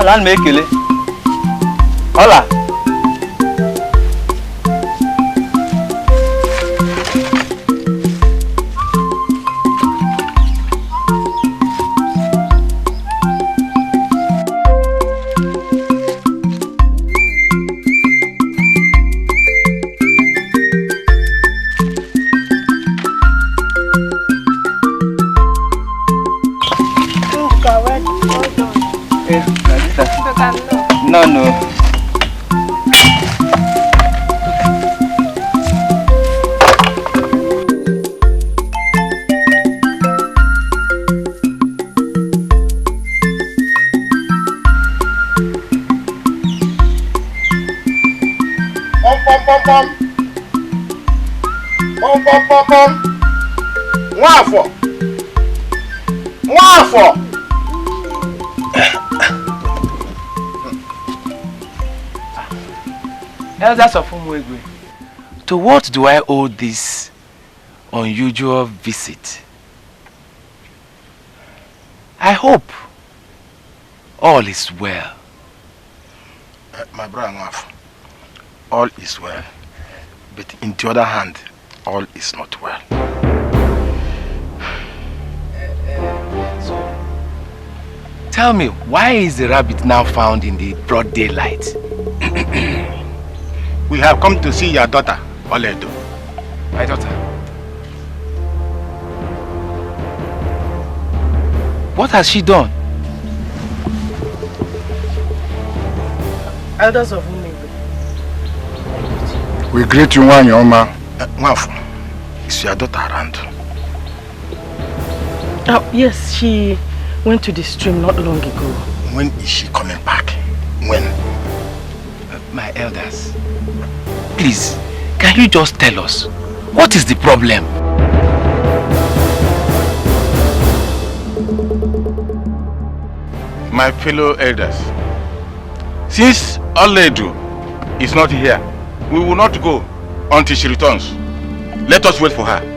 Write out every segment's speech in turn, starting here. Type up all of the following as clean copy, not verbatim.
Alan mekele. Hola. Elders of Umuegwe, to what do I owe this unusual visit? I hope all is well. My brother Nwafo, all is well. But in the other hand, all is not well. So, tell me, why is the rabbit now found in the broad daylight? We have come to see your daughter, Oledo. My daughter? What has she done? Elders of Umuegwe. We greet you, Nwanyoma. Nwafo, is your daughter around? Oh, yes, she went to the stream not long ago. When is she coming back? When? My elders, please, can you just tell us, what is the problem? My fellow elders, since Oledo is not here, we will not go until she returns. Let us wait for her.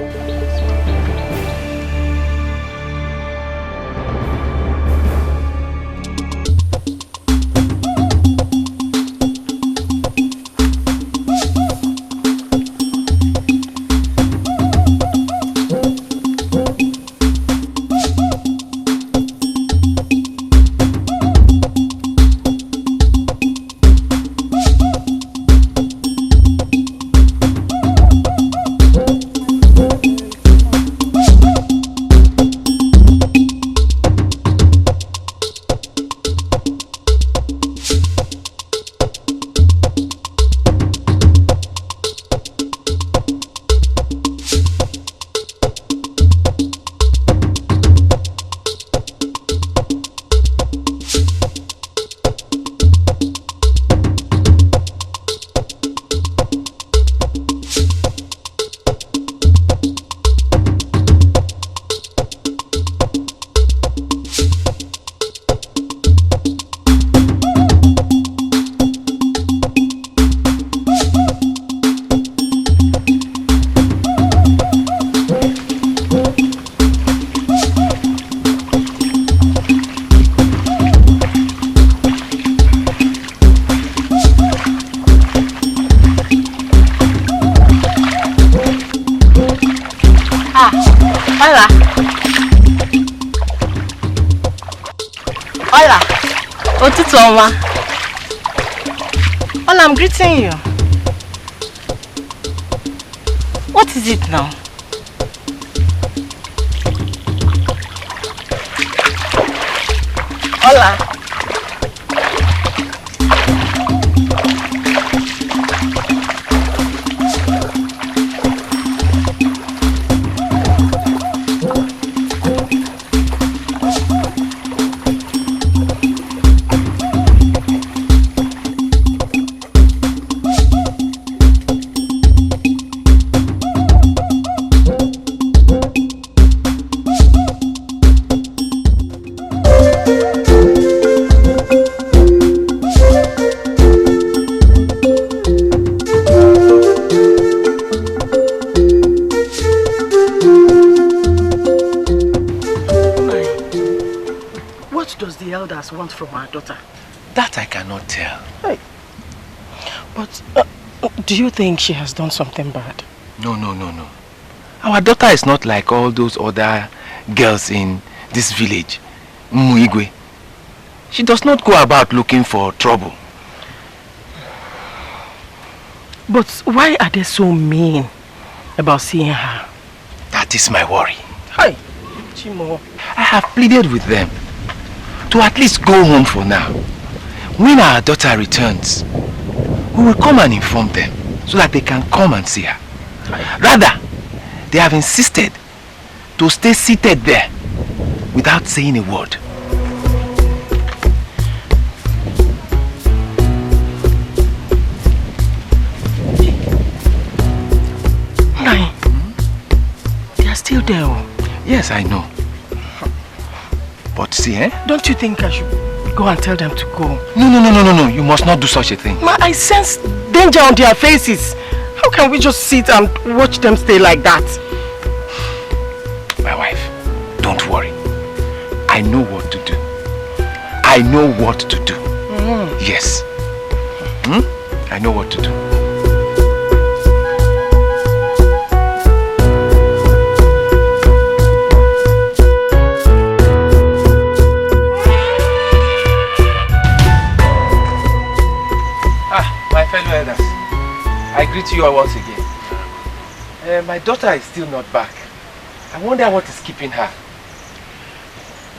Hola, I'm greeting you. What is it now? Hola. Want from our daughter? That I cannot tell. Hey. But do you think she has done something bad? No. Our daughter is not like all those other girls in this village, Umuegwe. She does not go about looking for trouble. But why are they so mean about seeing her? That is my worry. Hi, Chimo. I have pleaded with them to at least go home for now. When our daughter returns, we will come and inform them so that they can come and see her. Rather, they have insisted to stay seated there without saying a word. there. Yes, I know. But see, Don't you think I should go and tell them to go? No. You must not do such a thing. Ma, I sense danger on their faces. How can we just sit and watch them stay like that? My wife, don't worry. I know what to do. I know what to do. Yes. I know what to do. My fellow elders, I greet you all once again. My daughter is still not back. I wonder what is keeping her.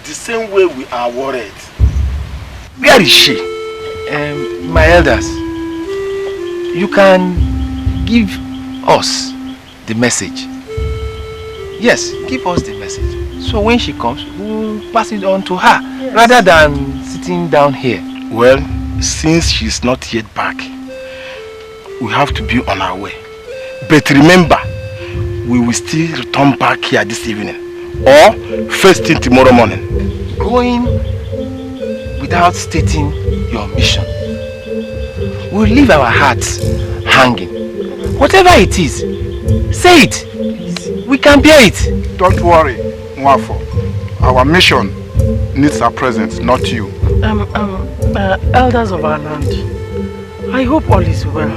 The same way we are worried. Where is she? My elders, you can give us the message. Yes, give us the message. So when she comes, we'll pass it on to her, rather than sitting down here. Well, since she's not yet back, we have to be on our way. But remember, we will still return back here this evening or first thing tomorrow morning. Going without stating your mission, we'll leave our hearts hanging. Whatever it is, say it. We can bear it. Don't worry, Mwafo. Our mission needs our presence, not you. Elders of our land, I hope all is well.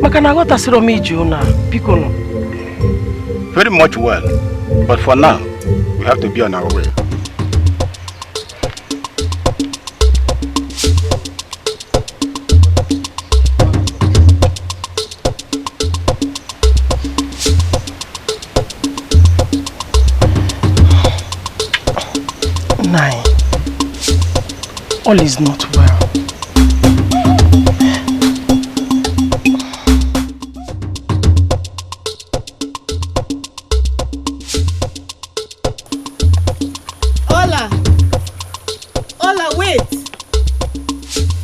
Makanagota siromi juna, pikono. Very much well, but for now, we have to be on our way. Nine. All is not well. Ola, wait.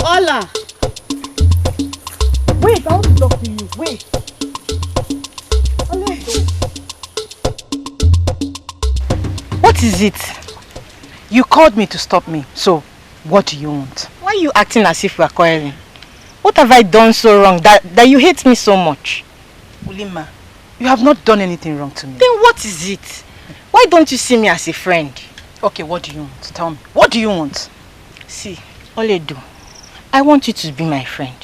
Ola. Wait, I want to talk to you. Wait. What is it? You called me to stop me, so what do you want? Why are you acting as if we are quarreling? What have I done so wrong that you hate me so much? Ulima, you have not done anything wrong to me. Then what is it? Why don't you see me as a friend? Okay, what do you want? Tell me. What do you want? See, Oledo, I want you to be my friend.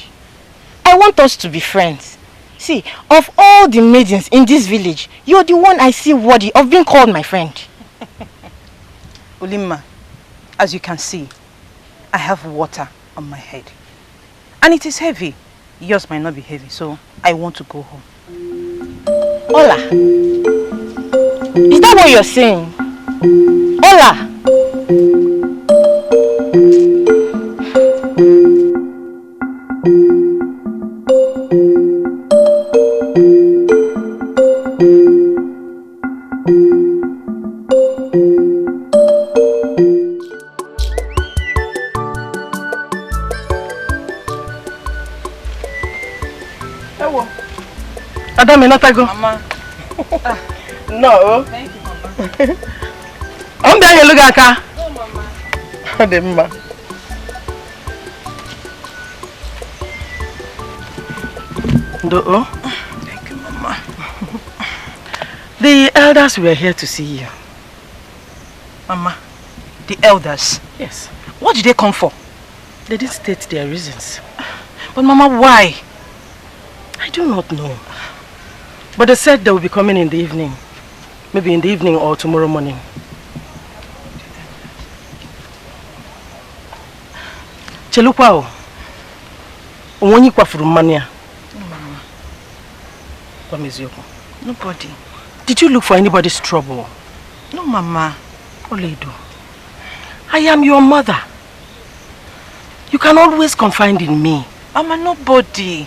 I want us to be friends. See, of all the maidens in this village, you're the one I see worthy of being called my friend. Ulima, as you can see, I have water on my head. And it is heavy. Yours might not be heavy, so I want to go home. Ola, is that what you're saying? Ola! Madam, not go. Mama. No. Thank you, Mama. I'm there, you look at her. No, Mama. Thank you, Mama. The elders were here to see you. Mama, the elders? Yes. What did they come for? They didn't state their reasons. But Mama, why? I do not know. But they said they will be coming in the evening. Maybe in the evening or tomorrow morning. Chelupao. Onyi kwa furumania. Mama. Wameziyoko. Nobody. Did you look for anybody's trouble? No, Mama. Oledo, I am your mother. You can always confide in me. Mama, nobody.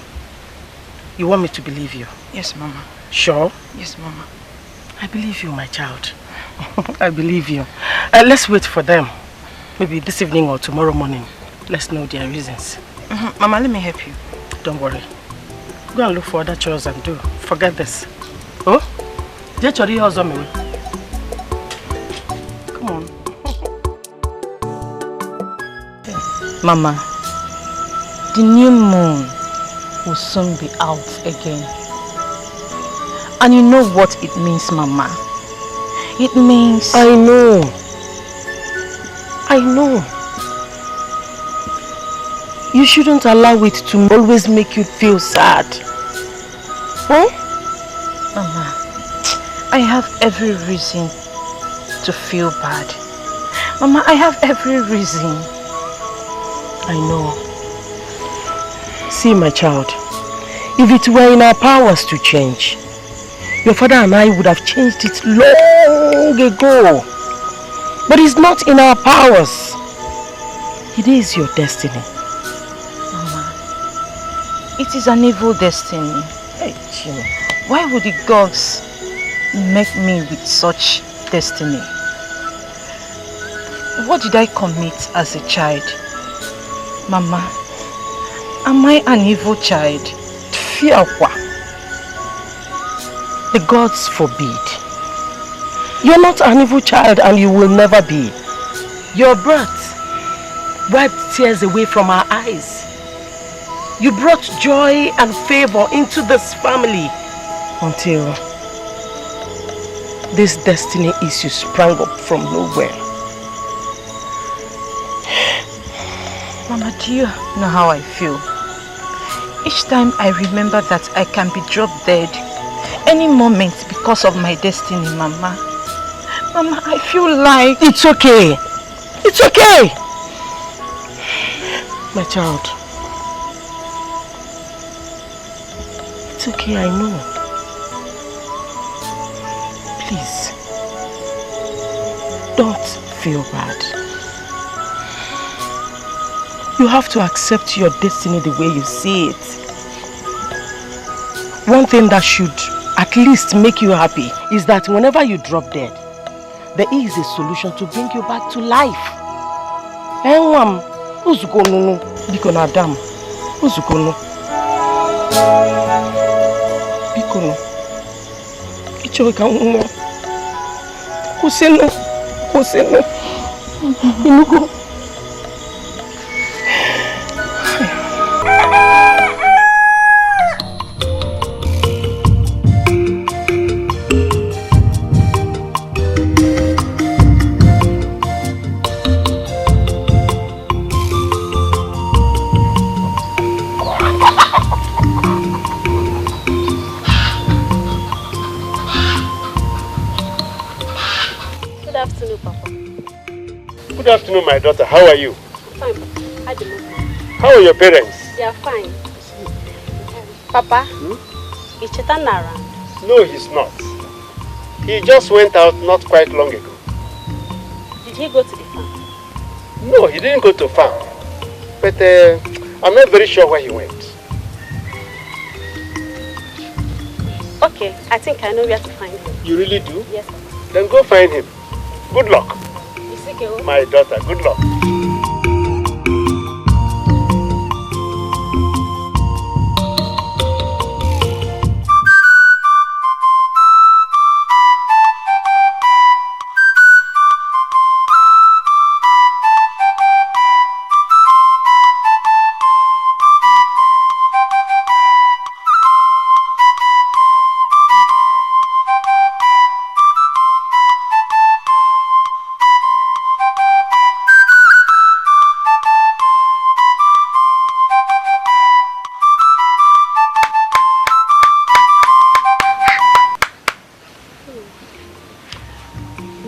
You want me to believe you? Yes, Mama. Sure? Yes, Mama. I believe you, my child. I believe you. Let's wait for them. Maybe this evening or tomorrow morning. Let's know their reasons. Mama, let me help you. Don't worry. Go and look for other chores and do. Forget this. Oh? Mama, the new moon will soon be out again. And you know what it means, Mama? It means... I know. I know. You shouldn't allow it to always make you feel sad. Huh? Mama, I have every reason to feel bad. Mama, I have every reason. I know. See, my child, if it were in our powers to change, your father and I would have changed it long ago. But it's not in our powers. It is your destiny. Mama, it is an evil destiny. Hey, Chino. Why would the gods make me with such destiny? What did I commit as a child? Mama, am I an evil child? Fiakwa. The gods forbid. You're not an evil child and you will never be. Your birth wiped tears away from our eyes. You brought joy and favor into this family until this destiny issue sprang up from nowhere. Mama, do you know how I feel? Each time I remember that I can be dropped dead any moment because of my destiny, Mama. Mama, I feel like... It's okay. It's okay. My child. It's okay, I know. Please. Don't feel bad. You have to accept your destiny the way you see it. One thing that should at least make you happy is that whenever you drop dead, there is a solution to bring you back to life. Enwam, uzukono, bikono Adam, uzukono. Bikono, ichoka unwo. Kuseno, inugo. Good afternoon, my daughter. How are you? Fine, Papa. How are your parents? They are fine. Papa, is Chetan around? No, he's not. He just went out not quite long ago. Did he go to the farm? No, he didn't go to farm. But I'm not very sure where he went. Okay, I think I know where to find him. You really do? Yes, Papa. Then go find him. Good luck. Okay, my daughter, good luck.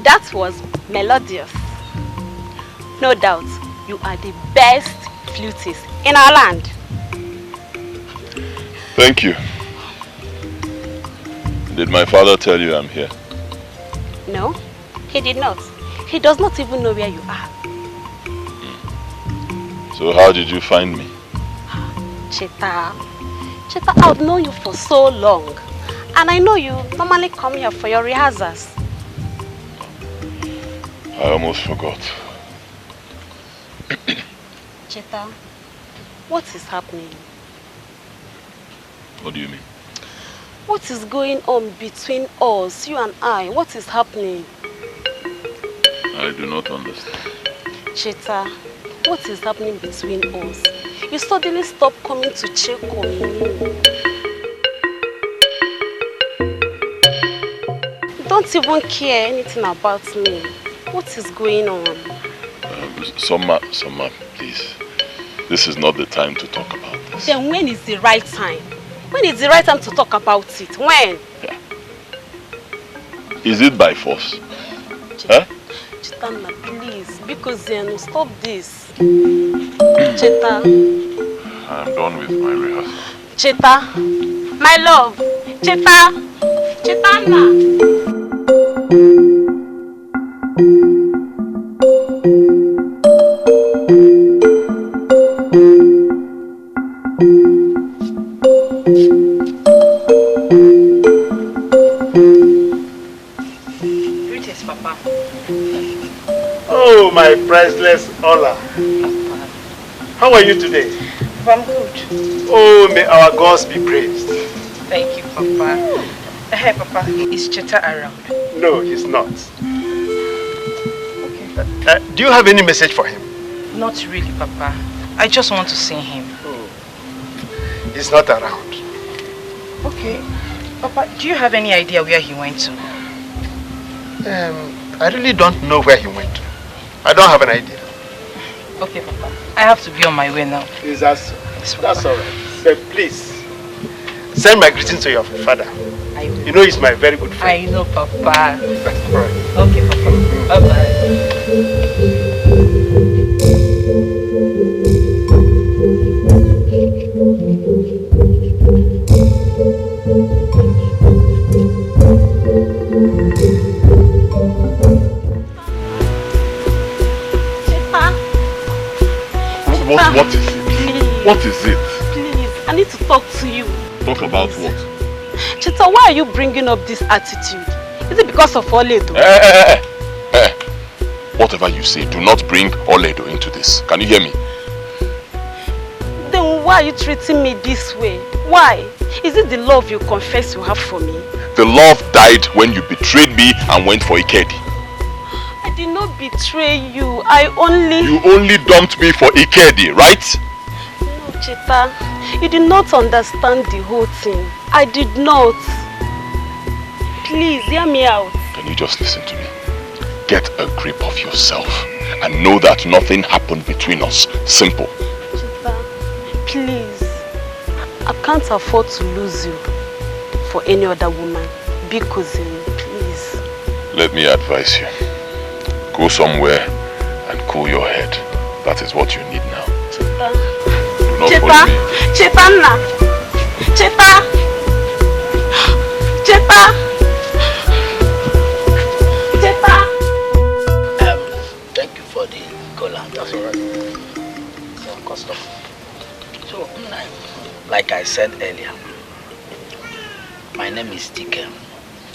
That was melodious. No doubt, you are the best flutist in our land. Thank you. Did my father tell you I'm here? No, he did not. He does not even know where you are. So how did you find me? Cheta, I've known you for so long. And I know you normally come here for your rehearsals. I almost forgot. Cheta, what is happening? What do you mean? What is going on between us, you and I? What is happening? I do not understand. Cheta, What is happening between us? You suddenly stop coming to check on me. You don't even care anything about me. What is going on? Summer, please. This is not the time to talk about this. Then when is the right time? When is the right time to talk about it? When? Yeah. Is it by force? Huh? Chitana, please, because then stop this. Cheta. I'm done with my rehearsal. Cheta, my love. Cheta. Chitana. Greetings, Papa. Oh, my priceless Ola. How are you today? I'm good. Oh, may our gods be praised. Thank you, Papa. Hey, Papa, is Cheta around? No, he's not. Okay. Do you have any message for him? Not really, Papa. I just want to see him. He's not around. Okay. Papa, do you have any idea where he went to? I really don't know where he went to. I don't have an idea. Okay, Papa. I have to be on my way now. Is that so? That's all right. But please, send my greetings to your father. I will. You know he's my very good friend. I know, Papa. That's all right. Okay, Papa. Bye-bye. What is it? Please. What is it? Please, I need to talk to you. Talk about what? Cheta, why are you bringing up this attitude? Is it because of Oledo? Whatever you say, do not bring Oledo into this. Can you hear me? Then why are you treating me this way? Why? Is it the love you confess you have for me? The love died when you betrayed me and went for Ikedi. I did not betray you. You only dumped me for Ikedi, right? No, Cheta. You did not understand the whole thing. I did not. Please, hear me out. Can you just listen to me? Get a grip of yourself and know that nothing happened between us. Simple. Cheta, please. I can't afford to lose you for any other woman. Be cousin, please. Let me advise you. Go somewhere and cool your head. That is what you need now. Cheta. Do not Cheta. follow me. Chetana. Cheta. Cheta. Cheta. Thank you for the cola. That's all right. So, custom. So, like I said earlier, my name is Dike,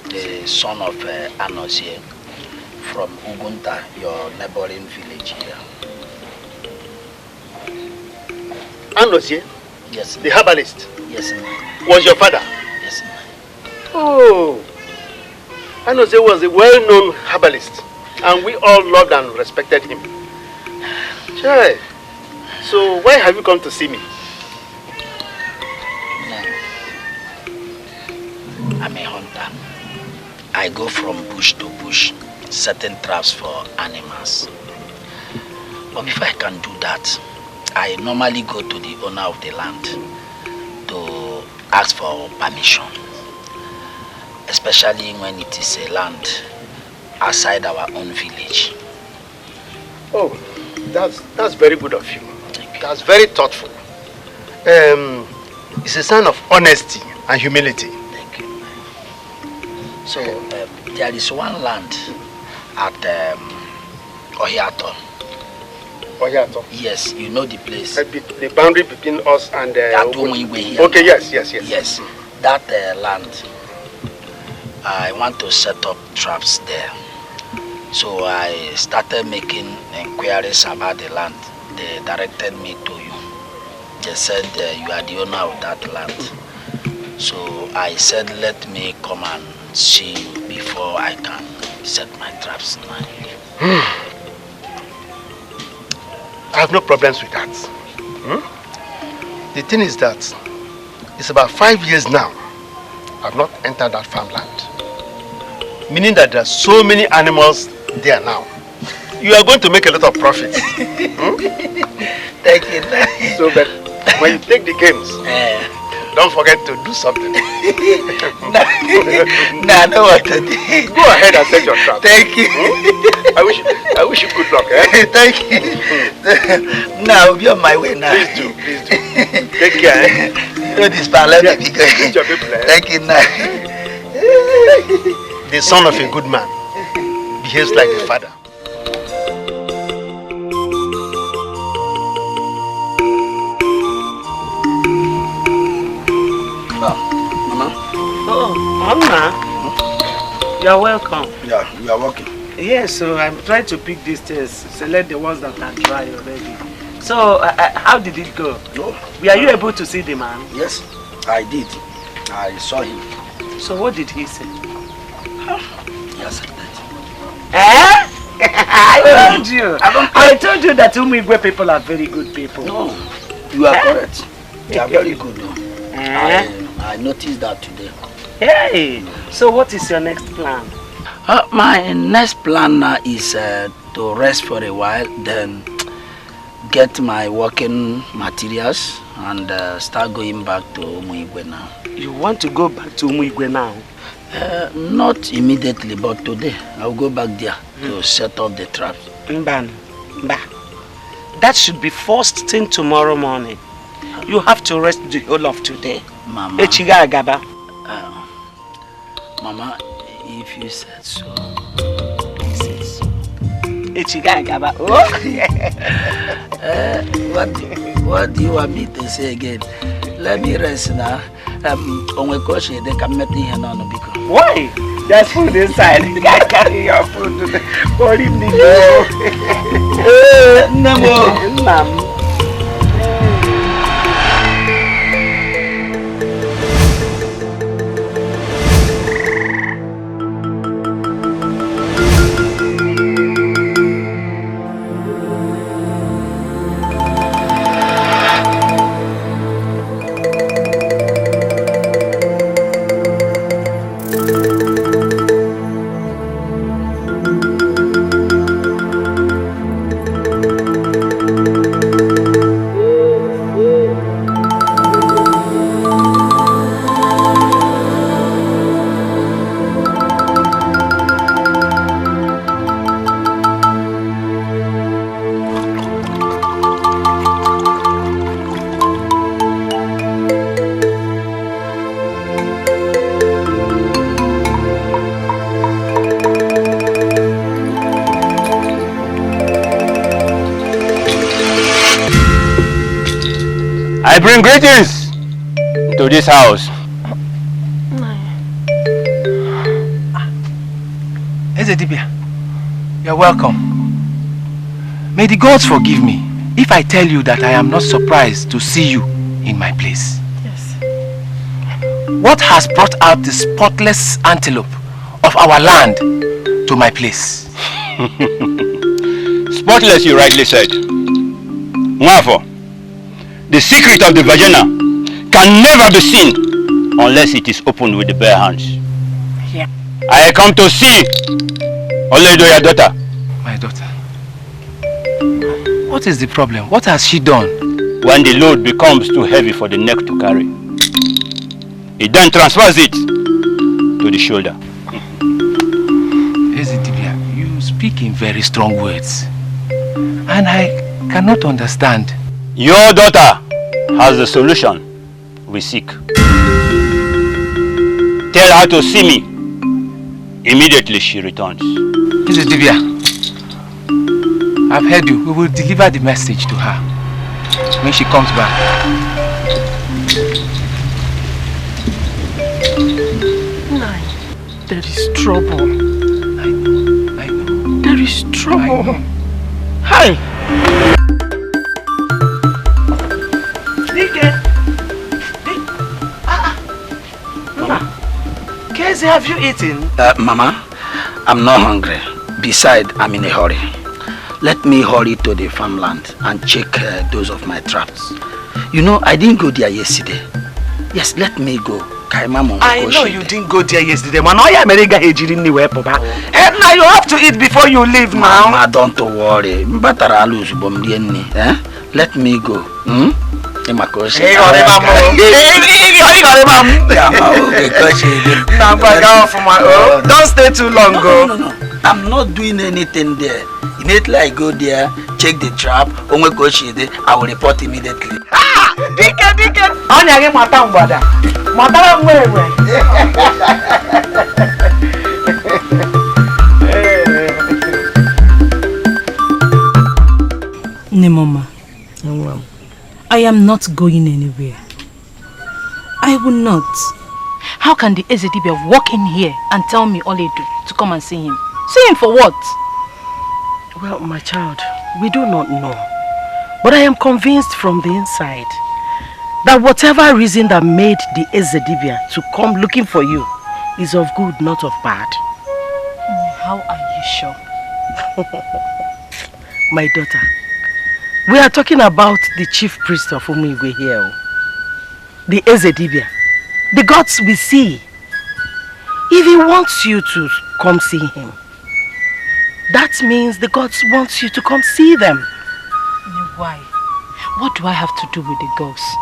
the son of Anozie from Ugunta, your neighboring village here. Anozie? Yes. The herbalist? Yes, ma'am. Was your father? Yes, ma'am. Oh. Anozie was a well-known herbalist, and we all loved and respected him. Chai. So why have you come to see me? I'm a hunter. I go from bush to bush, setting traps for animals. But before I can do that, I normally go to the owner of the land to ask for permission, especially when it is a land outside our own village. Oh, that's very good of you. That's very thoughtful. It's a sign of honesty and humility. Thank you. So, there is one land at Ohiato. Ohiato? Yes, you know the place. The boundary between us and... Okay, yes. Yes, that land, I want to set up traps there. So I started making inquiries about the land. They directed me to you. They said you are the owner of that land. So I said, let me come and see you before I can set my traps now. I have no problems with that. The thing is that it's about 5 years now I've not entered that farmland. Meaning that there are so many animals there now. You are going to make a lot of profit. Thank you. So that when you take the games, don't forget to do something. No, I know what to do. Go ahead and set your trap. Thank you. I wish you good luck. Thank you. Now I'll be on my way now. Please do. Take care. You know this part, let me be good. Thank you now. The son of a good man behaves like the father. Mama. Oh, Mama. You are welcome. Yeah, you are welcome. Yes, so I'm trying to pick these things, select the ones that are dry already. So, how did it go? No. Were you able to see the man? Yes, I did. I saw him. So what did he say? He accepted. Eh? I told you. I told you that Umigwe people are very good people. No, you are correct. They are very good. I noticed that today. Hey, so what is your next plan? My next plan is to rest for a while, then get my working materials and start going back to Umuigwe now. You want to go back to Umuigwe now? Not immediately, but today I'll go back there to set up the traps. Mba. That should be first thing tomorrow morning. You have to rest the whole of today. Mama. Echiga Agaba. Mama, if you said so. Echiga Agaba. What do you want me to say again? Let me rest now. Why? There's food inside. You can't carry your food for him to go. I bring greetings to this house. Ezedibia, you're welcome. May the gods forgive me if I tell you that I am not surprised to see you in my place. Yes. What has brought out the spotless antelope of our land to my place? Spotless, you rightly said. Mwafo, the secret of the vagina can never be seen unless it is opened with the bare hands. Yeah. I come to see Oledo, your daughter. My daughter. What is the problem? What has she done? When the load becomes too heavy for the neck to carry, it then transfers it to the shoulder. Ezedibia, you speak in very strong words, and I cannot understand. Your daughter has the solution we seek. Tell her to see me immediately she returns. Ezedibia, I've heard you. We will deliver the message to her when she comes back. There is trouble. I know. There is trouble. Hi. Kezi, have you eaten? Mama, I'm not hungry. Besides, I'm in a hurry. let me hurry to the farmland and check those of my traps. You know, I didn't go there yesterday. Yes, let me go. I know you didn't go there yesterday, man. And now you have to eat before you leave now. Mama, don't worry. Let me go. Don't stay too long, go. No. I'm not doing anything there. Immediately I go there, check the trap, I will report immediately. Dike. Anya mata mbada. Mata mwewe. Nemoma, I am not going anywhere. I will not. How can the Ezedibia walk in here and tell me all they do to come and see him? See him for what? Well, my child, we do not know. But I am convinced from the inside that whatever reason that made the Ezedibia to come looking for you is of good, not of bad. How are you sure? My daughter, we are talking about the chief priest of Umigwe here. The Ezedibia. The gods we see. If he wants you to come see him, that means the gods want you to come see them. Why? What do I have to do with the ghosts?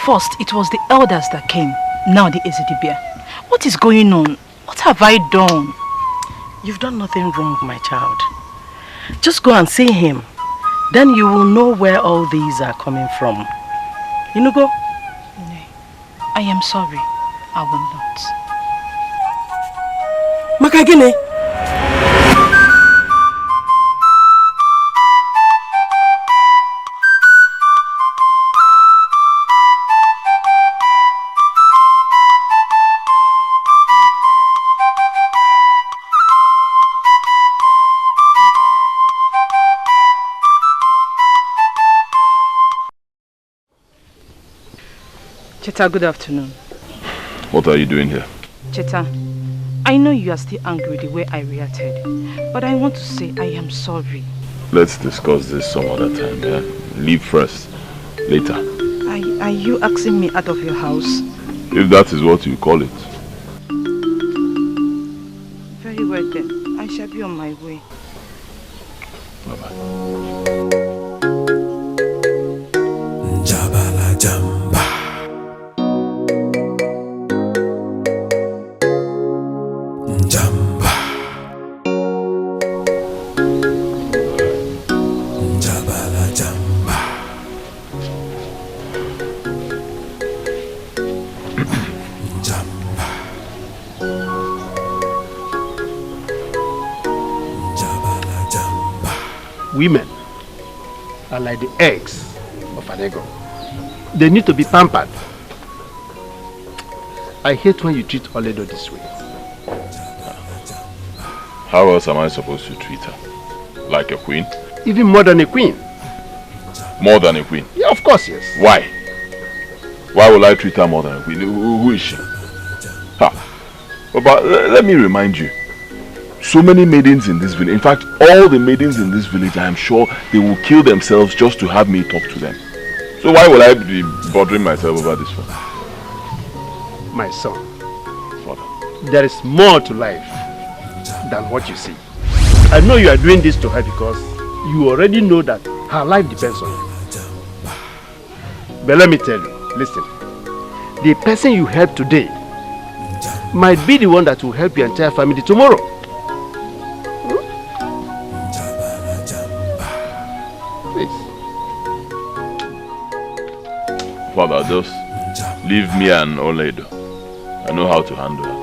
First, it was the elders that came. Now the Ezedibia. What is going on? What have I done? You've done nothing wrong, my child. Just go and see him. Then you will know where all these are coming from. You know, go. I am sorry. I will not. Makagine. Cheta, good afternoon. What are you doing here? Cheta, I know you are still angry the way I reacted, but I want to say I am sorry. Let's discuss this some other time, yeah? Leave first. Later. Are you asking me out of your house? If that is what you call it. Very well then. I shall be on my way. Bye-bye. Jabala Jamba. Jamba. Jabala Jamba. Jamba. Jabala Jamba. Women are like the eggs of an eagle. They need to be pampered. I hate when you treat Oledo this way. How else am I supposed to treat her? Like a queen? Even more than a queen. More than a queen? Yeah, of course, yes. Why? Why will I treat her more than a queen? Who is she? Ha. But let me remind you. So many maidens in this village. In fact, all the maidens in this village, I am sure they will kill themselves just to have me talk to them. So why will I be bothering myself over this one? My son. Father. There is more to life than what you see. I know you are doing this to her because you already know that her life depends on you. But let me tell you, listen. The person you help today might be the one that will help your entire family tomorrow. Please. Father, just leave me and Oledo. I know how to handle her.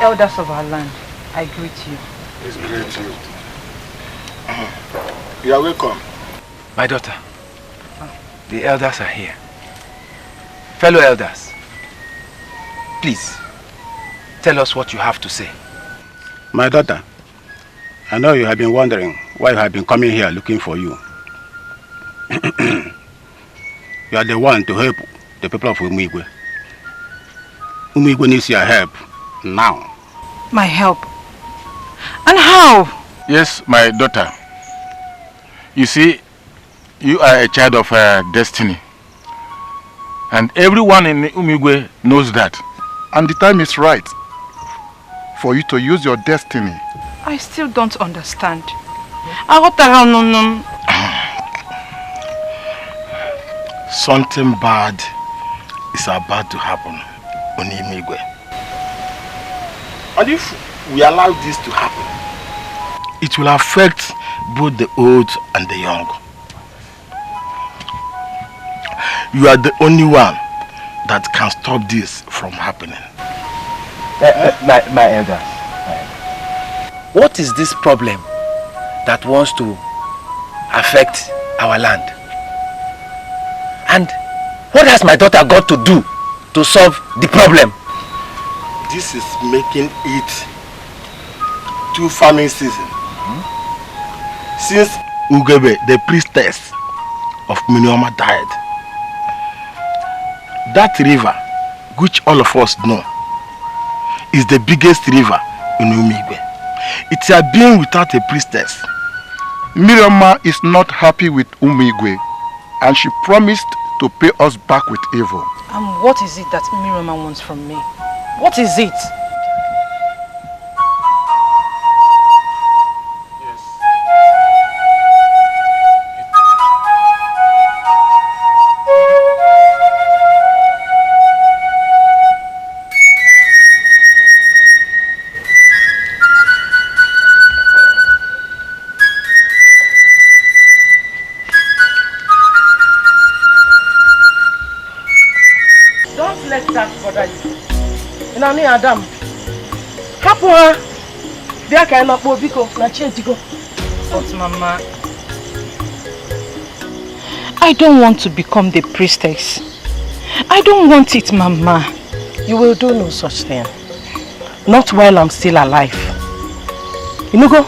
elders of our land, I greet you. It's great you. You are welcome. My daughter, the elders are here. Fellow elders, please, tell us what you have to say. My daughter, I know you have been wondering why I have been coming here looking for you. You are the one to help the people of Umigwe. Umigwe needs your help now. My help? And how? Yes, my daughter. You see, you are a child of destiny. And everyone in Umigwe knows that. And the time is right for you to use your destiny. I still don't understand. Something bad is about to happen on Umigwe. And if we allow this to happen, it will affect both the old and the young. You are the only one that can stop this from happening. My elders, what is this problem that wants to affect our land? And what has my daughter got to do to solve the problem? This is making it too farming season. Since Ugebe, the priestess of Minioma, died, that river, which all of us know, is the biggest river in Umigwe. It has been without a priestess. Miriama is not happy with Umigwe, and she promised to pay us back with evil. And what is it that Mirama wants from me? What is it? Adam, hapo ha. Bia ka na kpo biko na chietigo. But Mama, I don't want to become the priestess. I don't want it, Mama. You will do no such thing. Not while I'm still alive. You know go?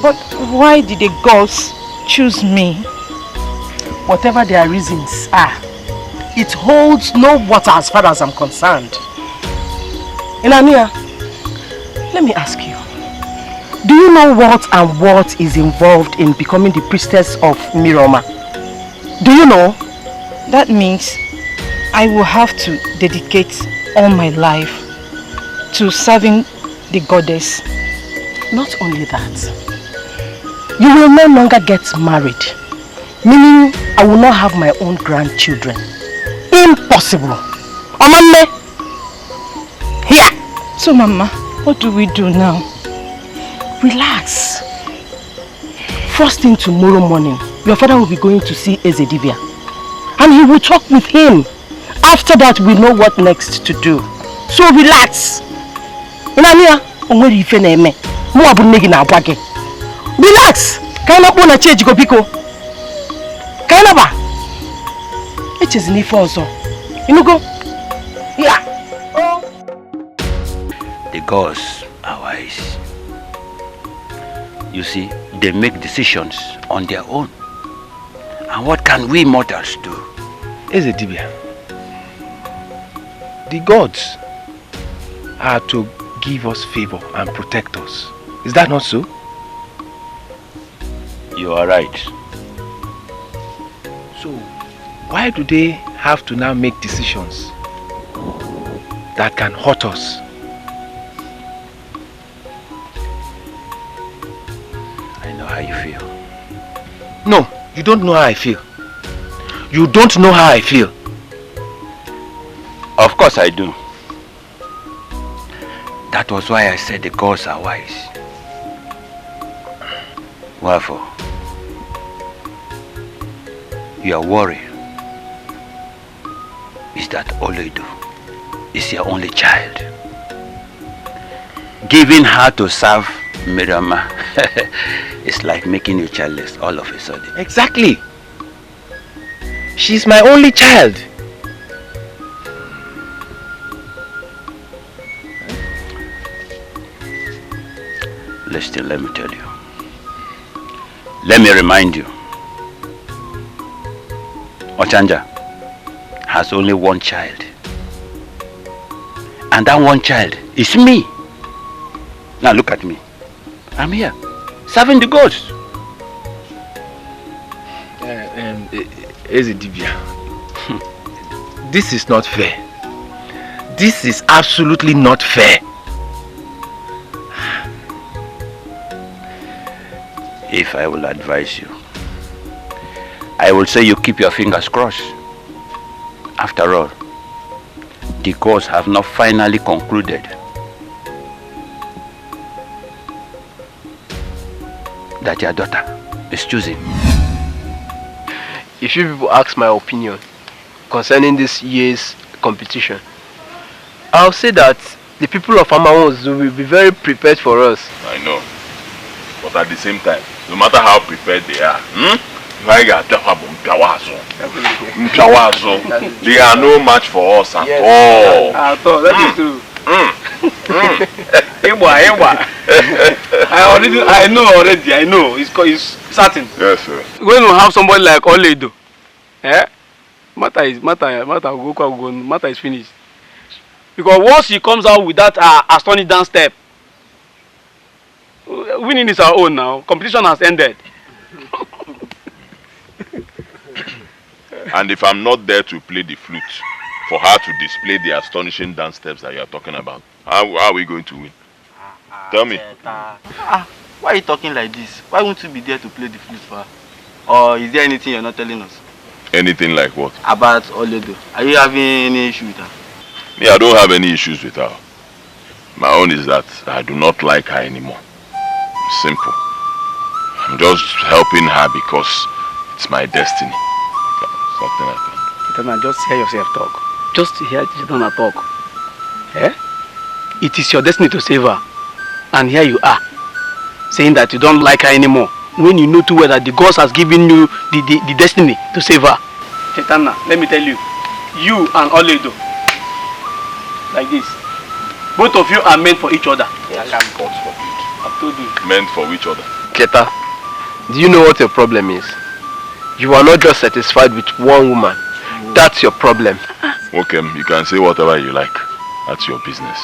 But why did the gods choose me? Whatever their reasons are, it holds no water as far as I'm concerned. Inania, let me ask you. Do you know what is involved in becoming the priestess of Miroma? Do you know? That means I will have to dedicate all my life to serving the goddess. Not only that, you will no longer get married, meaning I will not have my own grandchildren. Impossible. Amane! Here! So Mama, what do we do now? Relax. First thing tomorrow morning, your father will be going to see Ezedivia. And he will talk with him. After that, we know what next to do. So relax. Relax. Kaina bona cheji ko biko. Kaina ba. Echezi ni fonso. Inugo. Yeah. Oh. The gods are wise. You see, they make decisions on their own. And what can we mortals do? Ezedibia, the gods are to give us favor and protect us. Is that not so? You are right. So, why do they have to now make decisions that can hurt us? I know how you feel. No, you don't know how I feel. You don't know how I feel. Of course I do. That was why I said the gods are wise. Wherefore, your worry is that Oloido is your only child. Giving her to serve Miriama is like making you childless all of a sudden. Exactly. She's my only child. Listen, let me tell you. Let me remind you. Ochanja has only one child. And that one child is me. Now look at me. I'm here, serving the gods. Ezedibia, this is not fair. This is absolutely not fair. If I will advise you, I will say you keep your fingers crossed. After all, the gods have not finally concluded that your daughter is choosing. If you people ask my opinion concerning this year's competition, I'll say that the people of Amawons will be very prepared for us. I know. But at the same time, no matter how prepared they are, they are no match for us at all. At all, that is true. I know. It's certain. Yes, sir. When we have somebody like Oledo, matter is finished. Because once he comes out with that astonishing dance step, winning is our own now. Competition has ended. And if I'm not there to play the flute, for her to display the astonishing dance steps that you are talking about, how are we going to win? Tell me. Why are you talking like this? Why won't you be there to play the flute for her? Or is there anything you're not telling us? Anything like what? About Oledo. Are you having any issue with her? Me, I don't have any issues with her. My own is that I do not like her anymore. Simple. I'm just helping her because it's my destiny. Something like that. Kitana, just hear yourself talk. Just hear Kitana talk. It is your destiny to save her. And here you are, saying that you don't like her anymore, when you know too well that the gods has given you the destiny to save her. Kitana, let me tell you, you and Oledo, like this, both of you are meant for each other. Yes. I've told you. Meant for each other. Keta, do you know what your problem is? You are not just satisfied with one woman. That's your problem. Okay, you can say whatever you like. That's your business.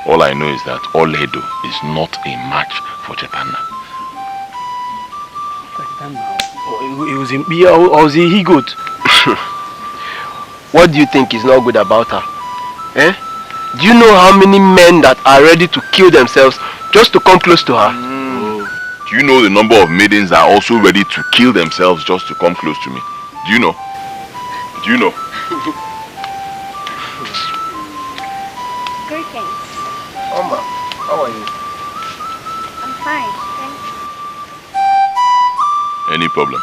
All I know is that Oledo is not a match for Chetana. Was he good? What do you think is not good about her? Do you know how many men that are ready to kill themselves just to come close to her? Do you know the number of maidens that are also ready to kill themselves just to come close to me? Do you know? Do you know? Greetings. Oma, how are you? I'm fine, thanks. Any problem?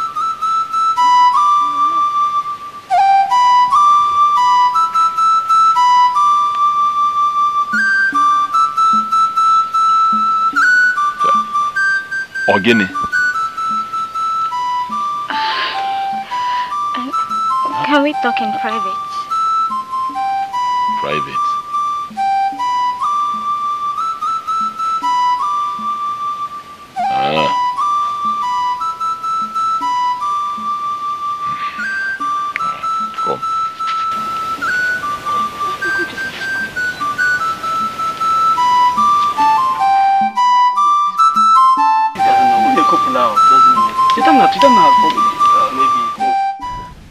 Ogini. Can we talk in private? Private? Come.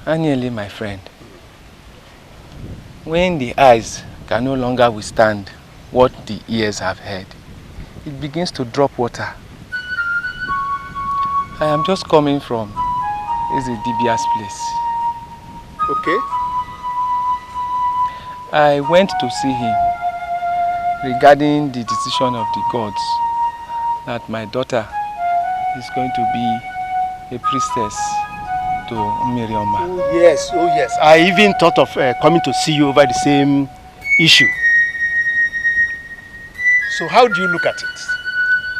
Annually, my friend, when the eyes can no longer withstand what the ears have heard, it begins to drop water. I am just coming from Ezedibia's place. Okay. I went to see him regarding the decision of the gods that my daughter is going to be a priestess to Miriama. Oh yes. I even thought of coming to see you over the same issue. So how do you look at it?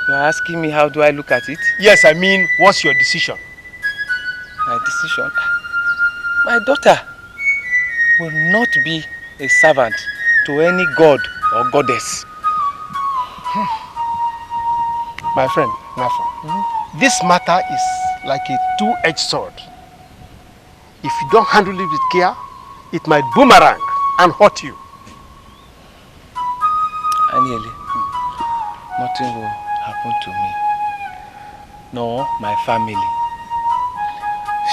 You are asking me how do I look at it? Yes, I mean, what's your decision? My decision? My daughter will not be a servant to any god or goddess. My friend, Nafa, this matter is like a two-edged sword. If you don't handle it with care, it might boomerang and hurt you. Aniele, nothing will happen to me, nor my family.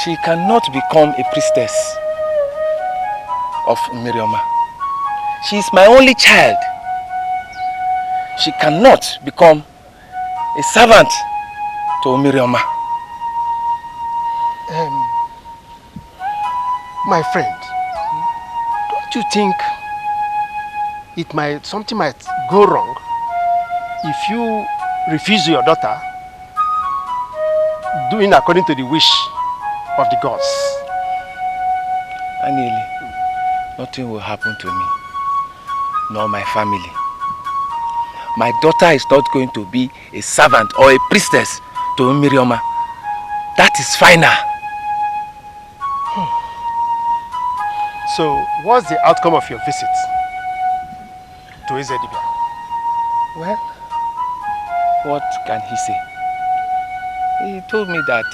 She cannot become a priestess of Mirioma. She is my only child. She cannot become a servant to Mirioma. My friend, don't you think something might go wrong if you refuse your daughter doing according to the wish of the gods? Aniele, nothing will happen to me, nor my family. My daughter is not going to be a servant or a priestess to Mirioma. That is final. So, what's the outcome of your visit to Ezedibia? Well, what can he say? He told me that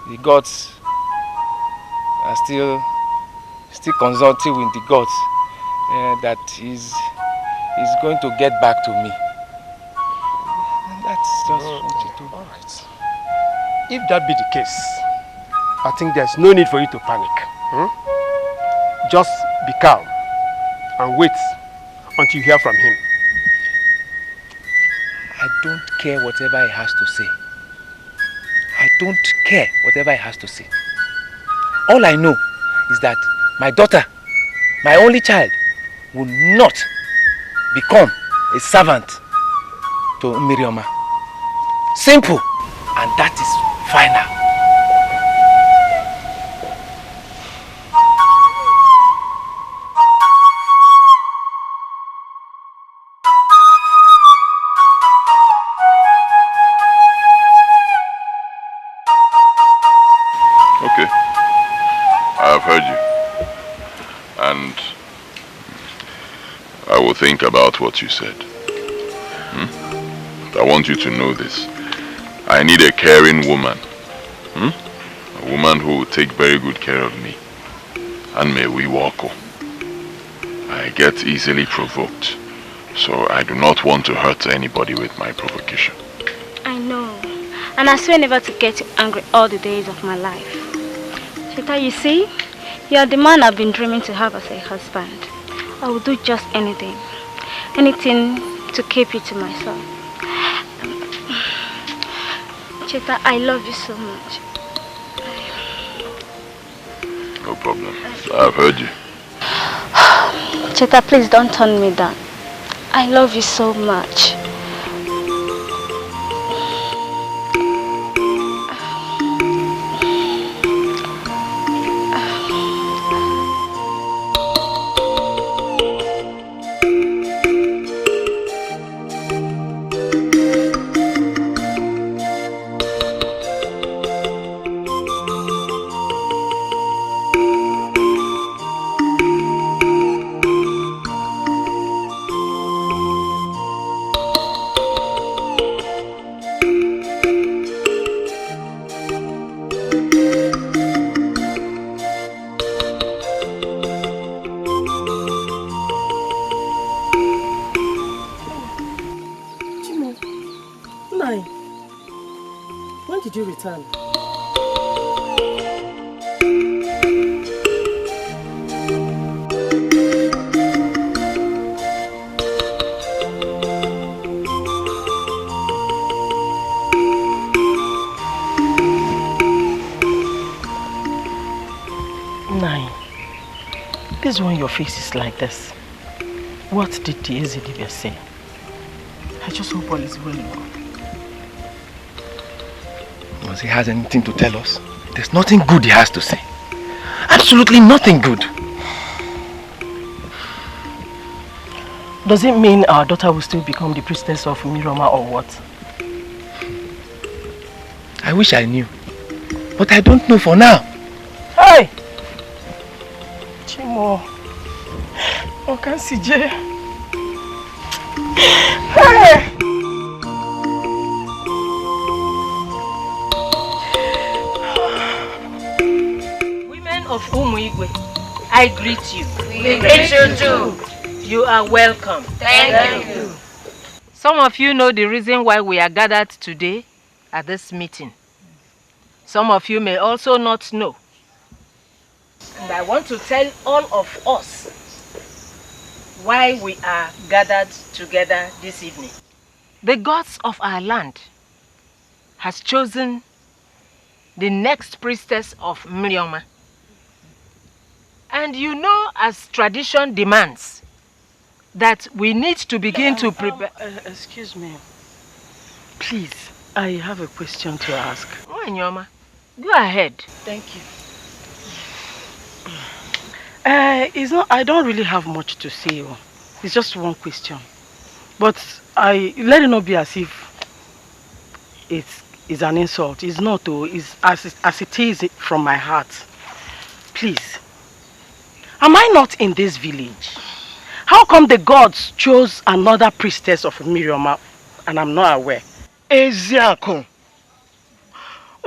the gods are still consulting with the gods, that he's going to get back to me. And that's just what he told me. All right. If that be the case, I think there's no need for you to panic. Just be calm and wait until you hear from him. I don't care whatever he has to say. I don't care whatever he has to say. All I know is that my daughter, my only child, will not become a servant to Mirioma. Simple. And that is final. Okay. I have heard you. And I will think about what you said. I want you to know this. I need a caring woman. A woman who will take very good care of me. And may we walk. I get easily provoked. So I do not want to hurt anybody with my provocation. I know. And I swear never to get you angry all the days of my life. Cheta, you see, you are the man I've been dreaming to have as a husband. I will do just anything. Anything to keep you to myself. Cheta, I love you so much. No problem. I've heard you. Cheta, please don't turn me down. I love you so much. When did you return? Nine. This is when your face is like this. What did the Ezedibia say? I just hope all is well. Once he has anything to tell us, there's nothing good he has to say. Absolutely nothing good. Does it mean our daughter will still become the priestess of Miroma or what? I wish I knew. But I don't know for now. Hey! Chimo. Okansi. Hey! Women of Umuigwe, I greet you. We greet you too. You are welcome. Thank you. Some of you know the reason why we are gathered today at this meeting. Some of you may also not know. And I want to tell all of us why we are gathered together this evening. The gods of our land has chosen the next priestess of Mirioma. And you know, as tradition demands, that we need to begin to prepare... excuse me. Please, I have a question to ask. Oh, Nyoma, go ahead. Thank you. I don't really have much to say. It's just one question. But let it not be as if it's an insult. It's not, though. It's as it is from my heart. Please, am I not in this village? How come the gods chose another priestess of Mirioma and I'm not aware? Eziako,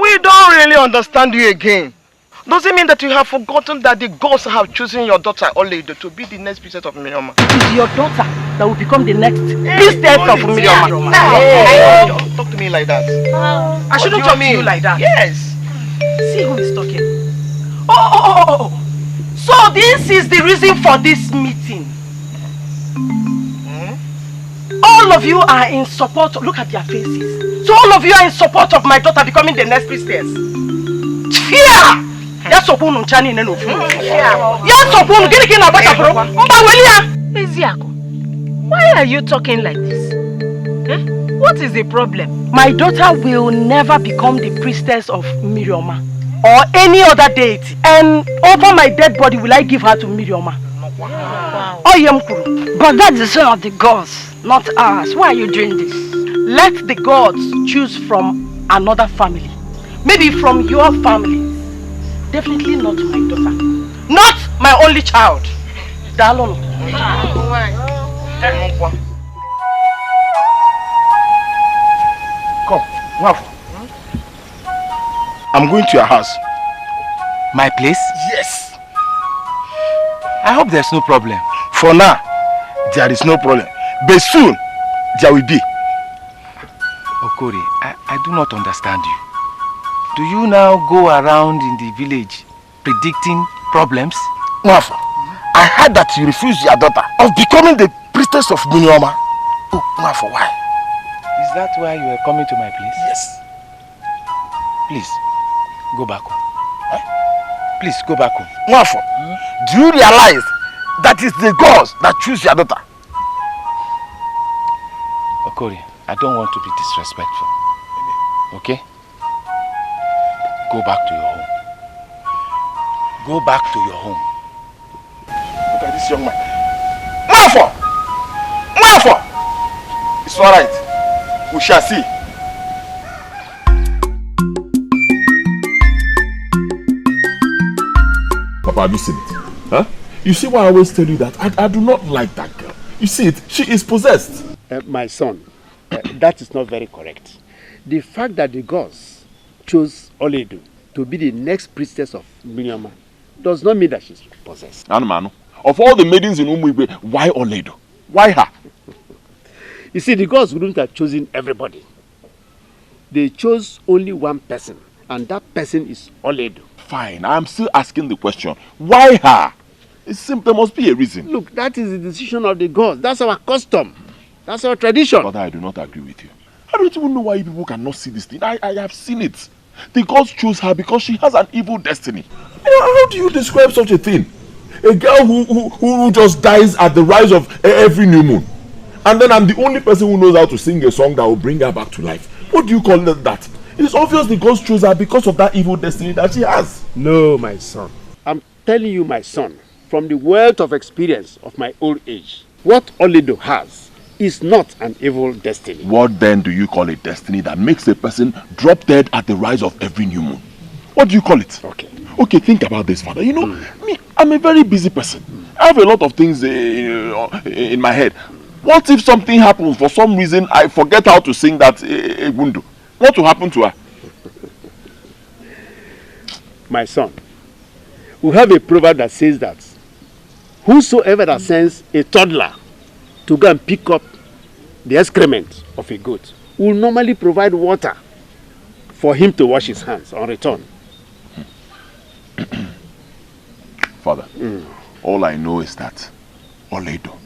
we don't really understand you again. Does it mean that you have forgotten that the gods have chosen your daughter Oledo to be the next priestess of Mirioma? It's your daughter that will become the next priestess of Mirioma. Hey, don't talk to me like that. I shouldn't talk to you like that. Yes. See who is talking. Oh. So this is the reason for this meeting. All of you are in support. Look at their faces. So all of you are in support of my daughter becoming the next priestess. Fear! Yes, why are you talking like this? Eh? What is the problem? My daughter will never become the priestess of Mirioma or any other deity. And over my dead body will I give her to Mirioma. Wow. But that's the son of the gods, not ours. Why are you doing this? Let the gods choose from another family. Maybe from your family. Definitely not my daughter. Not my only child. Dalon. Come, Waf. I'm going to your house. My place? Yes. I hope there's no problem. For now, there is no problem. But soon, there will be. Okori, I do not understand you. Do you now go around in the village predicting problems? Wafa, I heard that you refused your daughter of becoming the priestess of Mirioma. Oh, Wafa, why? Is that why you are coming to my place? Yes. Please, go back home. Please, go back home. Wafa, do you realize that it's the gods that choose your daughter? Okori, I don't want to be disrespectful. Okay? Go back to your home. Go back to your home. Look at this young man. Wafa! Wafa! It's alright. We shall see. Papa, have you seen it? Huh? You see why I always tell you that? I do not like that girl. You see it? She is possessed. My son, that is not very correct. The fact that the gods chose Oledo to be the next priestess of Miriama does not mean that she's possessed. Anumanu, of all the maidens in Umuigwe, why Oledo? Why her? You see, the gods wouldn't have chosen everybody. They chose only one person, and that person is Oledo. Fine, I'm still asking the question. Why her? There must be a reason. Look, that is the decision of the gods. That's our custom. That's our tradition. But I do not agree with you. I don't even know why you people cannot see this thing. I have seen it. The gods choose her because she has an evil destiny. How do you describe such a thing? A girl who just dies at the rise of every new moon. And then I'm the only person who knows how to sing a song that will bring her back to life. What do you call that? It's obvious the gods chose her because of that evil destiny that she has. No, my son. I'm telling you, my son, from the wealth of experience of my old age, what Olido has is not an evil destiny. What then do you call a destiny that makes a person drop dead at the rise of every new moon? What do you call it? Okay, think about this, Father. You know, me, I'm a very busy person. I have a lot of things in my head. What if something happens for some reason I forget how to sing that Egundu? What will happen to her? My son, we have a proverb that says that whosoever that sends a toddler to go and pick up the excrement of a goat will normally provide water for him to wash his hands on return. Father, all I know is that Oledo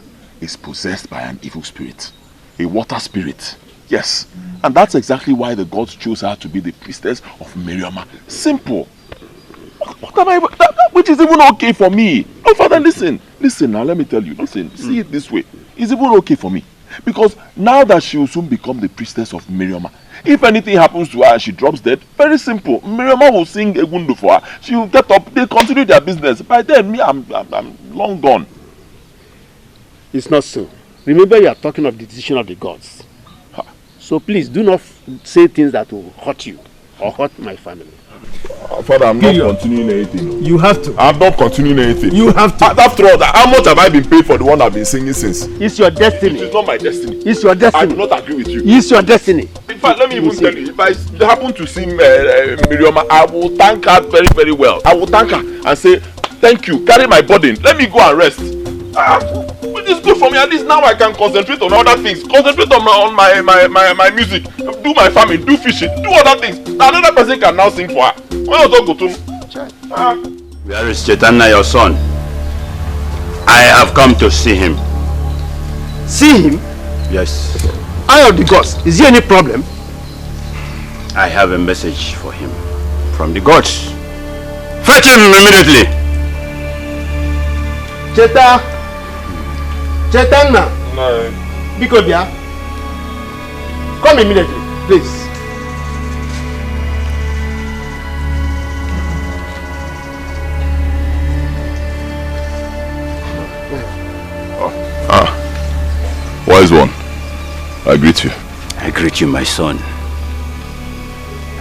is possessed by an evil spirit, a water spirit. Yes, and that's exactly why the gods chose her to be the priestess of Miriama. Simple. Which is even okay for me. Oh, Father, listen now, let me tell you, see it this way. It's even okay for me. Because now that she will soon become the priestess of Miriama, if anything happens to her and she drops dead, very simple. Miriama will sing Egundu for her. She will get up, they continue their business. By then, me, I'm long gone. It's not so. Remember, you are talking of the decision of the gods. So please, do not say things that will hurt you or hurt my family. Father, I'm not continuing anything. You have to. I'm not continuing anything. You have to. After all, how much have I been paid for the one I've been singing since? It's your destiny. It is not my destiny. It's your destiny. I do not agree with you. It's your destiny. In fact, let me even tell you, if I happen to sing Miriama, I will thank her very, very well. I will thank her and say, thank you, carry my burden, let me go and rest. Which is good for me. At least now I can concentrate on other things. Concentrate on my music. Do my farming, do fishing, do other things. Another person can now sing for her. Why not go to Where is Chaitanya, your son? I have come to see him. See him? Yes. Eye of the gods. Is there any problem? I have a message for him from the gods. Fetch him immediately. Chaitanya. No. Bikobia. Come immediately, please. Wise one, I greet you. I greet you, my son.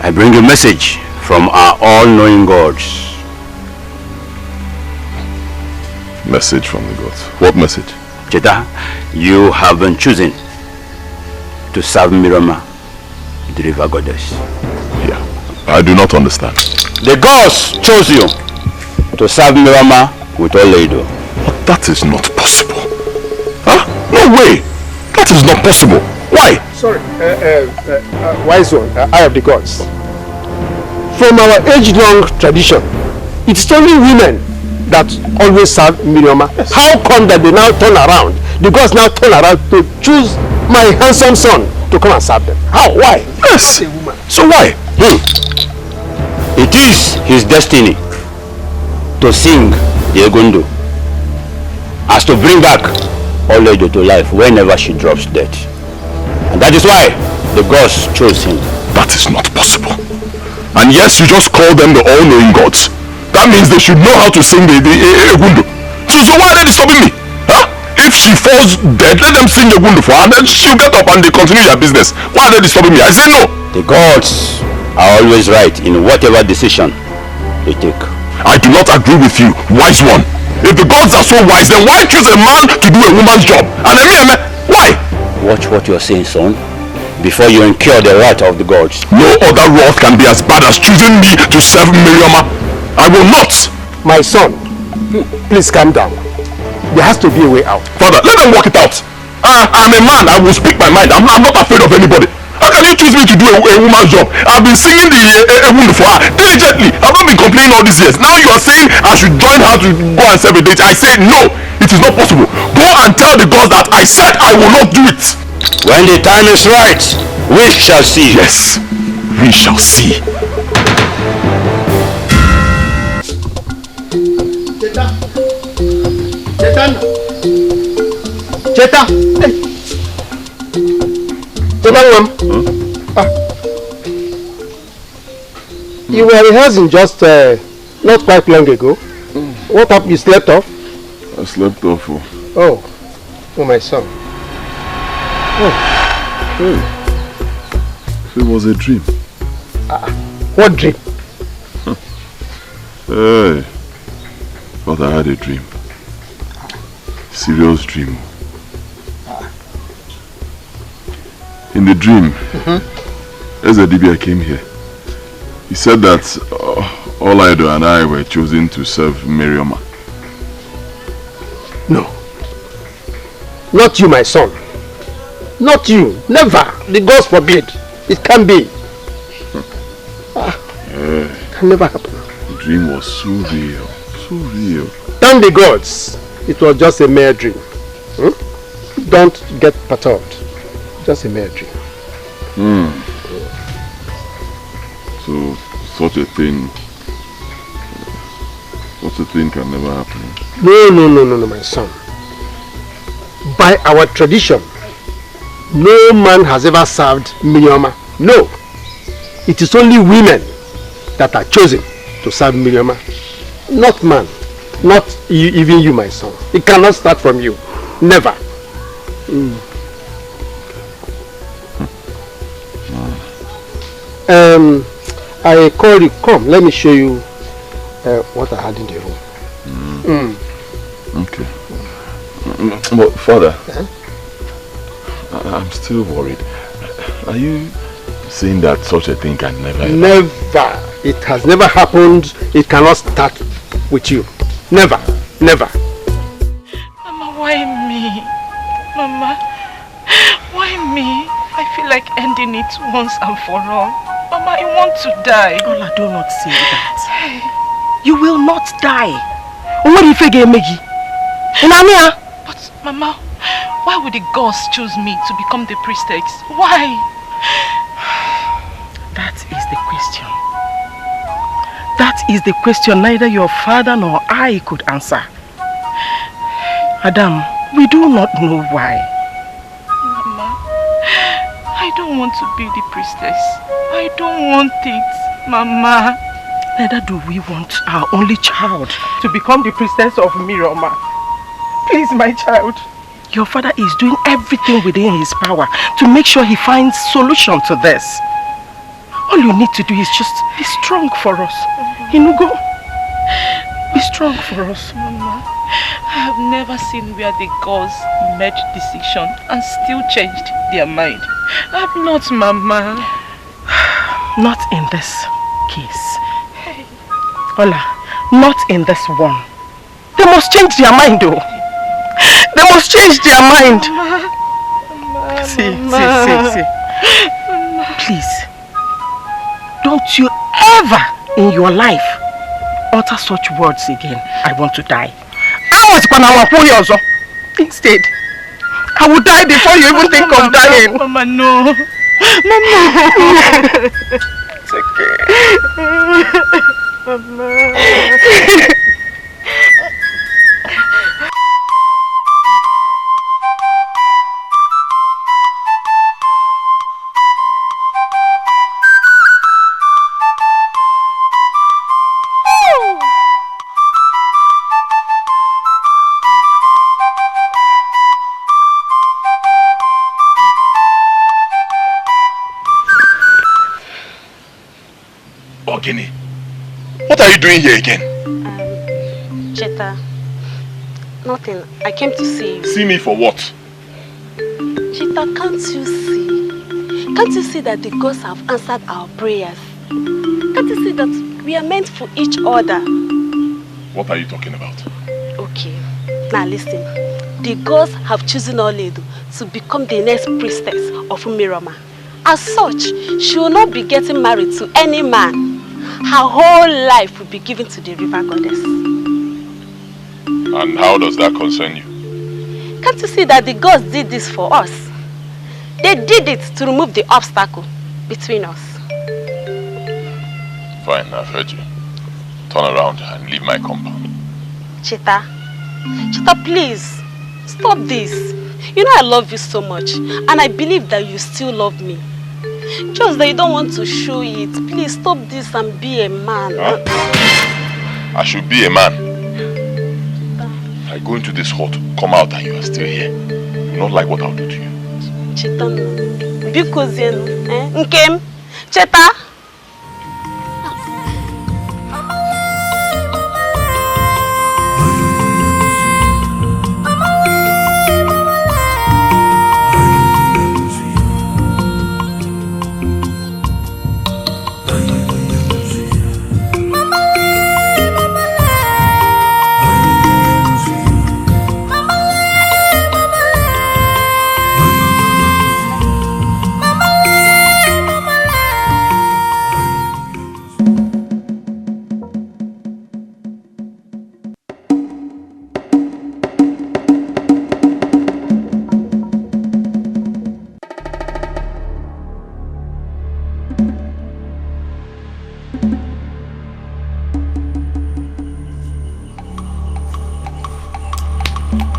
I bring a message from our all-knowing gods. Message from the gods. What message? Cheta, you have been chosen to serve Mirama, the river goddess. Yeah, I do not understand. The gods chose you to serve Mirama with Oledo. But that is not possible. Huh? No way! That is not possible. Why? Sorry, wise one, eye of the gods. From our age-long tradition, it's only women that always serve Miriama. Yes. How come that they now turn around? The gods now turn around to choose my handsome son to come and serve them. How? Why? Yes. A woman. So why? It is his destiny to sing the Egundu as to bring back Oledo to life whenever she drops dead. And that is why the gods chose him. That is not possible. And yes, you just call them the all-knowing gods. That means they should know how to sing the Egundu. So why are they disturbing me? Huh? If she falls dead, let them sing Egundu for her and then she'll get up and they continue their business. Why are they disturbing me? I say no. The gods are always right in whatever decision they take. I do not agree with you, wise one. If the gods are so wise, then why choose a man to do a woman's job? And why? Watch what you are saying, son, before you incur the wrath of the gods. No other wrath can be as bad as choosing me to serve Miriama. I will not. My son, please calm down. There has to be a way out. Father, let them work it out. I'm a man. I will speak my mind. I'm not afraid of anybody. How can you choose me to do a woman's job? I've been singing the Egundu for her diligently. I've not been complaining all these years. Now you are saying I should join her to go and serve a date. I say no. It is not possible. Go and tell the gods that I said I will not do it. When the time is right, we shall see. Yes, we shall see. Cheta. Hey. You were rehearsing just not quite long ago. What happened? You slept off? I slept off. Oh. Oh, my son. Oh. It was a dream. What dream? Hey. But I had a dream. Serious dream. In the dream, Ezedibia came here. He said that Olaido and I were chosen to serve Miriama. No. Not you, my son. Not you. Never. The gods forbid. It can't be. Can never happen. The dream was so real. So real. Thank the gods. It was just a mere dream. Don't get perturbed. Just a mere dream. So such a thing can never happen. No, my son. By our tradition, no man has ever served Miriama. No. It is only women that are chosen to serve Miriama. Not man. Not even you, my son. It cannot start from you. Never. I call you. Come, let me show you what I had in the room. Okay. But Father, I'm still worried. Are you saying that such a thing can never happen? Never. It has never happened. It cannot start with you. Never. Never. Mama, why me? Mama, why me? I feel like ending it once and for all. Mama, I want to die. Ola, do not say that. You will not die. What if you get Meggy? But Mama, why would the gods choose me to become the priestess? Why? That is the question. That is the question neither your father nor I could answer. Adam, we do not know why. Mama, I don't want to be the priestess. I don't want it, Mama. Neither do we want our only child to become the priestess of Miriama. Please, my child. Your father is doing everything within his power to make sure he finds solution to this. All you need to do is just be strong for us. Inugo, be strong for us. Mama, I have never seen where the gods made decision and still changed their mind. I'm not, Mama. Not in this case. Ola, not in this one. They must change their mind, though. They must change their mind. Mama, See. Mama. Please, don't you ever in your life utter such words again. I want to die. Instead, I will die before you even think of dying. Mama, no. Mama. It's okay. Mama. Ogini, what are you doing here again? Cheta, nothing. I came to see you. See me for what? Cheta, can't you see? Can't you see that the gods have answered our prayers? Can't you see that we are meant for each other? What are you talking about? Okay, now listen. The gods have chosen Oledo to become the next priestess of Umiroma. As such, she will not be getting married to any man. Her whole life will be given to the river goddess. And how does that concern you? Can't you see that the gods did this for us? They did it to remove the obstacle between us. Fine, I've heard you. Turn around and leave my compound. Cheta, please, stop this. You know I love you so much, and I believe that you still love me. Just that you don't want to show it. Please stop this and be a man. Huh? I should be a man. I go into this hut, come out and you are still here. You not like what I'll do to you. Cheta, because Nkem, Cheta.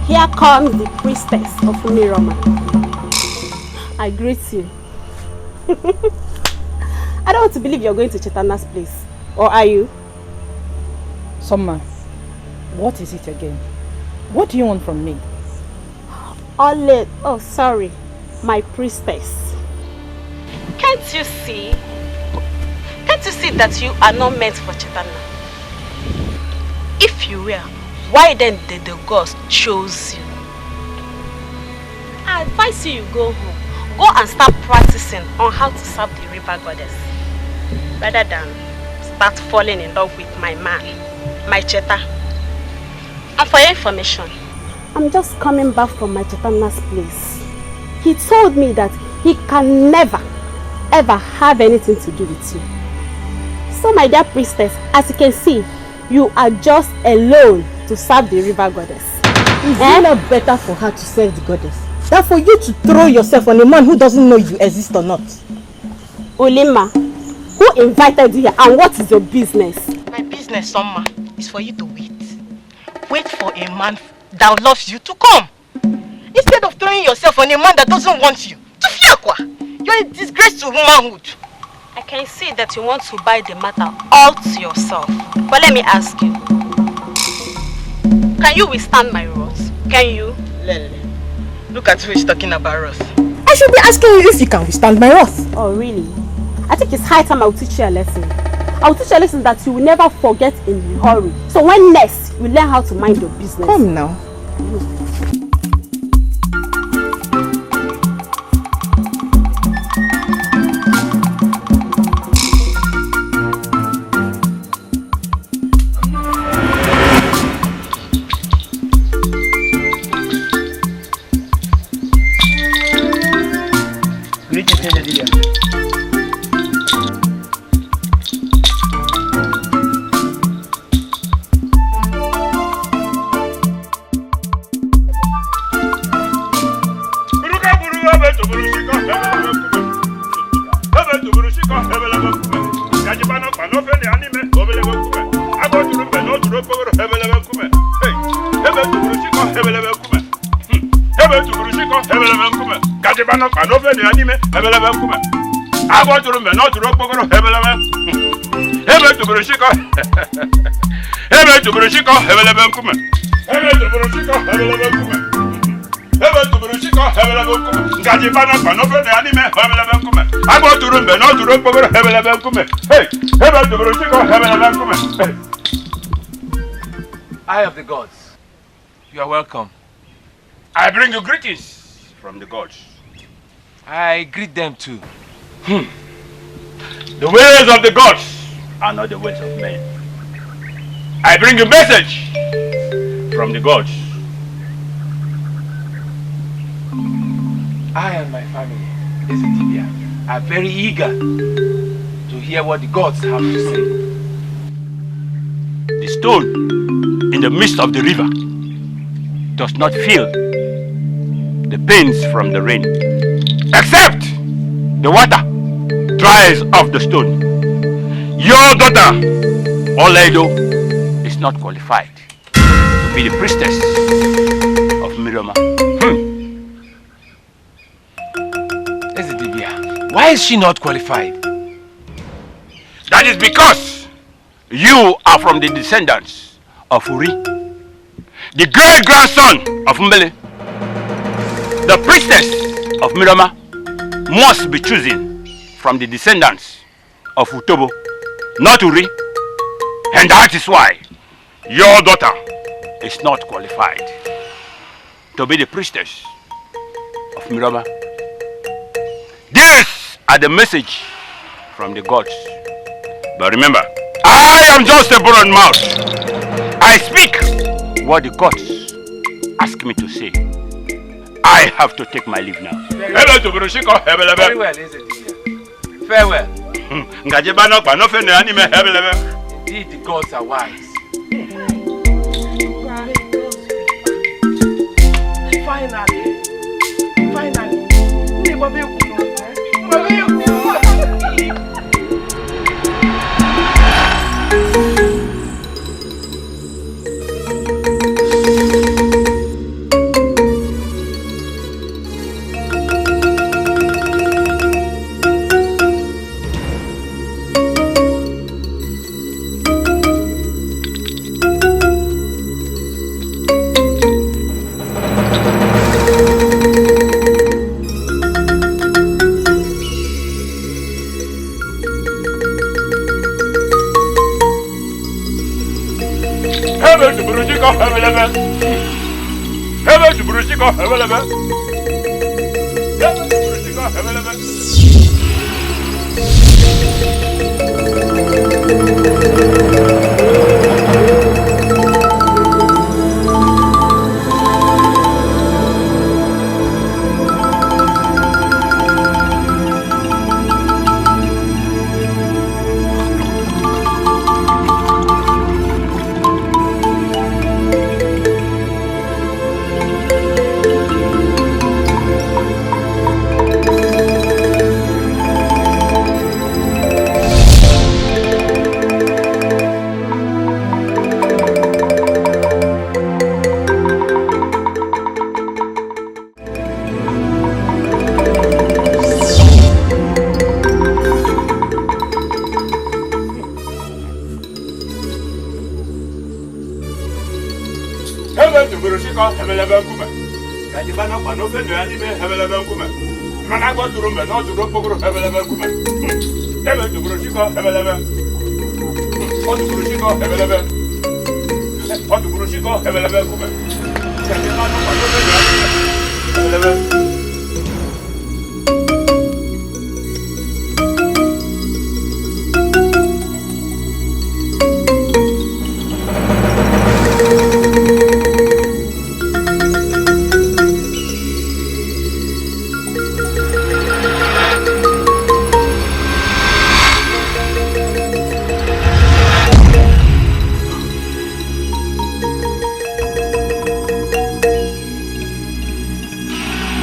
Here comes the priestess of Miroma. I greet you. I don't want to believe you're going to Chetana's place. Or are you? Summer, what is it again? What do you want from me? Oh, sorry. My priestess. Can't you see? Can't you see that you are not meant for Chetana? If you were, why then did the gods choose you? I advise you go home. Go and start practicing on how to serve the river goddess. Rather than start falling in love with my man, my Cheta. And for your information, I'm just coming back from my Chetana's place. He told me that he can never, ever have anything to do with you. So my dear priestess, as you can see, you are just alone to serve the river goddess. Is it not better for her to serve the goddess than for you to throw yourself on a man who doesn't know you exist or not? Ulima, who invited you here and what is your business? My business, Summer, is for you to wait. Wait for a man that loves you to come. Instead of throwing yourself on a man that doesn't want you. To fiakwa, you're a disgrace to womanhood. I can see that you want to buy the matter all to yourself. But let me ask you. Can you withstand my wrath? Can you? Lele, look at who is talking about wrath. I should be asking you if you can withstand my wrath. Oh, really? I think it's high time I'll teach you a lesson. I'll teach you a lesson that you will never forget in a hurry. So when next, you learn how to mind your business. Come now. Eye of the gods, you are welcome. I bring you greetings from the gods. I greet them too. The ways of the gods are not the ways of men. I bring you message from the gods. I and my family, Ezitibia, are very eager to hear what the gods have to say. The stone in the midst of the river does not feel the pains from the rain, except the water dries off the stone. Your daughter, Oledo, is not qualified to be the priestess of Miroma. Ezitibia, why is she not qualified? That is because you are from the descendants of Uri, the great grandson of Mbele. The priestess of Mirama must be chosen from the descendants of Utobo, not Uri. And that is why your daughter is not qualified to be the priestess of Mirama. These are the message from the gods. But remember, I am just a born mouth. I speak what the gods ask me to say. I have to take my leave now. Very well, farewell. Indeed, the gods are wise. Finally.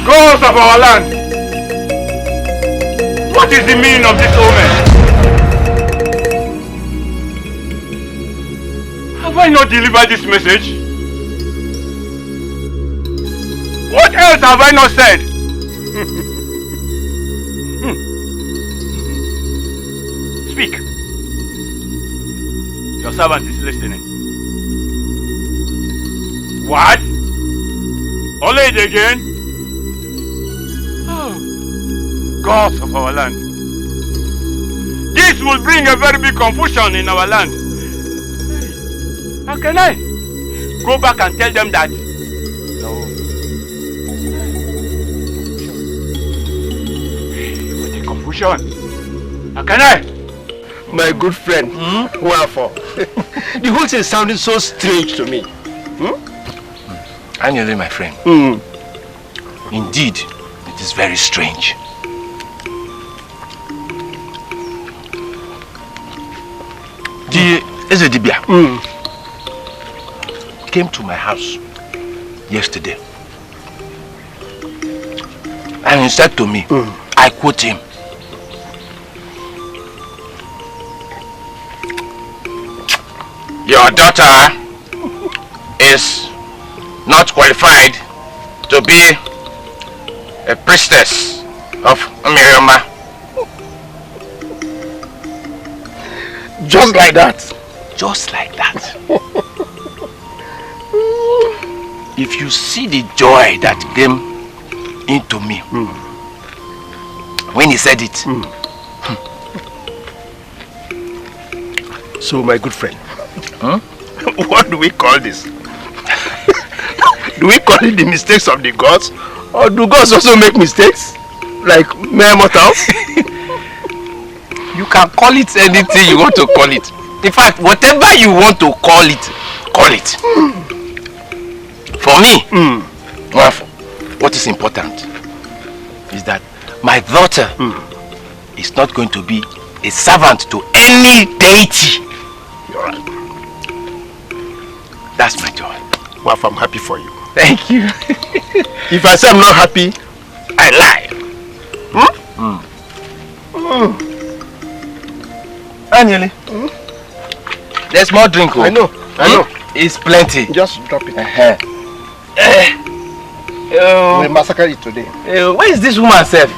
Gods of our land, what is the meaning of this omen? Have I not delivered this message? What else have I not said? Speak. Your servant is listening. What? Only it again? Gods of our land. This will bring a very big confusion in our land. How can I go back and tell them that? No. What a confusion. How can I? My good friend, wherefore? The whole thing is sounding so strange to me. Annually, my friend. Indeed, it is very strange. The Ezedibia came to my house yesterday and he said to me, I quote him, "Your daughter is not qualified to be a priestess of Miriama." Just like that? Just like that. If you see the joy that came into me. When he said it. So, my good friend, what do we call this? Do we call it the mistakes of the gods? Or do gods also make mistakes? Like mere mortals? You can call it anything you want to call it. In fact, whatever you want to call it, call it. For me, what is important is that my daughter is not going to be a servant to any deity. You're right. That's my joy. Well, I'm happy for you. Thank you. If I say I'm not happy, I lie. Annually. There's more drink. I know. It's plenty. Just drop it. We'll massacre it today. Where is this woman, self?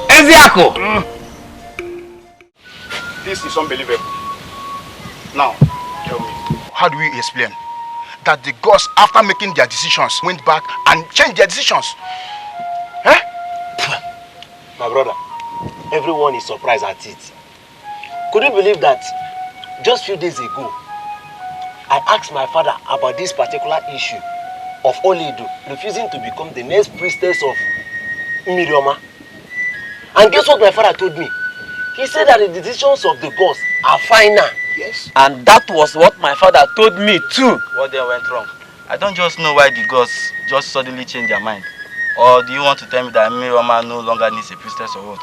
Eziako! This is unbelievable. Now, tell me, how do we explain that the gods, after making their decisions, went back and changed their decisions? My brother, everyone is surprised at it. Could you believe that just few days ago, I asked my father about this particular issue of Oledu refusing to become the next priestess of Mirioma. And guess what my father told me? He said that the decisions of the gods are final. Yes. And that was what my father told me too. What then went wrong? I don't just know why the gods just suddenly changed their mind. Or do you want to tell me that Mirioma no longer needs a priestess or what?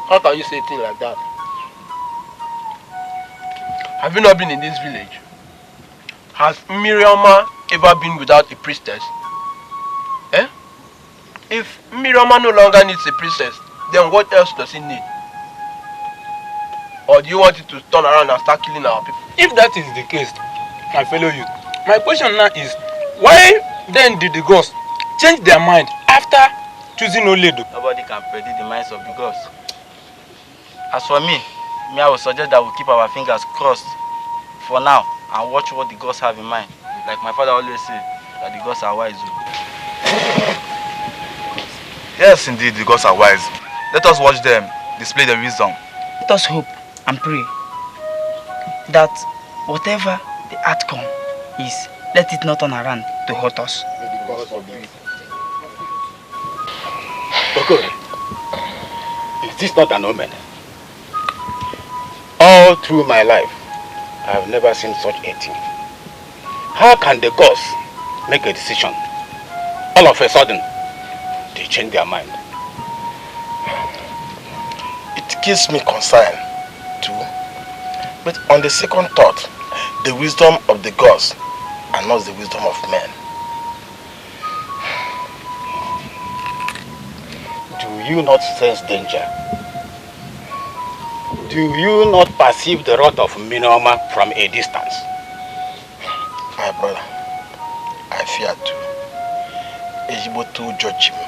How can you say a thing like that? Have you not been in this village? Has Miriama ever been without a priestess? If Miriama no longer needs a priestess, then what else does it need? Or do you want it to turn around and start killing our people? If that is the case, my fellow youth, my question now is, why then did the gods change their mind after choosing Oledu? Nobody can predict the minds of the gods. As for me, I would suggest that we keep our fingers crossed for now and watch what the gods have in mind. Like my father always says, that the gods are wise. Yes, indeed, the gods are wise. Let us watch them display their wisdom. Let us hope and pray that whatever the outcome is, let it not turn around to hurt us. Okay. Is this not an omen? All through my life, I have never seen such a thing. How can the gods make a decision? All of a sudden, they change their mind. It gives me concern too. But on the second thought, the wisdom of the gods and not the wisdom of men. Do you not sense danger? Do you not perceive the wrath of Minoma from a distance? My brother, I fear too. Ejibotu judge me.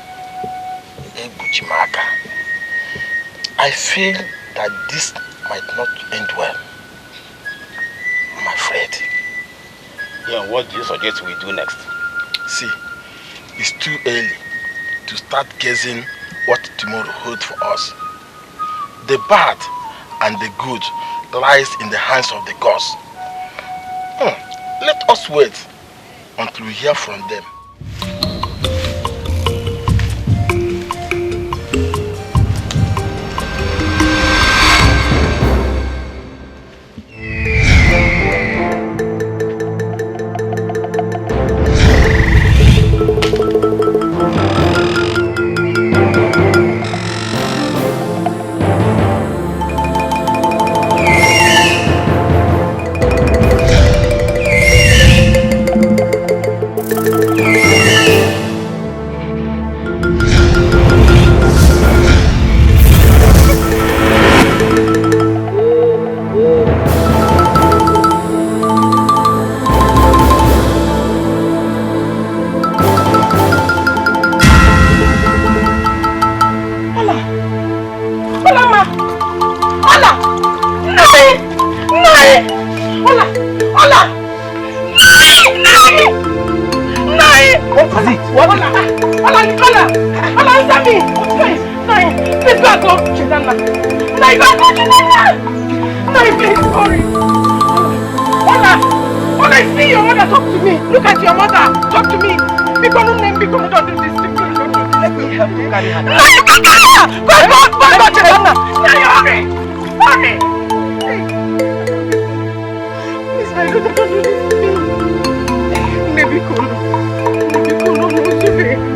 I feel that this might not end well. I'm afraid. Yeah, what do you suggest we do next? See, it's too early to start guessing what tomorrow holds for us. The bad and the good lies in the hands of the gods. Let us wait until we hear from them. Chetana. Now you gotta go, Chetana. Now you please hurry. Mother, it's me, your mother. Talk to me. Look at your mother. Talk to me. Because don't do this. Let me help you carry her. No, you can't carry her. Go, Chetana. Now you hurry. Hurry. Please, my daughter, don't do this to me. Maybe Kono. No, Zubi.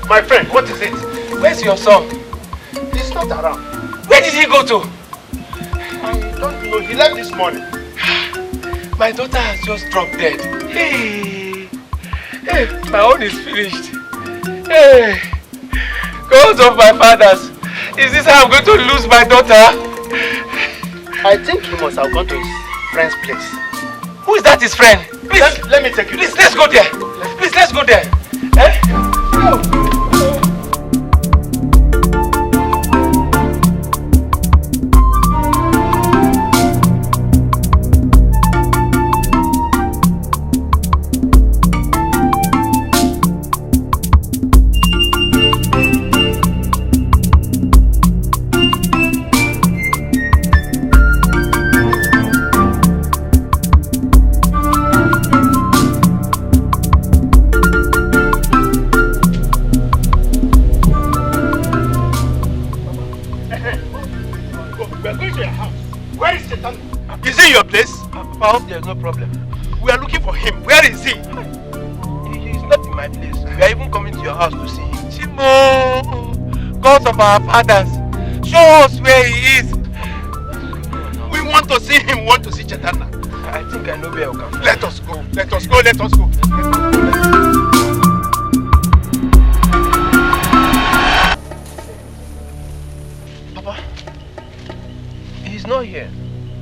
My friend, what is it? Where's your son? He's not around. Where did he go to? I don't know. He left this morning. My daughter has just dropped dead. Hey, my own is finished. Hey, gods of my fathers. Is this how I'm going to lose my daughter? I think he must have gone to his friend's place. Who is that, his friend? Please, let me take you. Please, let's go there. Please, let's go there. Eh? Go. I hope there's no problem. We are looking for him. Where is he? He's not in my place. We are even coming to your house to see him. Chimo! God of our fathers, show us where he is. We want to see him. We want to see Chetana. I think I know where we can. Let us go. Let us go. Let us go. Papa, he's not here.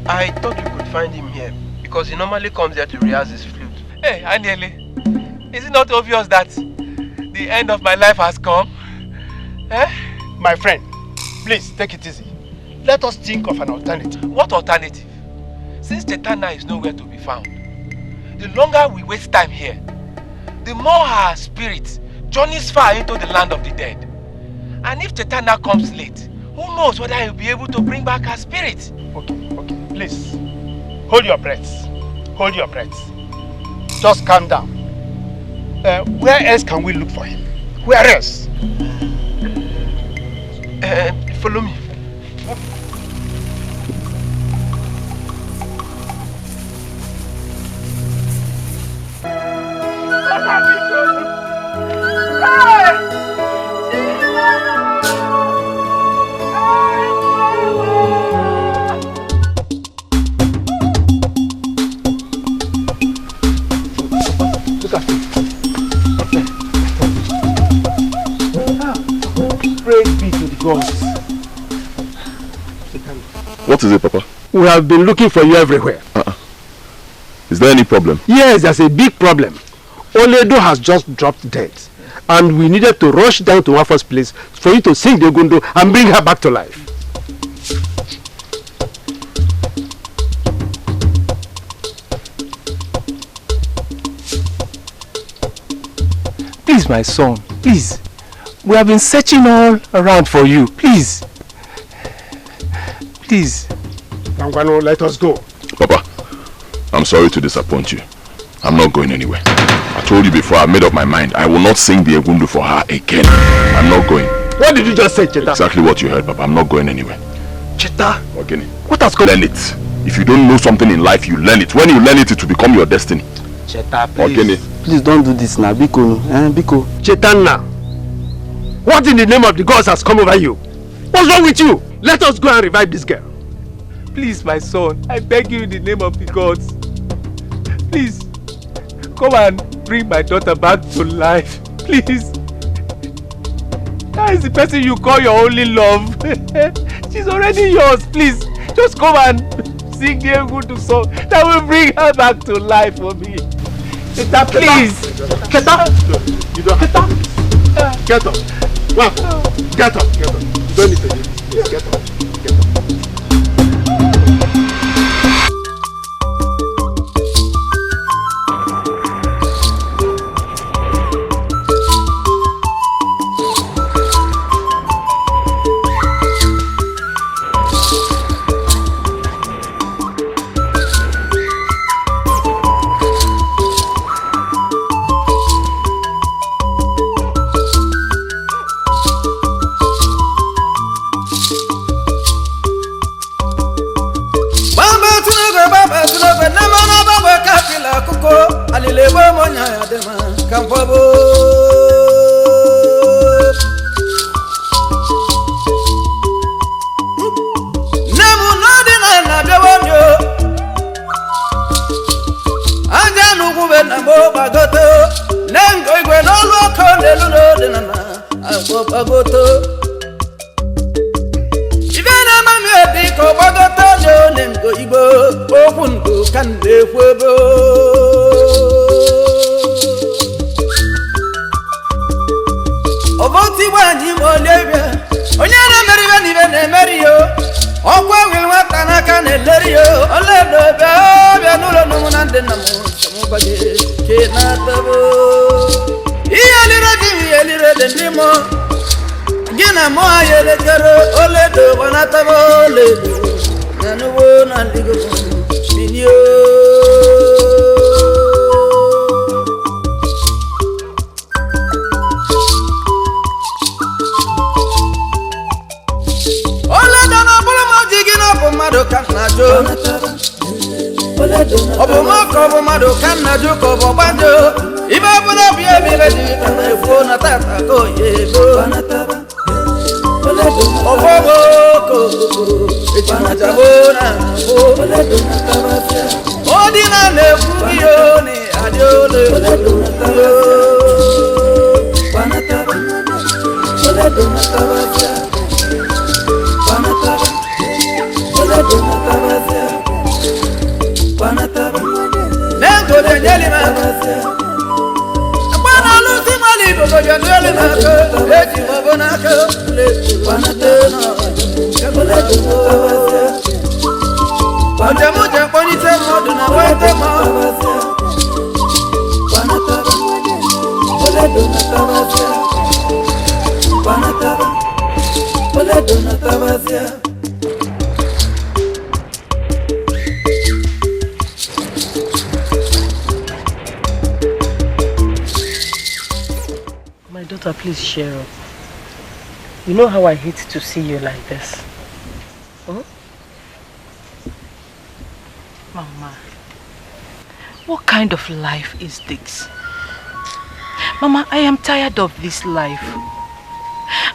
I thought we could find him here because he normally comes here to rehearse his flute. Hey, Aniele, is it not obvious that the end of my life has come? Eh? My friend, please take it easy. Let us think of an alternative. What alternative? Since Chetana is nowhere to be found, the longer we waste time here, the more her spirit journeys far into the land of the dead. And if Chetana comes late, who knows whether he'll be able to bring back her spirit? Okay. Please, hold your breaths. Hold your breaths. Just calm down. Where else can we look for him? Where else? Follow me. Praise be to the gods. What is it, Papa? We have been looking for you everywhere. Is there any problem? Yes, there's a big problem. Oledo has just dropped dead. And we needed to rush down to Wafa's place for you to sing the Ogundo and bring her back to life. Please, my son, please. We have been searching all around for you. Please. Please. Nangwano, let us go. Papa, I'm sorry to disappoint you. I'm not going anywhere. I told you before, I made up my mind. I will not sing the Egundu for her again. I'm not going. What did you just say, Cheta? Exactly what you heard, Papa. I'm not going anywhere. Cheta? Ogini. What has gone? Learn it. If you don't know something in life, you learn it. When you learn it, it will become your destiny. Cheta, please. Ogini. Please don't do this now. Biko. Biko. Chetana, what in the name of the gods has come over you? What's wrong with you? Let us go and revive this girl. Please, my son, I beg you in the name of the gods. Please, come and bring my daughter back to life. Please. That is the person you call your only love. She's already yours. Please, just come and sing the Egundu song that will bring her back to life for me. Cheta, please. Cheta. You don't have to. Get up. Wafo. Get up. Get up. You don't need to do this. Please, get up. Get up. baba sunobe na mana baba kapila kuko alile bo monya ya dema kampobo nemu nodi na bewonyo anja nugu na bo bagoto nengo igwe no lo ko de luno de na abo bagoto ibena mami obi ko bagoto jo nengo igbo okundu kan de kwebo oboti wanyi mo lebe onye na meribe ni be na meriyo okwa wil wata na kan leriyo oledo be nulo no munande na mo mu baje ke na tabo iyali rede ndimo gina mo ayele kero oledo wana tabo oledo nanu wo na ligo minio oledo na bula mo jigina po mado kan na jo obo mako obo mado kan na jo ko bo banjo ibe bula biye bibe jigina na efo na tata ko yebo obo ko echina jabona odina le fuyo ni adiole Nengo de nyeli ma Bana lusi mali gogo ya nyeli ma ko eji mabona ko le panatena Anja moja kwani te modu na wete ma panataba ole dona tabasia panataba ole dona tabasia Daughter, please share up. You know how I hate to see you like this. Hmm? Mama, what kind of life is this? Mama, I am tired of this life.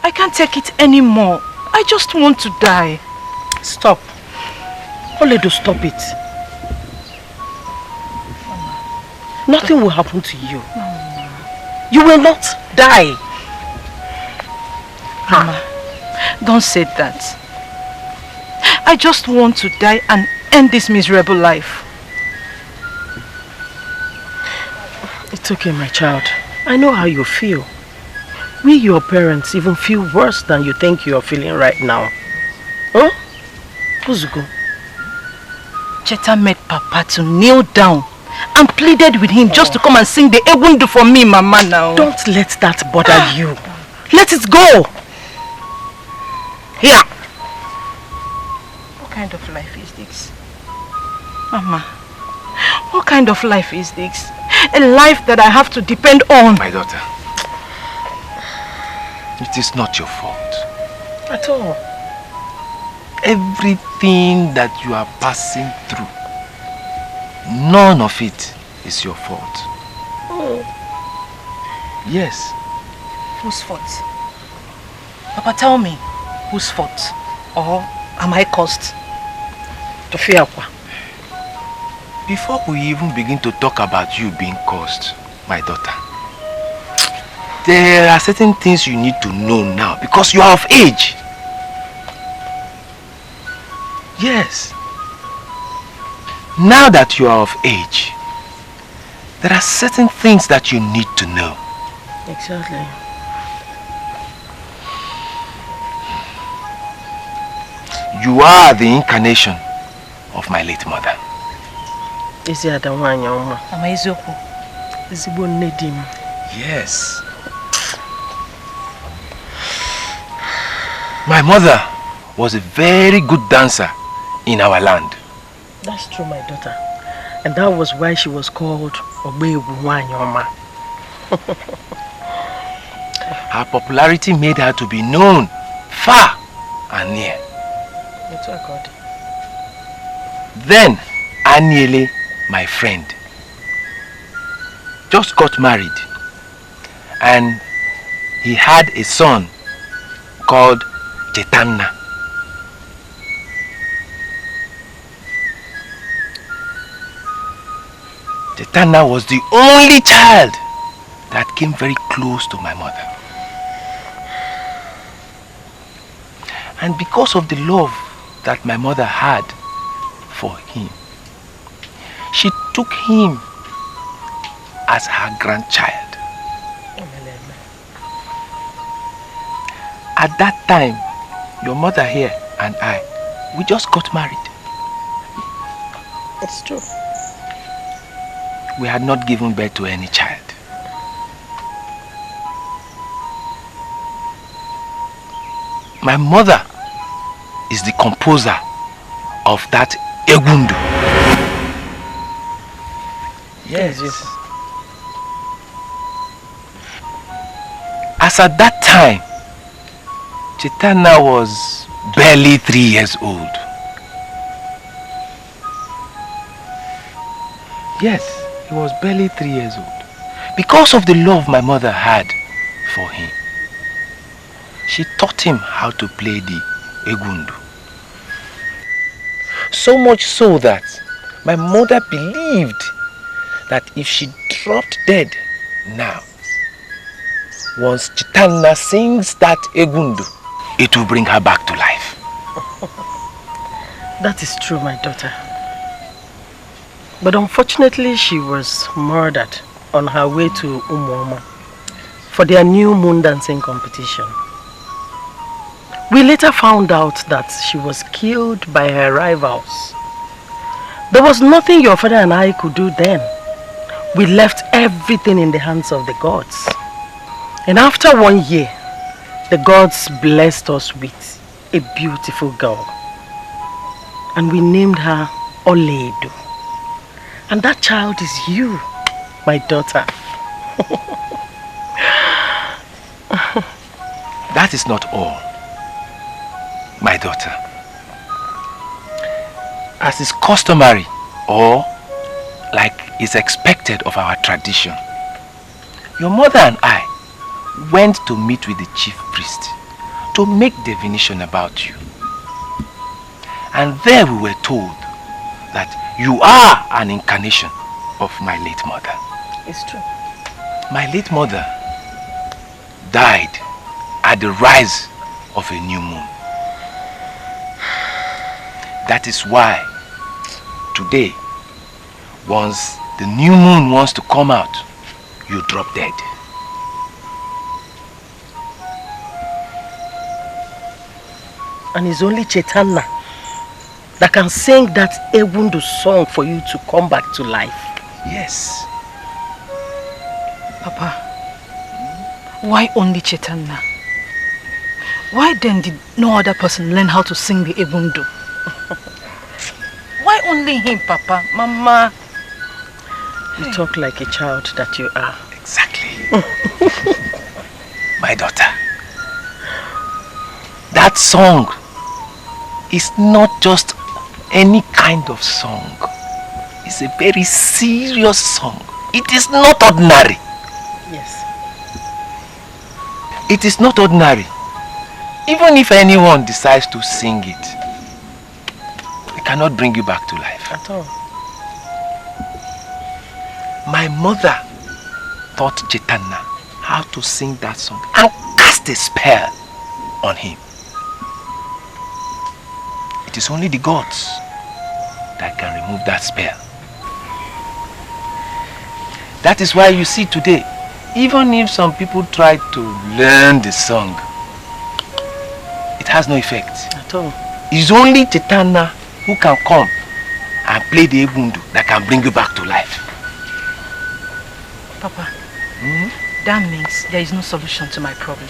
I can't take it anymore. I just want to die. Stop. Oledo, stop it. Mama, nothing will happen to you. Mama. You will not die. Mama, don't say that. I just want to die and end this miserable life. It's okay, my child. I know how you feel. We, your parents, even feel worse than you think you are feeling right now. Huh? Uzugo. Cheta made Papa to kneel down and pleaded with him just to come and sing the Egundu for me, Mama, now. Don't let that bother you. Let it go. Here. What kind of life is this? Mama, what kind of life is this? A life that I have to depend on. My daughter, it is not your fault. At all. Everything that you are passing through, none of it is your fault. Oh. Yes. Whose fault? Papa, tell me, whose fault? Or am I caused? To fear what? Before we even begin to talk about you being caused, my daughter, there are certain things you need to know now because you are of age. Yes. Now that you are of age, there are certain things that you need to know. Exactly. You are the incarnation of my late mother. Is it the one, Mama? Am I Zoko? Is it one Nedim? Yes. My mother was a very good dancer in our land. That's true, my daughter. And that was why she was called Obebuwanyoma. Her popularity made her to be known far and near. That's what God. Then, Aniele, my friend, just got married and he had a son called Chetanna. Chetanna was the only child that came very close to my mother. And because of the love that my mother had for him, she took him as her grandchild. At that time, your mother here and I, we just got married. It's true. We had not given birth to any child. My mother is the composer of that Egundu. Yes. As at that time, Chetanna was barely 3 years old. Yes, he was barely 3 years old. Because of the love my mother had for him, she taught him how to play the Egundu. So much so that my mother believed that if she dropped dead now, once Chetanna sings that Egundu, it will bring her back to life. That is true, my daughter. But unfortunately, she was murdered on her way to Umuoma for their new moon dancing competition. We later found out that she was killed by her rivals. There was nothing your father and I could do then. We left everything in the hands of the gods. And after 1 year, the gods blessed us with a beautiful girl. And we named her Oledo. And that child is you, my daughter. That is not all, my daughter. As is customary, or like is expected of our tradition, your mother and I went to meet with the chief priest to make divination about you. And there we were told that you are an incarnation of my late mother. It's true. My late mother died at the rise of a new moon. That is why today, once the new moon wants to come out, you drop dead. And it's only Chetanna that can sing that Egundu song for you to come back to life. Yes. Papa, why only Chetanna? Why then did no other person learn how to sing the Egundu? Why only him, Papa? Mama? You talk like a child that you are. Exactly. My daughter, that song is not just any kind of song. It's a very serious song. It is not ordinary. Yes. It is not ordinary. Even if anyone decides to sing it, it cannot bring you back to life. At all. My mother taught Chetanna how to sing that song and cast a spell on him. It is only the gods that can remove that spell. That is why you see today, even if some people try to learn the song, it has no effect. At all. It's only Chetanna who can come and play the Egundu that can bring you back to life. Papa, that means there is no solution to my problem.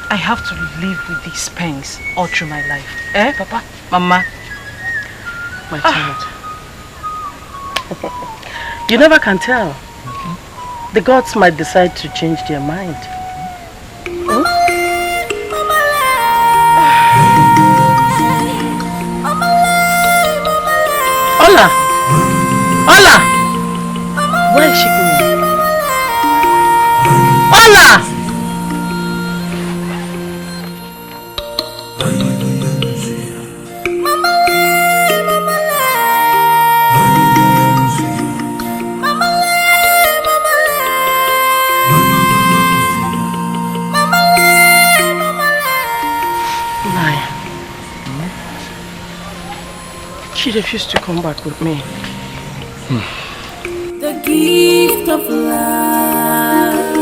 I have to live with these pangs all through my life. Eh, Papa? Mama? My child. You never can tell. The gods might decide to change their mind. Hola! Ola! Where is she going? Ola! She refused to come back with me. The gift of life,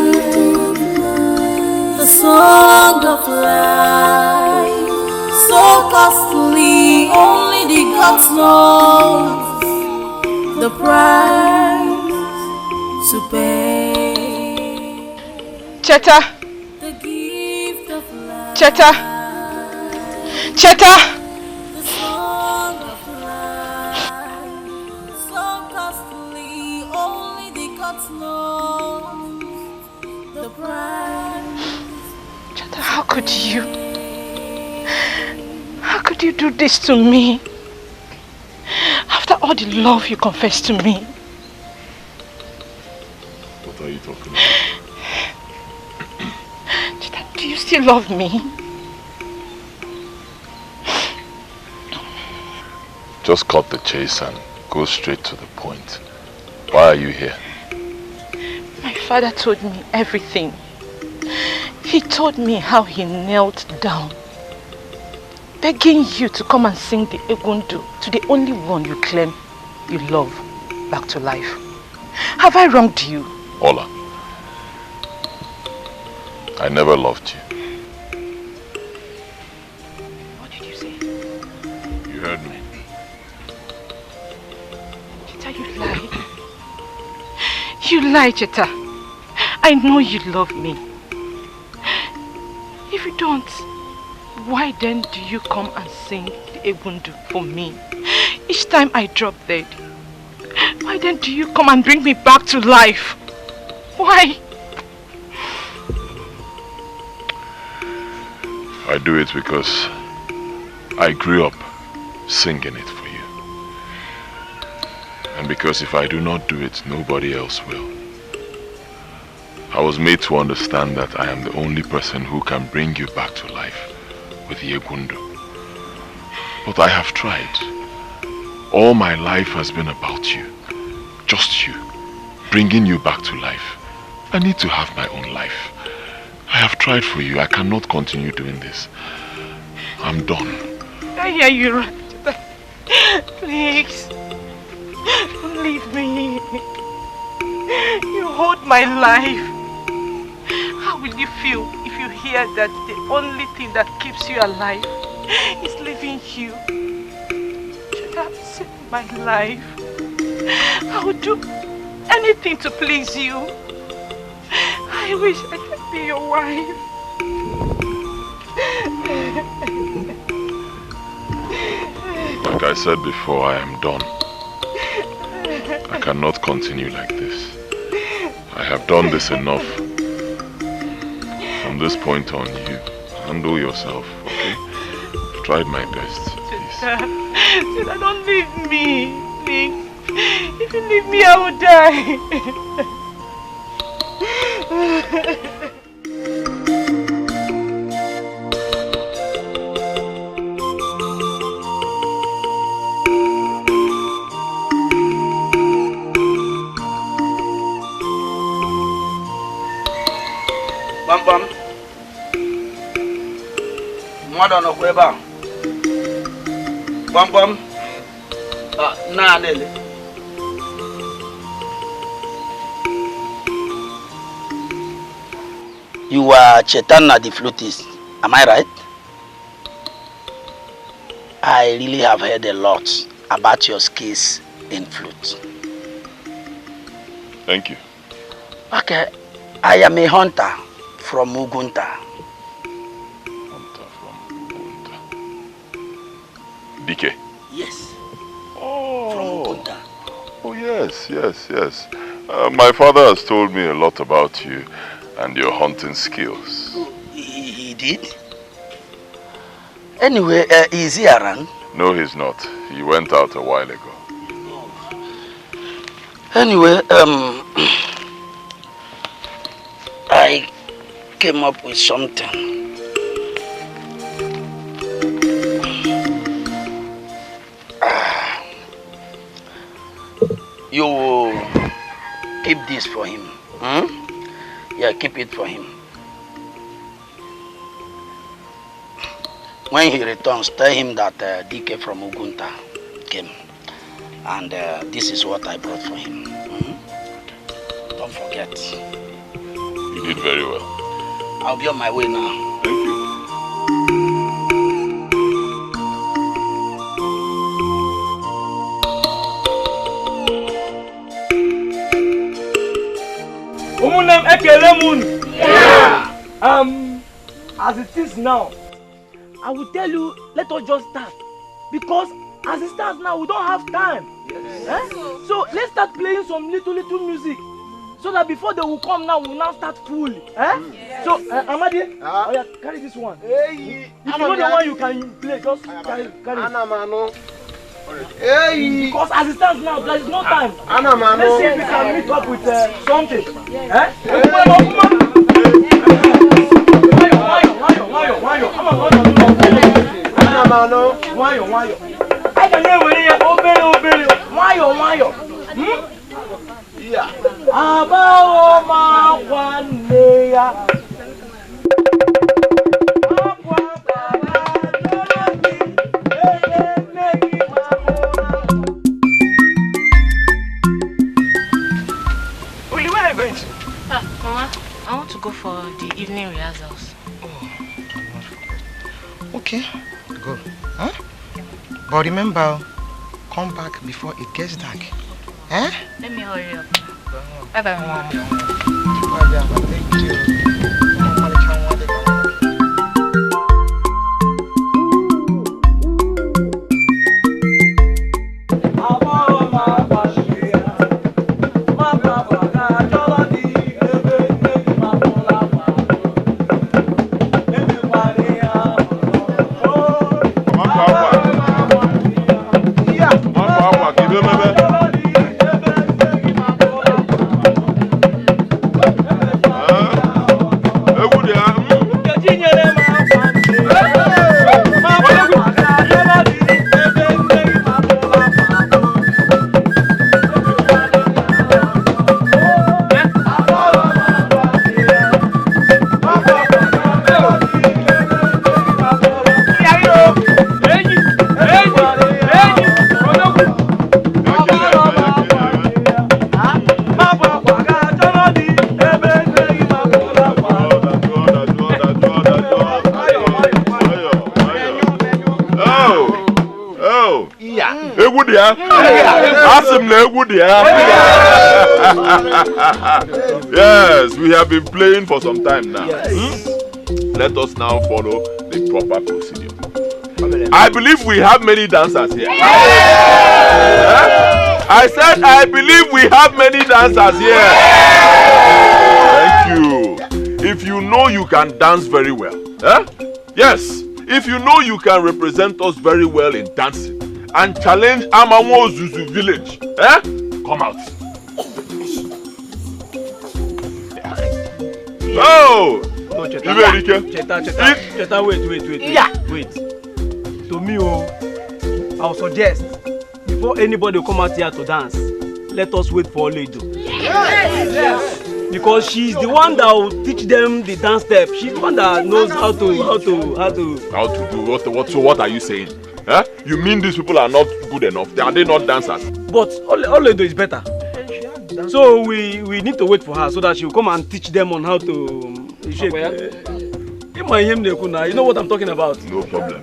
the song of life, so costly, only the gods know the price to pay. Cheta! The gift of life, Cheta! Cheta! the song of life, so costly, only the gods know the price. Cheta, how could you? How could you do this to me? After all the love you confessed to me. What are you talking about? Cheta, do you still love me? Just cut the chase and go straight to the point. Why are you here? My father told me everything. He told me how he knelt down, begging you to come and sing the Egundu to the only one you claim you love back to life. Have I wronged you? Ola, I never loved you. What did you say? You heard me. Cheta, you lie. You lie, Cheta. I know you love me. If you don't, why then do you come and sing the Egundu for me each time I drop dead? Why then do you come and bring me back to life? Why? I do it because I grew up singing it for you. And because if I do not do it, nobody else will. I was made to understand that I am the only person who can bring you back to life with Yegundu. But I have tried. All my life has been about you. Just you. Bringing you back to life. I need to have my own life. I have tried for you. I cannot continue doing this. I'm done. I hear you right. Please. Don't leave me. You hold my life. How will you feel if you hear that the only thing that keeps you alive is leaving you? Should I save my life? I would do anything to please you. I wish I could be your wife. Like I said before, I am done. I cannot continue like this. I have done this enough. From this point on, you handle yourself, okay? I've tried my best, please. Sita, don't leave me, please. If you leave me, I will die. Bam bam. Mmadụ nọkwa ebe a. Bam bam. Na lele. You are Chetana the flutist, am I right? I really have heard a lot about your skills in flute. Thank you. Okay, I am a hunter from Mugunta. Hunter from Mugunta. DK? Yes. Oh. From Mugunta. Oh yes. My father has told me a lot about you and your hunting skills. He did? Anyway, is he around? No, he's not. He went out a while ago. Anyway, I came up with something. You will keep this for him. Yeah, keep it for him. When he returns, tell him that DK from Ugunta came. And this is what I brought for him. Don't forget. You did very well. I'll be on my way now. Thank you. As it is now, I will tell you, let us just start. Because as it stands now, we don't have time. Yes. So let's start playing some little music. So that before they will come now, we will now start fully. Yes. So, Amadi, oh yeah, carry this one. Hey. If you know the one you can play, just carry it. Hey. Because as it stands now, there is no time. Let's see if we can meet up with something. Yes. Mama, I want to go for the evening rehearsals. Okay, go. Huh? But remember, come back before it gets dark. Huh? Let me hurry up. Bye-bye, Mama. Thank you. Yes, we have been playing for some time now. Yes. Let us now follow the proper procedure. I believe we have many dancers here. I said I believe we have many dancers here. Thank you. If you know you can dance very well, yes, if you know you can represent us very well in dancing and challenge Amawo Zuzu village, come out. Oh! No, Cheta, wait. Yeah. Wait. To me, I will suggest, before anybody will come out here to dance, let us wait for Oledo. Yes. Because she's the one that will teach them the dance step. She's the one that knows how to do. So what are you saying? You mean these people are not good enough? Are they not dancers? But Oledo is better. So we need to wait for her so that she will come and teach them on how to shake. You know what I'm talking about? No problem.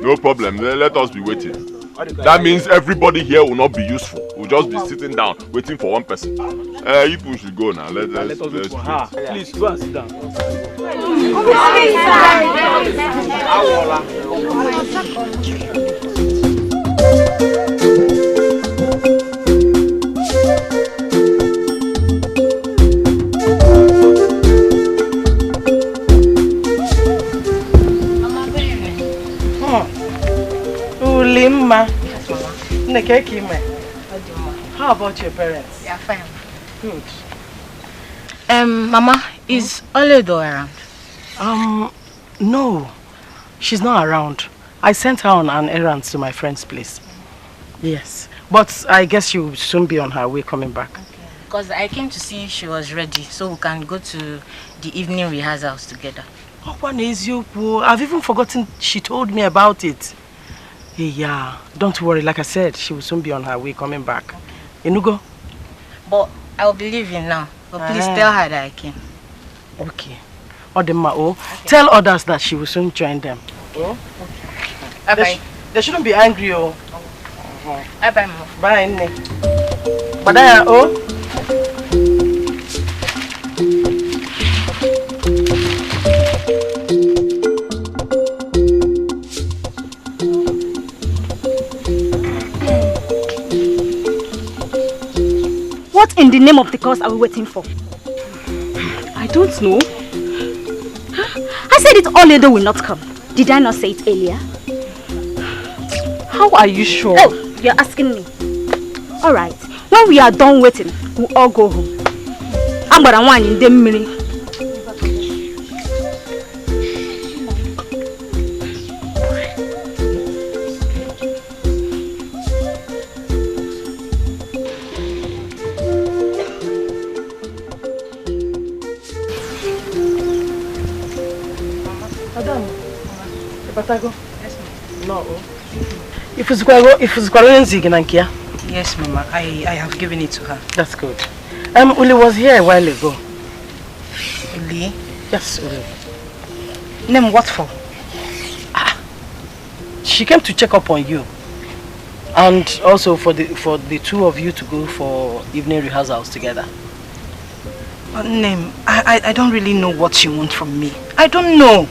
No problem. Let us be waiting. That means everybody here will not be useful. We'll just be sitting down waiting for one person. You people should go now. Let us wait for her. Please go and sit down. Ulimma. How about your parents? They are fine. Good. Mama, is Oledo around? No. She's not around. I sent her on an errand to my friend's place. Yes. But I guess she will soon be on her way coming back. Because I came to see if she was ready, so we can go to the evening rehearsals together. I've even forgotten she told me about it. Yeah, don't worry. Like I said, she will soon be on her way coming back. Enugo? But I'll be leaving now. But please tell her that I came. Okay. Tell others that she will soon join them. Oh? Bye-bye. They shouldn't be angry, Bye-bye, Mom. Bye, Nne. Badaya, oh? What in the name of the cause are we waiting for? I don't know. I said it Oledo will not come. Did I not say it earlier? How are you sure? Oh, you're asking me. Alright, when we are done waiting, we'll all go home. I'm gonna want in the minute. Yes, ma'am. No. If it's going Yes, Mama. I have given it to her. That's good. Uli was here a while ago. Uli? Yes, Uli. Name what for? She came to check up on you. And also for the two of you to go for evening rehearsals together. Name, I don't really know what she wants from me. I don't know.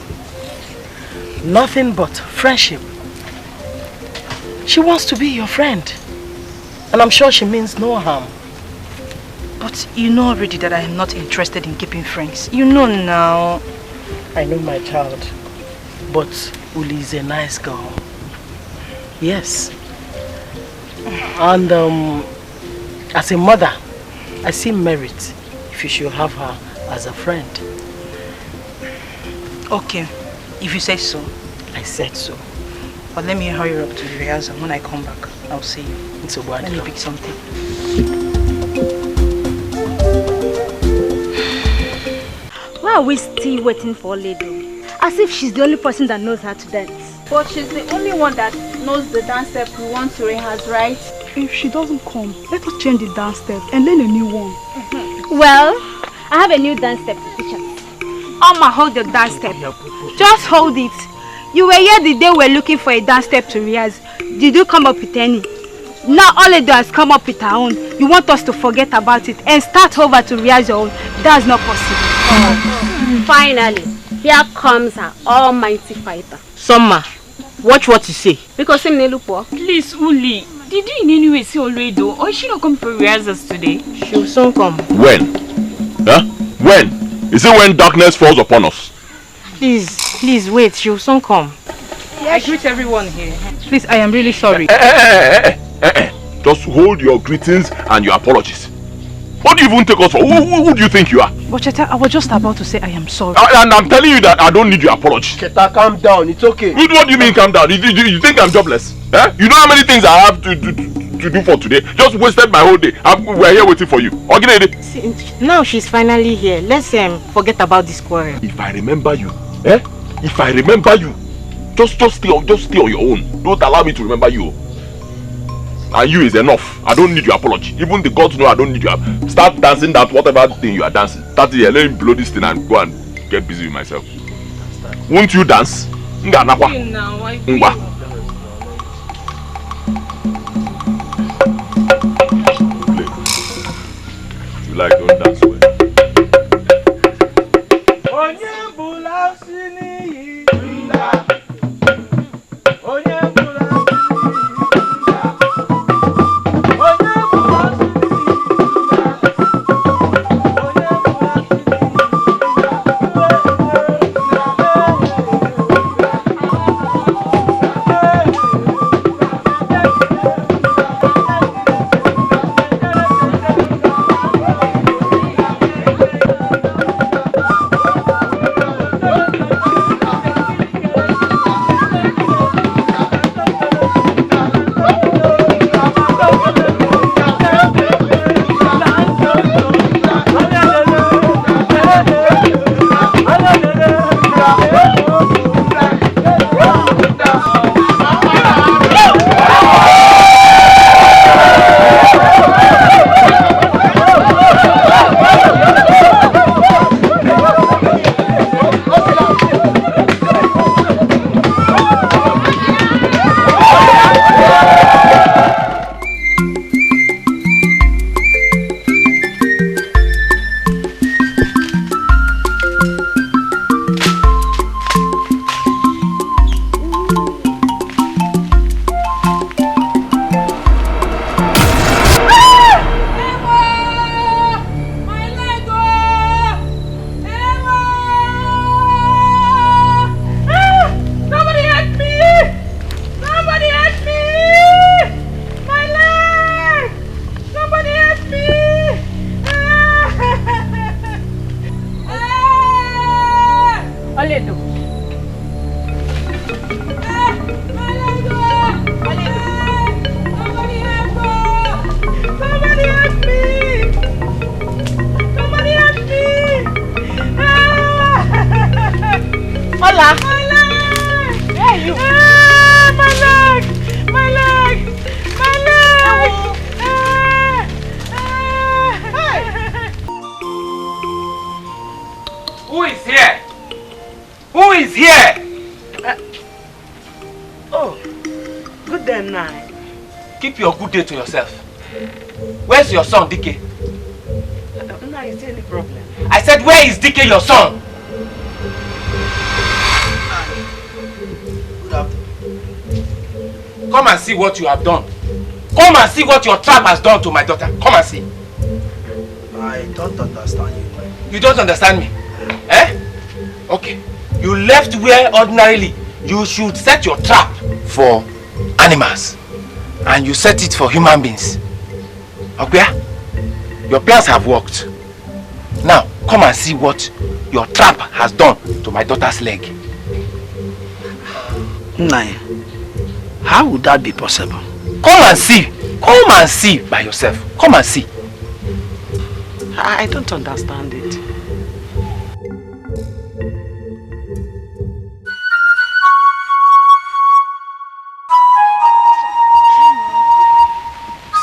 Nothing but friendship. She wants to be your friend. And I'm sure she means no harm. But you know already that I am not interested in keeping friends. You know now. I know, my child. But Uli is a nice girl. Yes. And as a mother, I see merit if you should have her as a friend. Okay, if you say so. I said so. But let me hurry up to the rehearsal. When I come back, I'll see you. It's a word. Let me pick something. Why are we still waiting for Oledo? As if she's the only person that knows how to dance. But she's the only one that knows the dance step we want to rehearse, right? If she doesn't come, let us change the dance step and learn a new one. Well, I have a new dance step to teach us. Oma, hold your dance step. Just hold it. You were here the day we were looking for a dance step to rehearse. Did you come up with any? Now Oledo has come up with her own. You want us to forget about it and start over to rehearse your own. That's not possible. Finally, here comes her almighty fighter. Summer, watch what you say. Because him look poor. Please, Uli, did you in any way see Oledo? Or is she not coming for rehearsals today? She will soon come. When? Huh? When? Is it when darkness falls upon us? Please wait, she will soon come. I greet everyone here. Please, I am really sorry. Just hold your greetings and your apologies. What do you even take us for? Who do you think you are? But Cheta, I was just about to say I am sorry. And I'm telling you that I don't need your apology. Cheta, calm down. It's okay. What do you mean calm down? You think I'm jobless? Eh? You know how many things I have to do for today? Just wasted my whole day. We're here waiting for you. See, now she's finally here. Let's forget about this quarrel. If I remember you, if I remember you, just stay on your own. Don't allow me to remember you. And you is enough. I don't need your apology. Even the gods know I don't need your. Start dancing that whatever thing you are dancing. Start here. Let me blow this thing and go and get busy with myself. Won't you dance? You like, don't dance well. keep your good day to yourself. Where's your son, Dike? No, is there any problem? I said, where is Dike, your son? Come and see what you have done. Come and see what your trap has done to my daughter. Come and see. I don't understand you. You don't understand me? Eh? Okay. You left where ordinarily you should set your trap for animals. And you set it for human beings. Okay? Your plans have worked. Now, come and see what your trap has done to my daughter's leg. Nai, how would that be possible? Come and see. Come and see by yourself. Come and see. I don't understand it.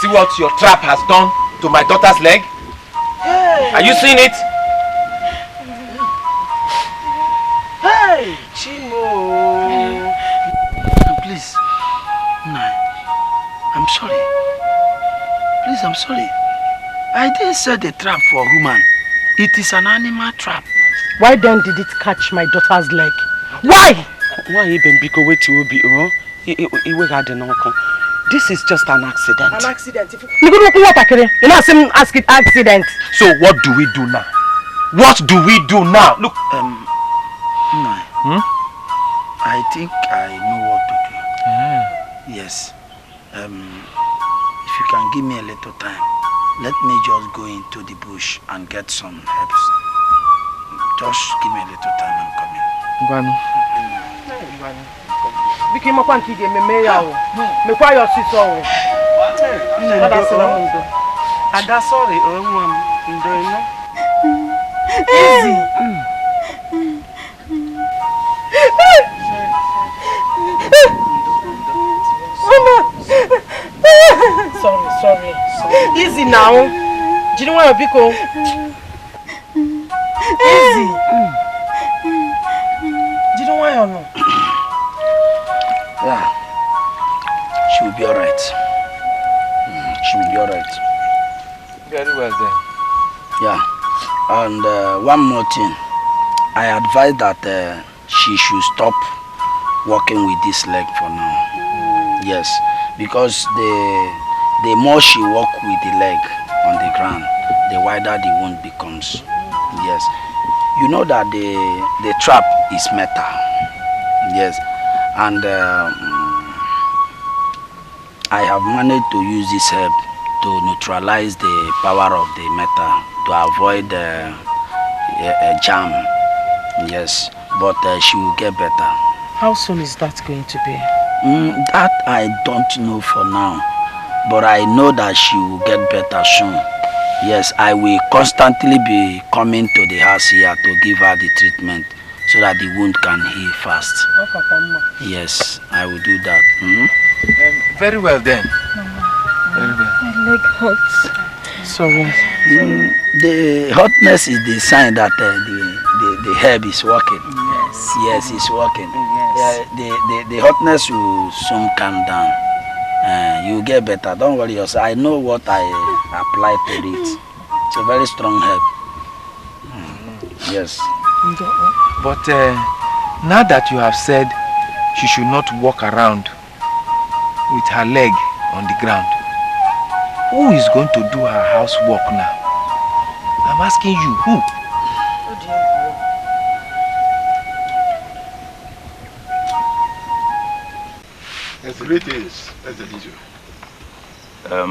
See what your trap has done to my daughter's leg? Hey. Are you seeing it? Hey, Chimo. Please, Nai, I'm sorry. Please, I'm sorry. I didn't set a trap for a human. It is an animal trap. Why then did it catch my daughter's leg? Why? Why even Biko wait to be This is just an accident. An accident. You know, accident. So what do we do now? What do we do now? Look. I think I know what to do. Yes. If you can give me a little time, let me just go into the bush and get some herbs. Just give me a little time, I'm coming. Biki mo kwanki ge me ya o. Me kwa your sister o. Ada sorry, nwa m ndo ino. Easy. Sorry. Easy now. Do you want your biko? Easy. Do you want your no? Yeah. She will be alright. She will be alright. Very well then. Yeah. And one more thing. I advise that she should stop walking with this leg for now. Yes. Because the more she walk with the leg on the ground, the wider the wound becomes. Yes. You know that the trap is metal. Yes. And I have managed to use this herb to neutralize the power of the metal to avoid a jam. Yes. But she will get better. How soon is that going to be? That I don't know for now, but I know that she will get better soon. Yes, I will constantly be coming to the house here to give her the treatment so that the wound can heal fast. Yes, I will do that. Very well then. Very well. My leg hurts. Sorry. The hotness is the sign that the herb is working. Yes, it's working. The hotness will soon calm down. You will get better. Don't worry yourself. I know what I apply to it. It's a very strong herb. Yes. But now that you have said she should not walk around with her leg on the ground, who is going to do her housework now? I'm asking you, who? Greetings, Ezelijo.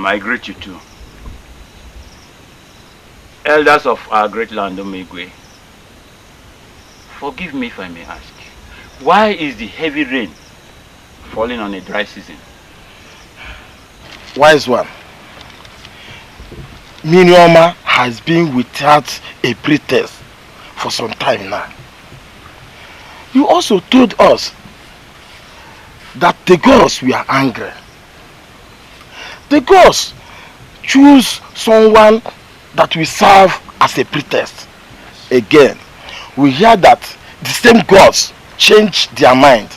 I greet you too. Elders of our great land, Omegwe, forgive me if I may ask, why is the heavy rain falling on a dry season? Wise one, Minioma has been without a pretext for some time now. You also told us that the gods were angry. The gods choose someone that will serve as a pretext. Again, we hear that the same gods change their mind.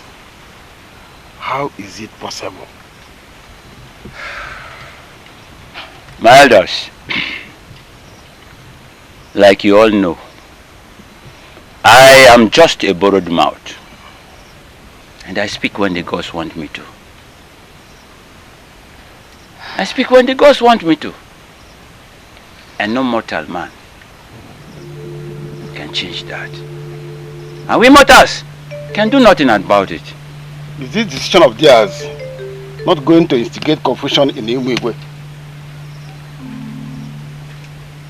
How is it possible? My elders, like you all know, I am just a borrowed mouth, and I speak when the gods want me to. I speak when the gods want me to, and no mortal man can change that. And we mortals can do nothing about it. Is this decision of theirs not going to instigate confusion in Imwigwe?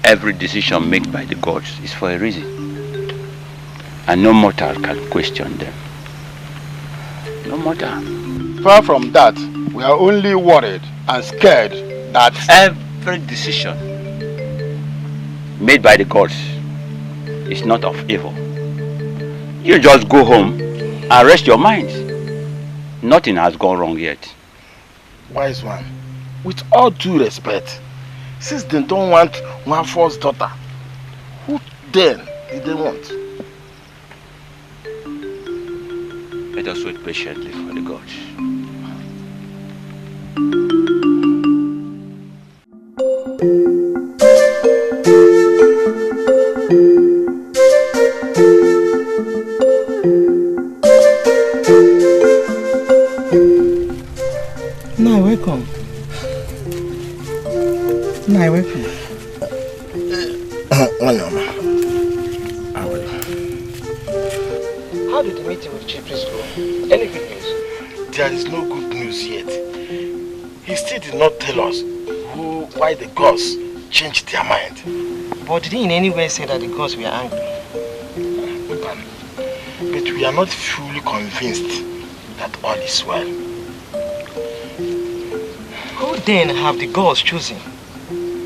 Every decision made by the gods is for a reason, and no mortal can question them. No mortal. Far from that, we are only worried and scared that every decision made by the gods is not of evil. You just go home and rest your minds. Nothing has gone wrong yet. Wise one, with all due respect, since they don't want one false daughter, who then did they want? Let us wait patiently for the gods. Now, welcome. Now, welcome. How did the meeting with Chief Priest go? Any good news? There is no good news yet. He still did not tell us why the gods changed their mind. But did he in any way say that the gods were angry? But we are not fully convinced that all is well. Who then have the gods chosen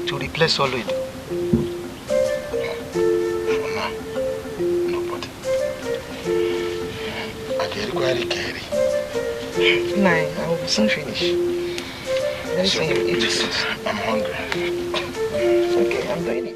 to replace Oloido? For now, nobody. I get quite carry. Nah, I will soon finish. Let's say you eat first. I'm hungry. Okay, I'm doing it.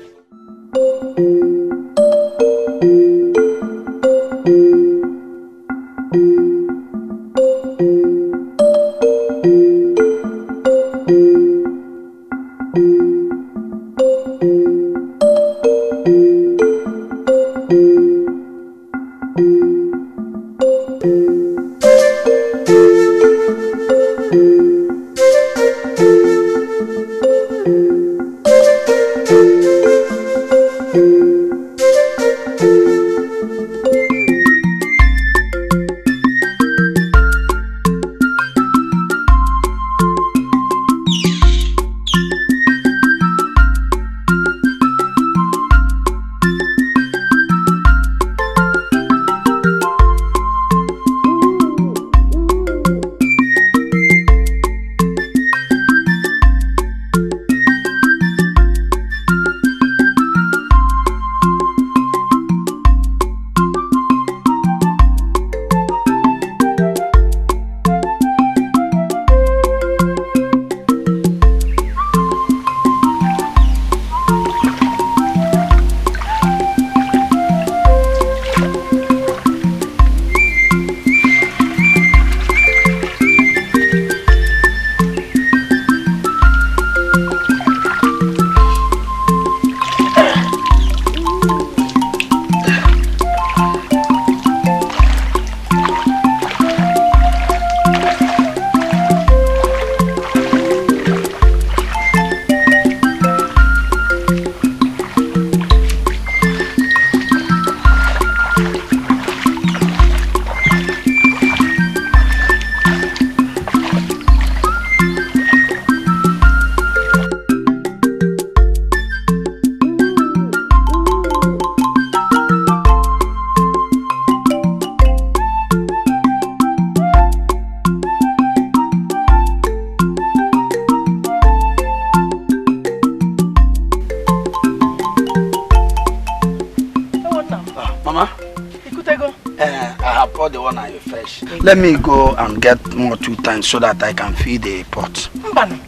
Let me go and get more 2 times so that I can feed the pot. Mbano,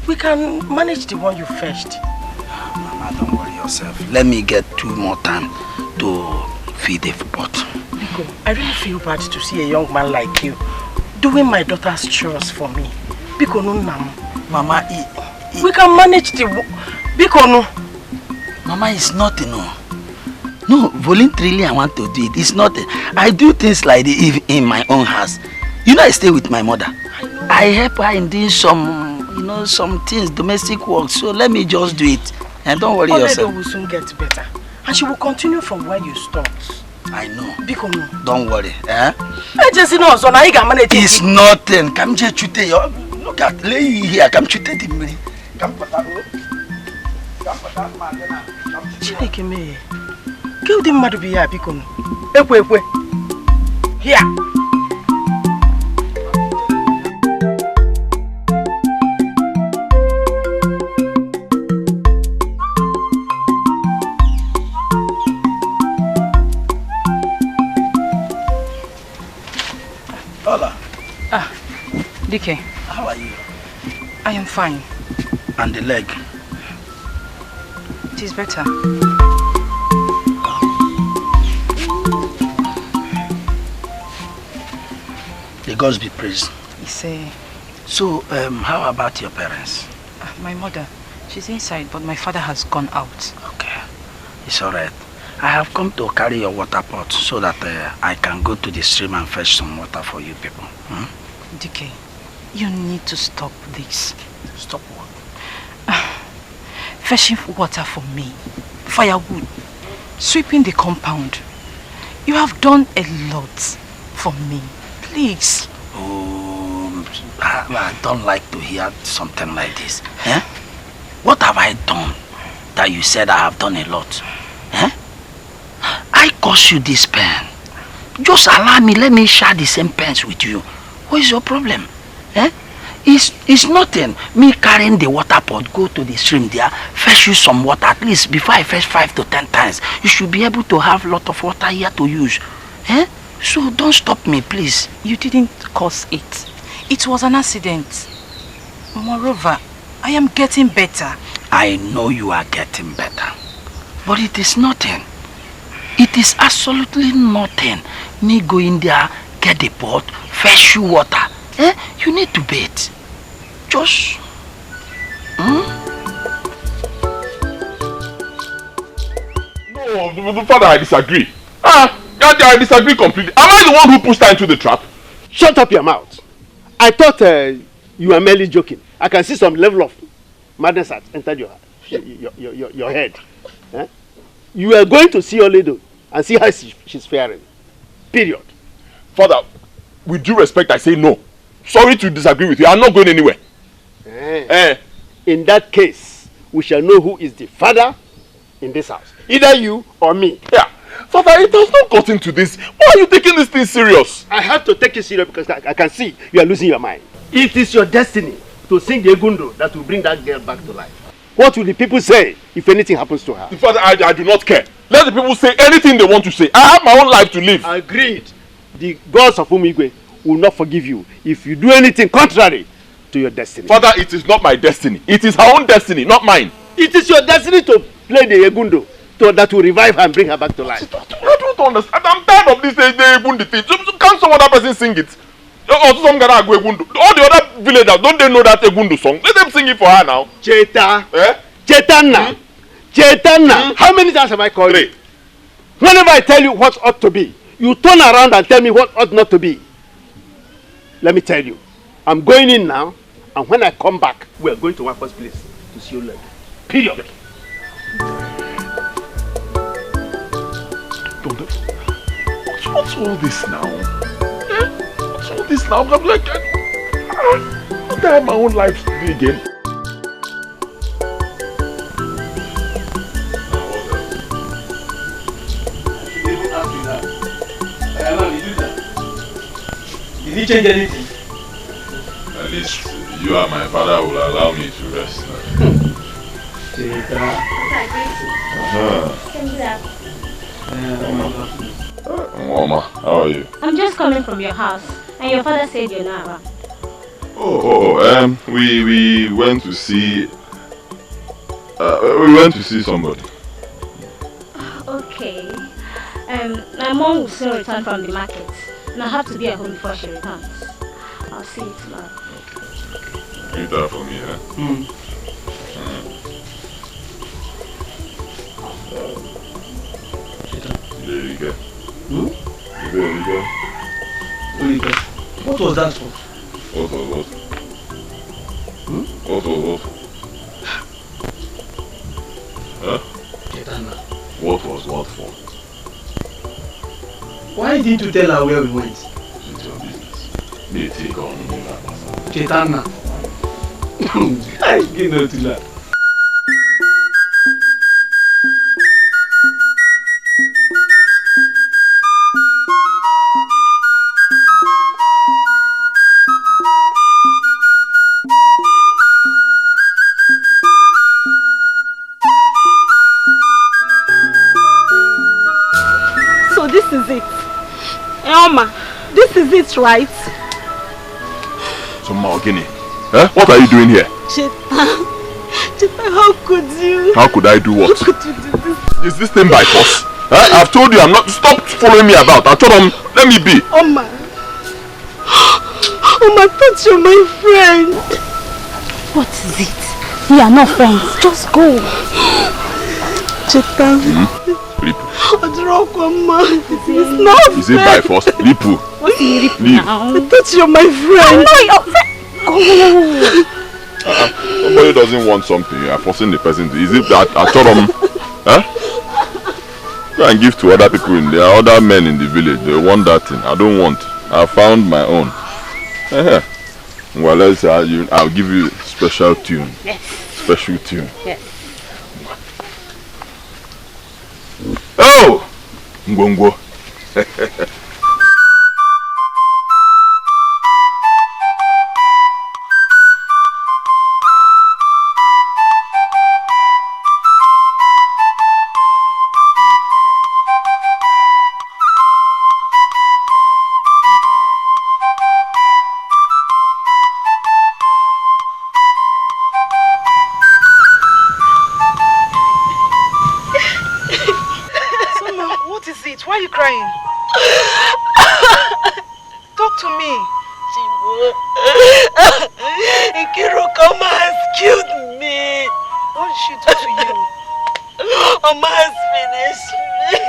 we can manage the one you fetched. Mama, don't worry yourself. Let me get 2 more times to feed the pot. Biko, I really feel bad to see a young man like you doing my daughter's chores for me. Biko, no, Mama, We can manage the... Bikono. Mama, it's nothing, no. No, voluntarily I want to do it. It's nothing. I do things like this in my own house. You know, I stay with my mother. I help her in doing some, you know, some things, domestic work. So let me just do it. And don't worry yourself. Oledo will soon get better. And she will continue from where you stopped. I know. Bikono. Don't worry. Eh? It's nothing. Come here, chute. Look at lay here. Come chute the money. Come put that. Chineke me. Kill the madu be here, Bikono. Ekwe. Here. Hola. DK. How are you? I am fine. And the leg? It is better. The gods be praised. So, how about your parents? My mother, she's inside, but my father has gone out. Okay, it's alright. I have come to carry your water pot so that I can go to the stream and fetch some water for you people. DK, you need to stop this. Stop what? Fetching water for me, firewood, sweeping the compound. You have done a lot for me. Please. Oh, I don't like to hear something like this. Eh? What have I done that you said I have done a lot? Eh? I caused you this pen. Just allow me, let me share the same pens with you. What is your problem? Eh? It's nothing. Me carrying the water pot, go to the stream there, fetch you some water. At least before I fetch 5 to 10 times, you should be able to have a lot of water here to use. Eh? So don't stop me, please. You didn't cause it. It was an accident. Moreover, I am getting better. I know you are getting better. But it is nothing. It is absolutely nothing. Me go in there, get the pot, fetch you water. Eh? You need to bathe. Just... No, Father, I disagree. I disagree completely. Am I the one who pushed her into the trap? Shut up your mouth. I thought you were merely joking. I can see some level of madness has entered your head. Eh? You are going to see Oledo and see how she's faring. Period. Father, with due respect, I say no. Sorry to disagree with you. I'm not going anywhere. In that case, we shall know who is the father in this house. Either you or me. Yeah. Father, it has not gotten to this. Why are you taking this thing serious? I have to take it serious because I can see you are losing your mind. It is your destiny to sing the Egundo that will bring that girl back to life. What will the people say if anything happens to her? Father, I do not care. Let the people say anything they want to say. I have my own life to live. Agreed. The gods of Umigwe will not forgive you if you do anything contrary to your destiny. Father, it is not my destiny. It is her own destiny, not mine. It is your destiny to play the Egundo that will revive her and bring her back to life. I don't understand. I'm tired of this Egundo thing. Can't some other person sing it? Or some Ghana Egundo. All the other villagers, don't they know that Egundo song? Let them sing it for her now. Cheta. Chetana. Chetana. How many times have I called you? Whenever I tell you what ought to be, you turn around and tell me what ought not to be. Let me tell you, I'm going in now, and when I come back, we are going to Wapa's place to see you later. Period. What's all this now? What's all this now? I'm like, I have my own life to do again. Did he change anything? At least you and my father will allow me to rest now. Mama, how are you? I'm just coming from your house, and your father said you're not around. We went to see somebody. Okay. My mom will soon return from the market, and I have to be at home before she returns. I'll see you tomorrow. Ain't that for me, huh? What was that for? What was what? What was what? Huh? What was what for? Why didn't you tell her where we went? It's your business. They take on Chetana. I get no to that. So this is it. Elma, this is it, right? So Malgini, what are you doing here? Chetan, how could you? How could I do what? How could you do this? Is this thing by force? I've told you I'm not. Stop following me about. I told them, let me be. Oma, I thought you're my friend. What is it? We are not friends. Just go. Chetan. What's wrong, Mama? It's not Is it by force? Lipu. What's Leave. Now? I thought you're my friend. I'm not your friend. Go. Somebody doesn't want something. You are forcing the person to. Is it that I told them? Go and give to other people. There are other men in the village. They want that thing. I don't want. I found my own. Well, let's say I'll give you special tune. Yes. Special tune. Yes. Oh! Ngongo. Why are you crying? Talk to me. Ikirukoma has killed me. What did she do to you? Oma has finished me.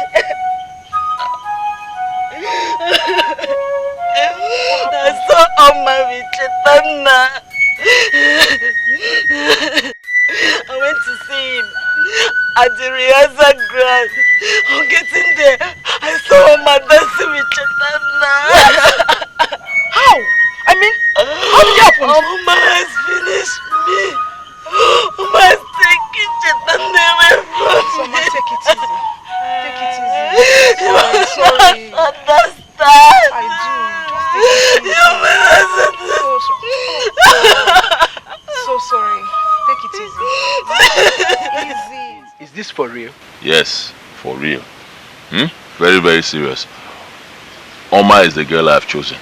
That's so Oma with Chetana. I went to see him at the rehearsal ground. On getting there, I saw Oma dancing with Chetana. How? I mean, how did it happen? Oma has finished me. Oma has taken Chetana away from me. Take it easy. Take it easy. You sorry. Understand? I do. Just take it easy. So sorry. Take it easy. Easy. Is this for real? Yes, for real. Very, very serious. Oma is the girl I've chosen.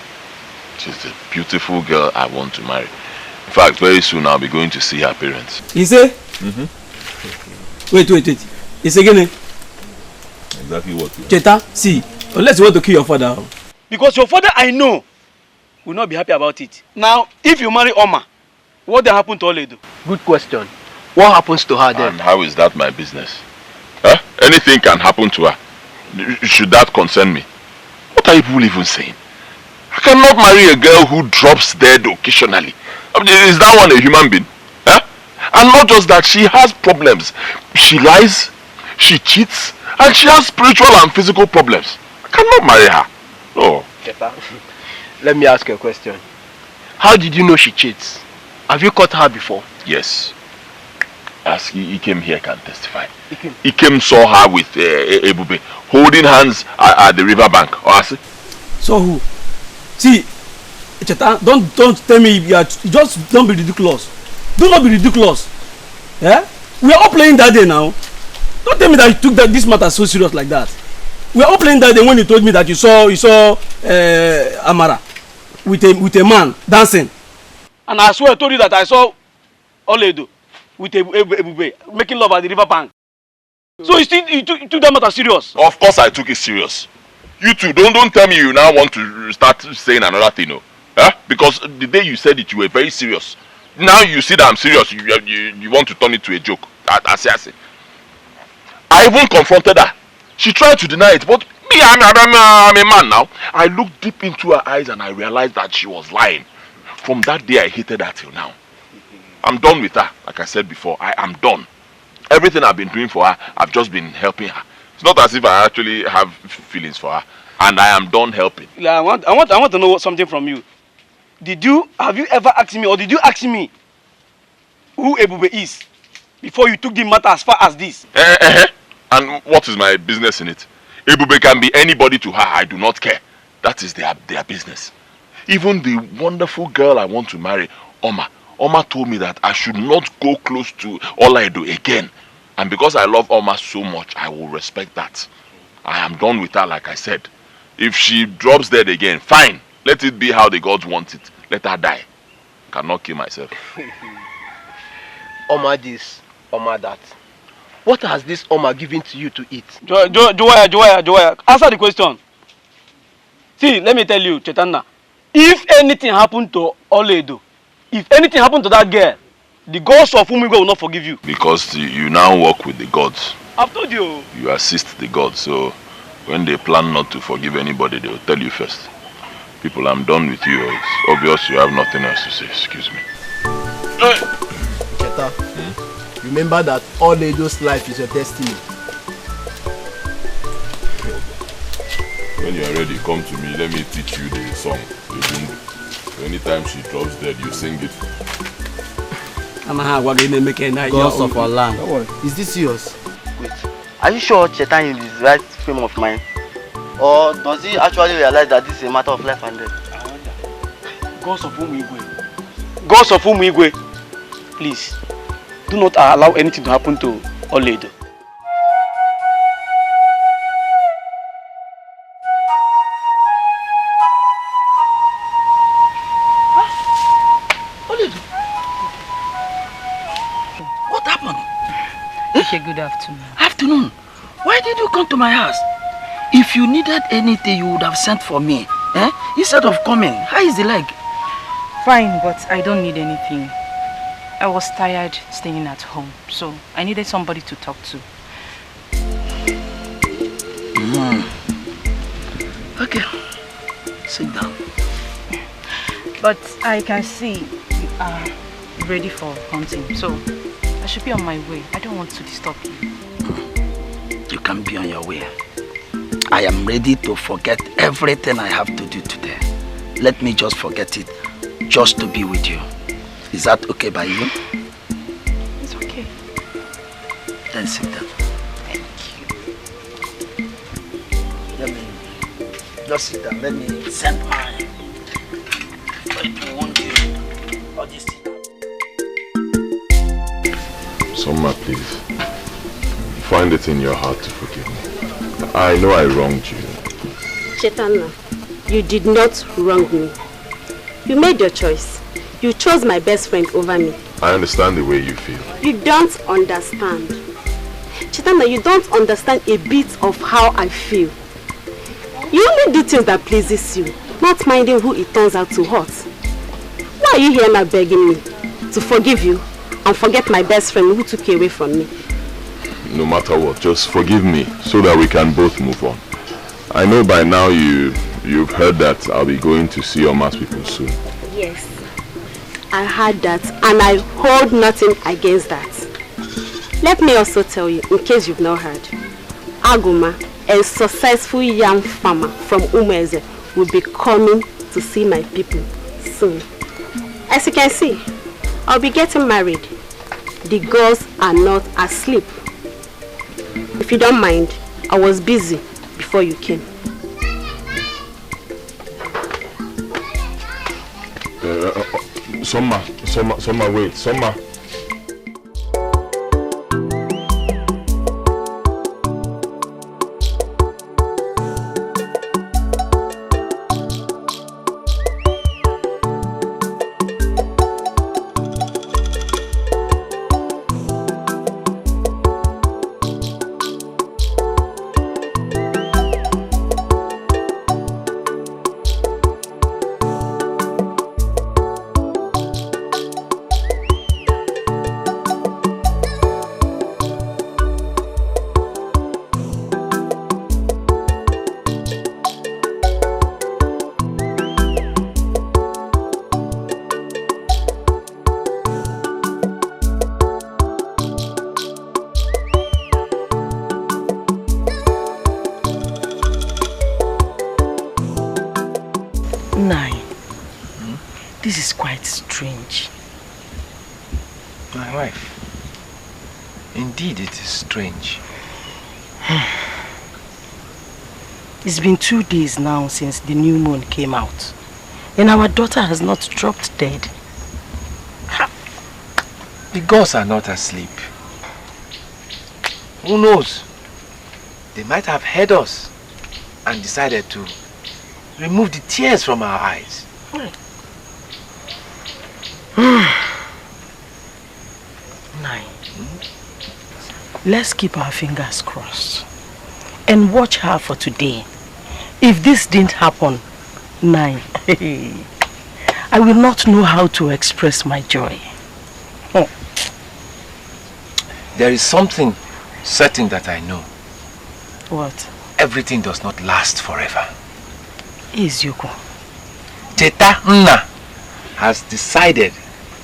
She's the beautiful girl I want to marry. In fact, very soon I'll be going to see her parents. Is it? Wait. It's again. Exactly what? Cheta, see, unless you want to kill your father. Because your father, I know, will not be happy about it. Now, if you marry Oma, what will happen to Oledo? Good question. What happens to her then? And how is that my business? Anything can happen to her. Should that concern me? What are you people even saying? I cannot marry a girl who drops dead occasionally. Is that one a human being? And not just that, she has problems. She lies, she cheats, and she has spiritual and physical problems. I cannot marry her. No. Cheta, let me ask you a question. How did you know she cheats? Have you caught her before? Yes. As he came here can testify. He came saw her with Ebube holding hands at the river bank. So who? See, Cheta, don't tell me you are, just don't be ridiculous. Do not be ridiculous. We are all playing that day now. Don't tell me that you took this matter so serious like that. We are all playing that day when you told me that you saw Amara with a man dancing. And I swear I told you that I saw Oledo with Ebube making love at the river bank. So you took that matter serious? Of course I took it serious. You too, don't tell me you now want to start saying another thing, no? Because the day you said it, you were very serious. Now you see that I'm serious, you want to turn it to a joke. I say. I even confronted her. She tried to deny it, but me, I'm a man now. I looked deep into her eyes and I realized that she was lying. From that day, I hated her till now. I'm done with her. Like I said before, I am done. Everything I've been doing for her, I've just been helping her. It's not as if I actually have feelings for her. And I am done helping. I want to know something from you. Have you ever asked me, or did you ask me who Ebube is before you took the matter as far as this? And what is my business in it? Ebube can be anybody to her. I do not care. That is their business. Even the wonderful girl I want to marry, Oma told me that I should not go close to Olaido again. And because I love Oma so much, I will respect that. I am done with her, like I said. If she drops dead again, fine. Let it be how the gods want it. Let her die. I cannot kill myself. Oma this, Oma that. What has this Oma given to you to eat? Joya, answer the question. See, let me tell you, Chetana. If anything happened to Oledo, if anything happened to that girl, the gods of Umigwe will not forgive you. Because you now work with the gods. I've told you. You assist the gods, so when they plan not to forgive anybody, they will tell you first. People, I'm done with you. It's obvious you have nothing else to say. Excuse me. Cheta, remember that Oledo's life is your destiny. When you are ready, come to me. Let me teach you the song. Anytime she drops dead, you sing it. Gods of our land. Is this yours? Wait, are you sure Chetan is the right frame of mind? Or does he actually realize that this is a matter of life and death? Gods of Umigwe. Gods of Umigwe. Please, do not allow anything to happen to Oledo. Okay, good afternoon. Afternoon? Why did you come to my house? If you needed anything, you would have sent for me. Instead of coming. How is the leg? Fine, but I don't need anything. I was tired staying at home, so I needed somebody to talk to. Okay. Sit down. But I can see you are ready for hunting, so I should be on my way. I don't want to disturb you. You can be on your way. I am ready to forget everything I have to do today. Let me just forget it, just to be with you. Is that okay by you? It's okay. Then sit down. Thank you. Let me just sit down. Let me send mine. But it won't do all this thing. Summa, please. Find it in your heart to forgive me. I know I wronged you. Chetana, you did not wrong me. You made your choice. You chose my best friend over me. I understand the way you feel. You don't understand. Chetana, you don't understand a bit of how I feel. You only do things that pleases you, not minding who it turns out to hurt. Why are you here now begging me to forgive you and forget my best friend who took you away from me? No matter what, just forgive me so that we can both move on. I know by now you've heard that I'll be going to see Oma's people soon. Yes, I heard that and I hold nothing against that. Let me also tell you, in case you've not heard, Aguma, a successful young farmer from Umeze, will be coming to see my people soon. As you can see, I'll be getting married. The girls are not asleep. If you don't mind, I was busy before you came. Summa, wait, Summa. Nine. This is quite strange. My wife, indeed it is strange. It's been 2 days now since the new moon came out. And our daughter has not dropped dead. The gods are not asleep. Who knows? They might have heard us and decided to remove the tears from our eyes. Nine. Let's keep our fingers crossed and watch her for today. If this didn't happen, Nine, I will not know how to express my joy. There is something certain that I know. What? Everything does not last forever. Izuku. Cheta Nna has decided,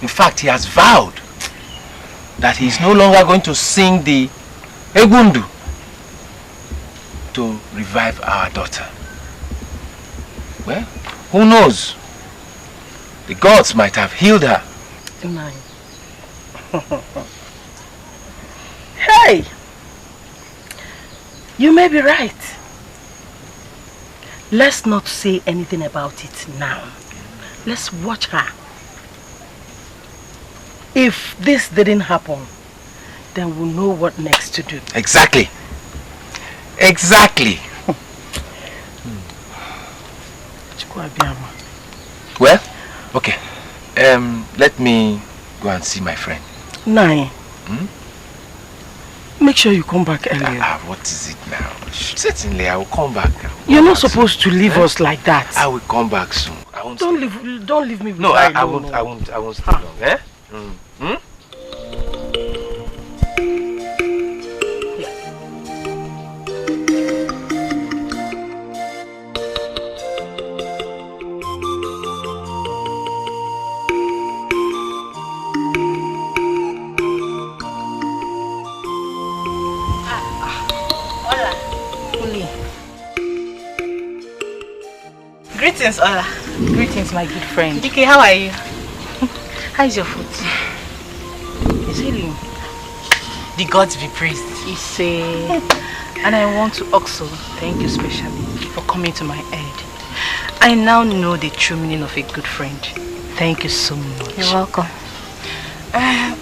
in fact he has vowed, that he is no longer going to sing the Egundu to revive our daughter. Well, who knows? The gods might have healed her. Nine. Hey! You may be right. Let's not say anything about it now. Let's watch her. If this didn't happen, then we'll know what next to do. Exactly. Exactly. Well, okay. Let me go and see my friend. Nine. Make sure you come back earlier. What is it now? Certainly, I will come back. You're not supposed to leave us like that. I will come back soon. I won't Don't leave me with No, her I alone. won't stay long. Eh? Greetings, Ola. Greetings, my good friend. DK, how are you? How is your foot? It's healing. The gods be praised. And I want to also thank you specially for coming to my aid. I now know the true meaning of a good friend. Thank you so much. You're welcome.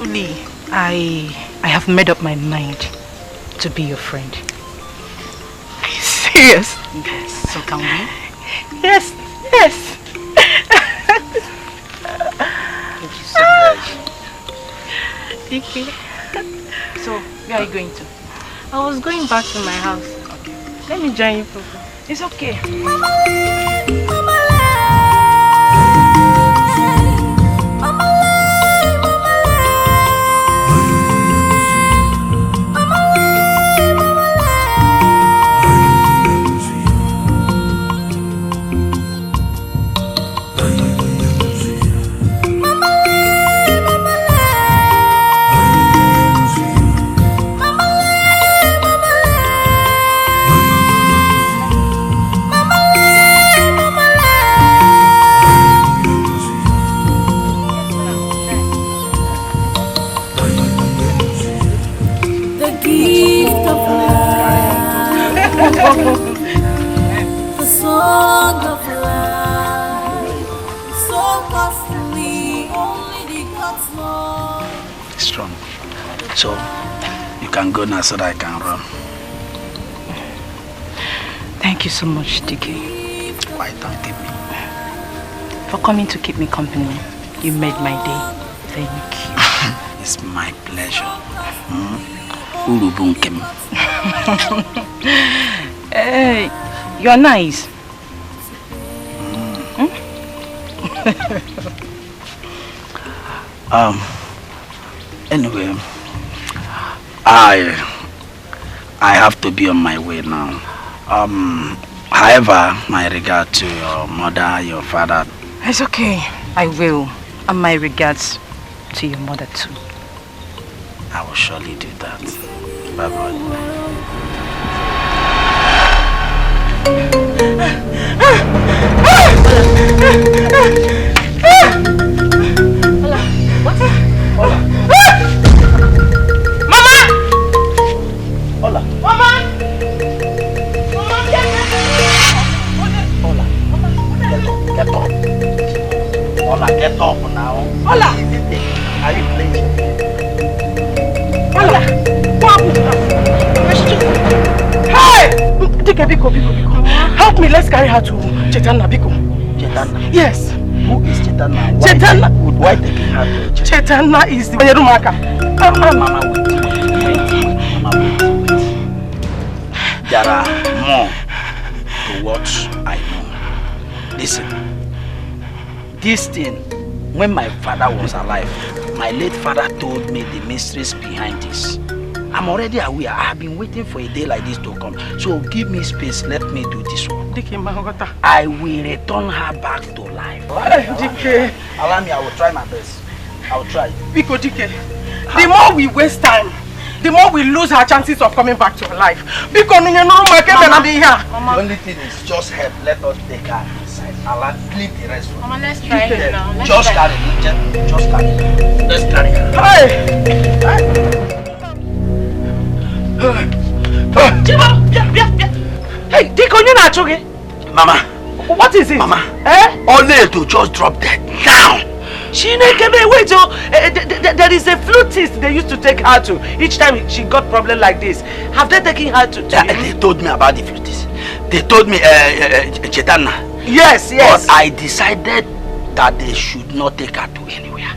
Uli, I have made up my mind to be your friend. Are you serious? Yes. So can we? Yes. Thank you so much. DK. So, where are you going to? I was going back to my house. Okay. Let me join you, Papa. It's okay. The song of life is so costly, only the gods know. Strong. So, you can go now so that I can run. Thank you so much, DK. Why don't keep me? For coming to keep me company. You made my day. Thank you. It's my pleasure. Urubunkem. Hey, you're nice. Anyway, I have to be on my way now. However, my regard to your mother, your father. It's okay. I will. And my regards to your mother too. I will surely do that. Bye-bye. What? Hola. Mama! Hola. Mama! Get up. Hola, get up now. Hola. Are you playing? Hola. Hey! Dike, Biko. Help me, let's carry her to Chetana, Biko. Chetana? Yes. Who is Chetana? Chetana. Why taking her to Chetana? Chetana is the Yerumaka. Mama, wait. There are more to what I know. Listen, this thing, when my father was alive, my late father told me the mysteries behind this. I'm already aware. I have been waiting for a day like this to come. So give me space. Let me do this one. I will return her back to life. Allow me. I will try my best. I will try. Biko Dike, the more we waste time, the more we lose our chances of coming back to life. Because the only thing is just help. Let us take her inside. I'll leave the rest for Mama, let's try it now. Just carry it. Just carry it. Let's carry her. Hey, Diko, you're not joking. Mama. What is it? Mama. Eh? To just drop dead now. She came away, Joe. There is a flutist they used to take her to each time she got problem like this. Have they taken her to? They told me about the flutist. They told me Chetana. Yes. But I decided that they should not take her to anywhere.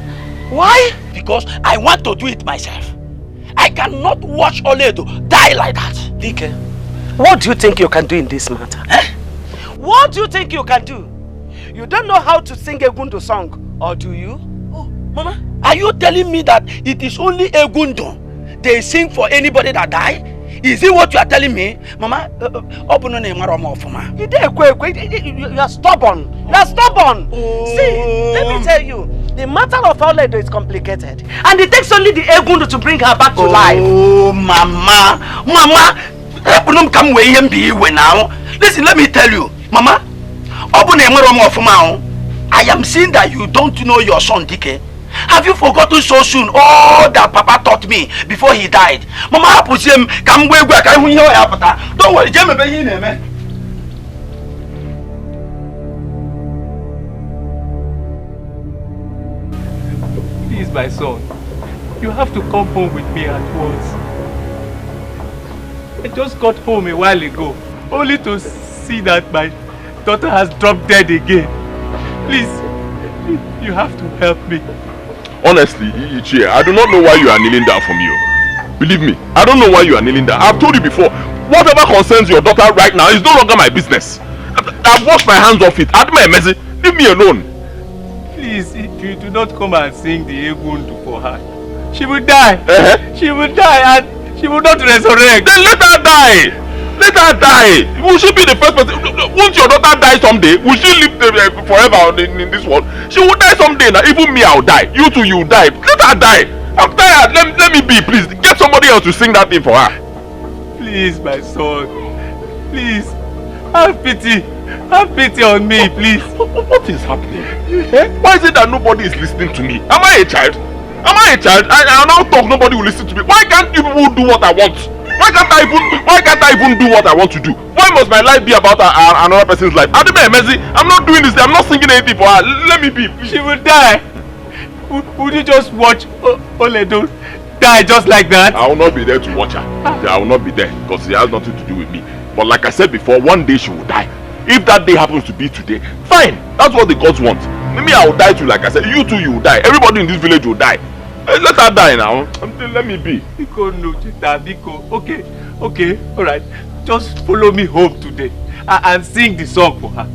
Why? Because I want to do it myself. I cannot watch Oledo die like that. Dike, what do you think you can do in this matter? What do you think you can do? You don't know how to sing a Gundu song, or do you? Oh, Mama, are you telling me that it is only a Gundu they sing for anybody that die? Is it what you are telling me? Mama, open on a maromo for me. You are stubborn. You are stubborn. See, let me tell you, the matter of Oledo is complicated. And it takes only the Egundu to bring her back to life. Oh, Mama. Listen, let me tell you. Mama, I am seeing that you don't know your son, Dike. Have you forgotten so soon all that Papa taught me before he died? Mama, don't worry, Please, my son, you have to come home with me at once. I just got home a while ago, only to see that my daughter has dropped dead again. Please, you have to help me. Honestly, Ichie, I do not know why you are kneeling down for me. Believe me, I don't know why you are kneeling down. I've told you before, whatever concerns your daughter right now is no longer my business. I've washed my hands off it. Adma Emezi, leave me alone. Please, if you do not come and sing the Egundu for her, she will die. She will die and she will not resurrect. Then let her die. Let her die. Will she be the first person? Won't your daughter die someday? Will she live forever in this world? She will die someday. Now, even me, I'll die. You too, you will die. Let her die. I'm tired. Let me be, please. Get somebody else to sing that thing for her. Please, my son. Please. Have pity. Have pity on me, please. What is happening? Why is it that nobody is listening to me? Am I a child? Am I a child? I now talk, nobody will listen to me. Why can't you people do what I want? Why can't I even do what I want to do? Why must my life be about another person's life? I'm not doing this. I'm not singing anything for her. Let me be, please. She will die. Would you just watch Oledo die just like that? I will not be there to watch her. I will not be there because it has nothing to do with me. But like I said before, one day she will die. If that day happens to be today, fine. That's what the gods want. Maybe I will die too, like I said. You too, you will die. Everybody in this village will die. Let her die now. Let me be. Biko, no, Chita, Biko. Okay, alright. Just follow me home today and sing the song for her.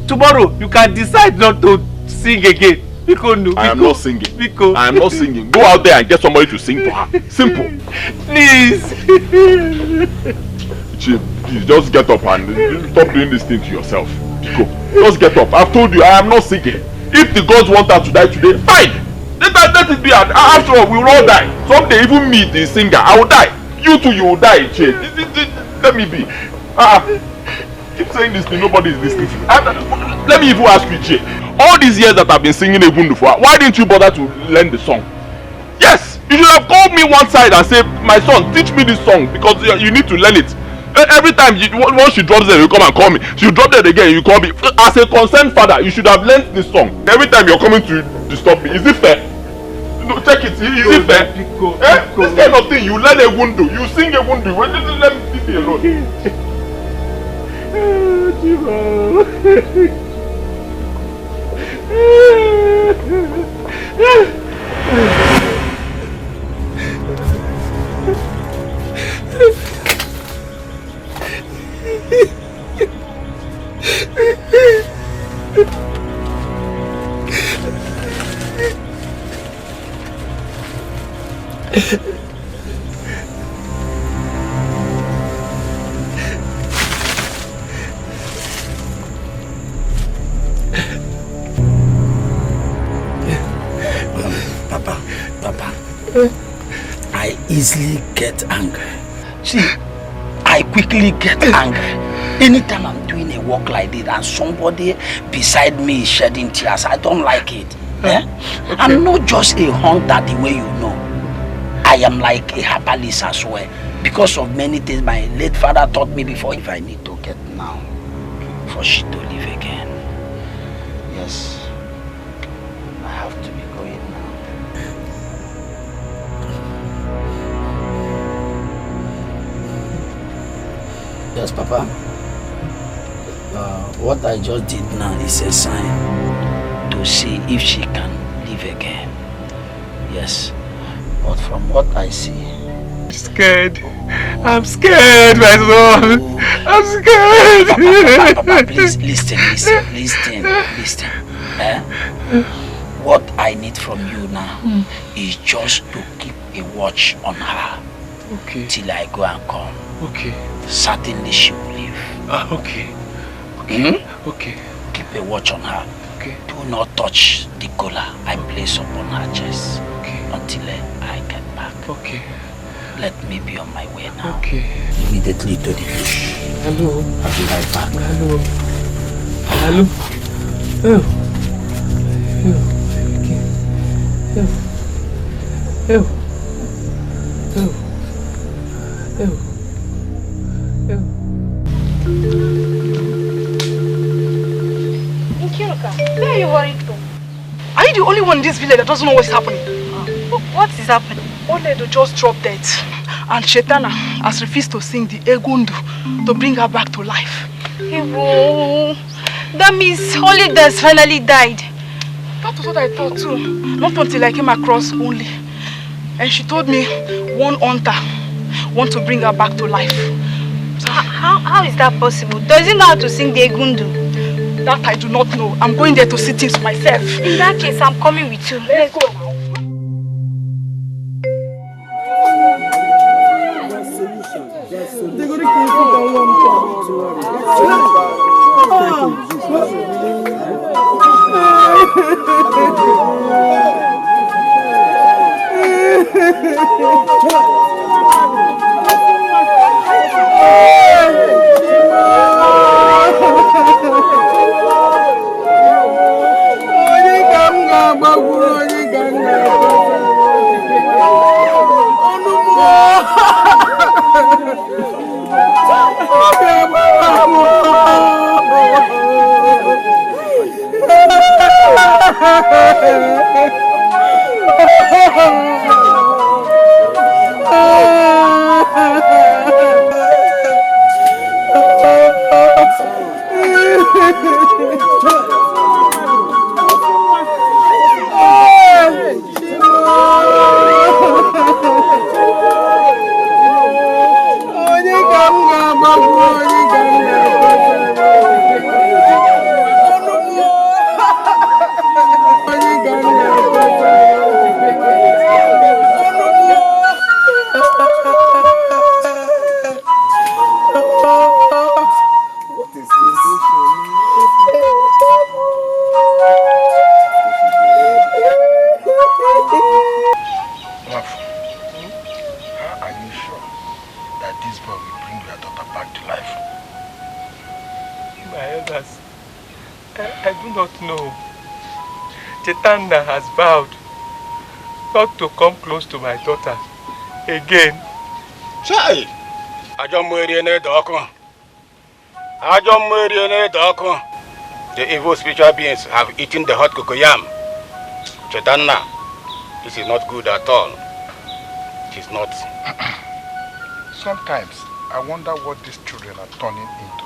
Tomorrow, you can decide not to sing again. Biko, no, Biko. I am not singing. Biko. I am not singing. Go out there and get somebody to sing for her. Simple. Please. Chief, please just get up and stop doing this thing to yourself. Biko, just get up. I've told you, I am not singing. If the gods want her to die today, fine. Let it be. After all, we will all die. Someday, even me, the singer, I will die. You too, you will die, Chief. Let me be. Keep saying this thing, nobody is listening to me. let me even ask you, Jay. All these years that I've been singing Egundu for, why didn't you bother to learn the song? Yes, you should have called me one side and said, my son, teach me this song because you need to learn it. Every time, once she drops it, you come and call me. She drop it again, you call me. As a concerned father, you should have learned this song. Every time you're coming to disturb me, is it fair? No, check it. Is it fair? This kind of thing, you learn Egundu, you sing Egundu. Let me leave me alone. Papa, I easily get angry. See, I quickly get angry. Anytime I'm doing a work like this and somebody beside me is shedding tears, I don't like it. Okay. I'm not just a hunter the way you know. I am like a herbalist as well. Because of many things my late father taught me before. If I need to get now for she to live again. Yes. I have to be going now. Yes, Papa. What I just did now is a sign to see if she can live again. Yes. But from what I see... I'm scared. I'm scared, my son. I'm scared. Papa, please listen. What I need from you now is just to keep a watch on her. Okay. Till I go and come. Okay. Certainly she will live. Okay. Okay. Keep a watch on her. Okay. Do not touch the collar I place upon her chest. Okay. Until I get back. Okay. Let me be on my way now. Okay. Immediately to the bush. Hello. I'll be right back. Hello. Hello. Oh. Nkiruka, where are you worried to? Are you the only one in this village that doesn't know what's happening? What is happening? Oledo just dropped dead. And Shetana has refused to sing the Egundu to bring her back to life. Ewo, that means Oledo has finally died. That was what I thought too. Not until I came across Only. And she told me one hunter wants to bring her back to life. So how is that possible? Does he know how to sing the Egundu? That I do not know. I'm going there to see things myself. In that case, I'm coming with you. Let's go. I do not know. Chetana has vowed not to come close to my daughter again. Chai! The evil spiritual beings have eaten the hot cocoyam. Chetana, this is not good at all. It is not. Sometimes I wonder what these children are turning into.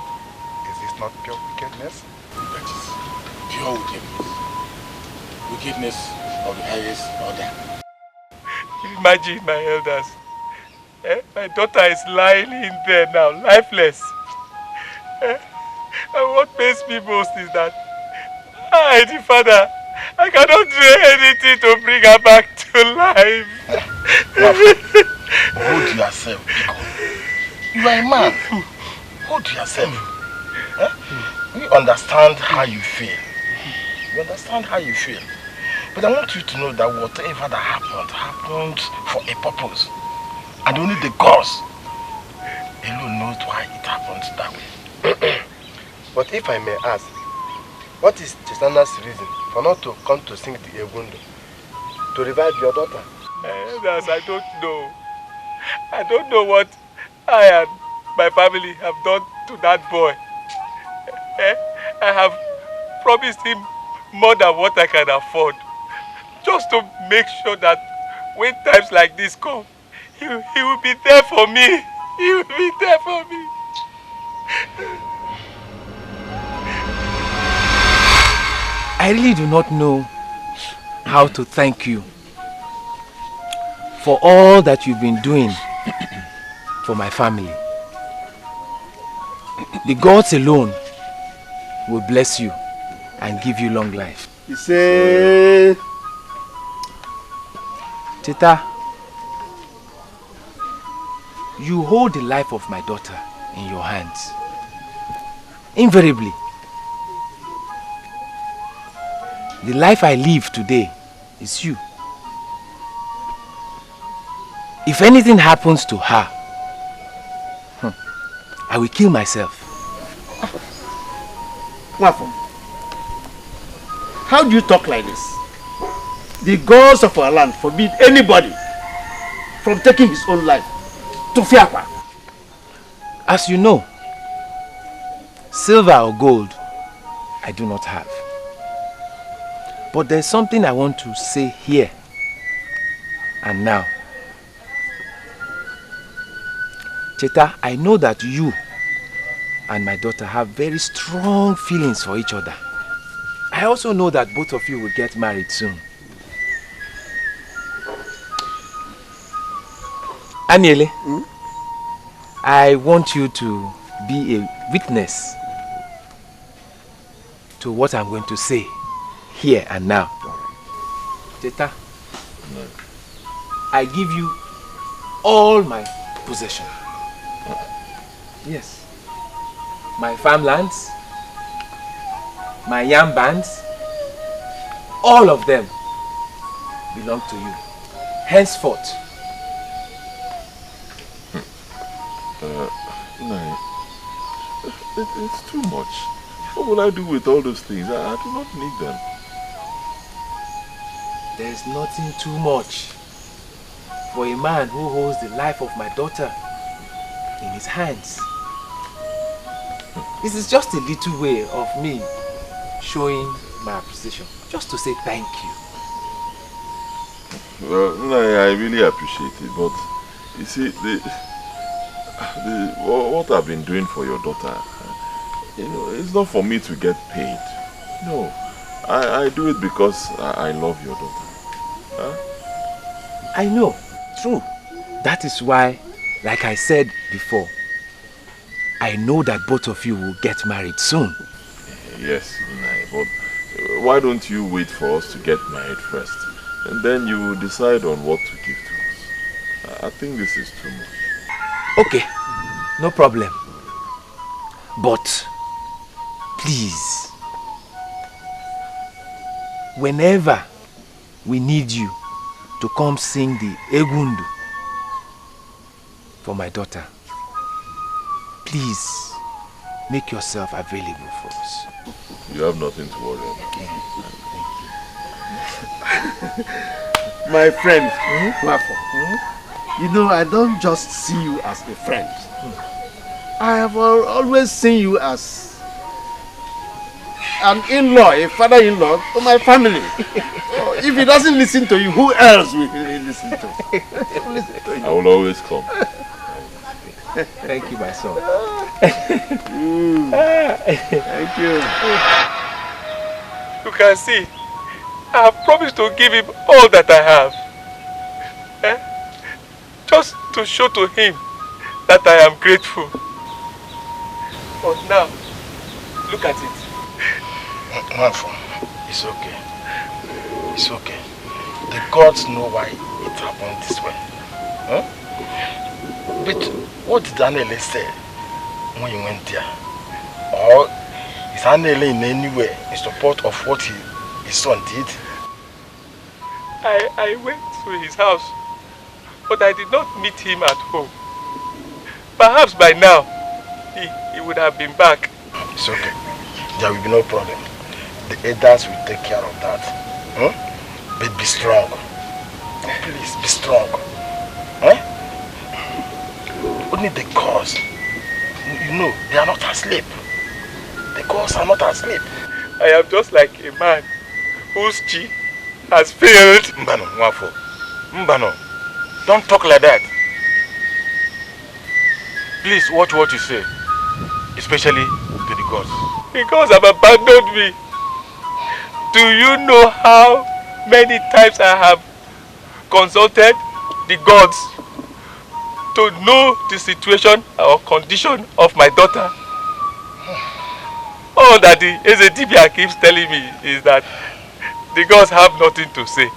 Is this not pure wickedness? That is pure wickedness. Wickedness of the highest order. Imagine, my elders. My daughter is lying in there now, lifeless. And what makes me boast is that I, the father, I cannot do anything to bring her back to life. Hold yourself, Biko. You are a man. Hold yourself. We understand how you feel. We understand how you feel. But I want you to know that whatever that happened for a purpose. And only the gods alone knows why it happened that way. But if I may ask, what is Chetana's reason for not to come to sing the Egundo? To revive your daughter? Elders, I don't know. I don't know what I and my family have done to that boy. I have promised him more than what I can afford. Just to make sure that when times like this come, he will be there for me. He will be there for me. I really do not know how to thank you for all that you've been doing for my family. The gods alone will bless you and give you long life. You say... Tita, you hold the life of my daughter in your hands. Invariably. The life I live today is you. If anything happens to her, I will kill myself. Wafo, how do you talk like this? The gods of our land forbid anybody from taking his own life to Fiakwa. As you know, silver or gold I do not have. But there's something I want to say here and now. Cheta, I know that you and my daughter have very strong feelings for each other. I also know that both of you will get married soon. Aniele, I want you to be a witness to what I'm going to say here and now. Teta, I give you all my possession. Yes. My farmlands, my yam bands, all of them belong to you. Henceforth. No. It's too much. What will I do with all those things? I do not need them. There's nothing too much for a man who holds the life of my daughter in his hands. This is just a little way of me showing my appreciation, just to say thank you. Well, no, I really appreciate it, but you see, what I've been doing for your daughter, you know, it's not for me to get paid. No, I do it because I love your daughter. Huh? I know, true. That is why, like I said before, I know that both of you will get married soon. Yes, but why don't you wait for us to get married first? And then you will decide on what to give to us. I think this is too much. Okay, no problem. But, please, whenever we need you to come sing the Egundu for my daughter, please make yourself available for us. You have nothing to worry about. My friend, Wafo, you know, I don't just see you as a friend. I have always seen you as an in-law, a father-in-law to my family. If he doesn't listen to you, who else will he listen to? I will always come. Thank you, my son. Thank you. You can see, I have promised to give him all that I have. Just to show to him that I am grateful. But now, look at it. Wafo, it's okay. It's okay. The gods know why it happened this way. Huh? But what did Anele say when you went there? Or is Anele in any way in support of what his son did? I went to his house, but I did not meet him at home. Perhaps by now, he would have been back. It's okay. There will be no problem. The elders will take care of that. Huh? But be strong. Please, be strong. Huh? Only the gods, you know, they are not asleep. The gods are not asleep. I am just like a man whose chi has failed. Mbano, Wafo. Mbano, don't talk like that. Please watch what you say, especially to the gods. The gods have abandoned me. Do you know how many times I have consulted the gods to know the situation or condition of my daughter? All that the Ezedibia keeps telling me is that the gods have nothing to say.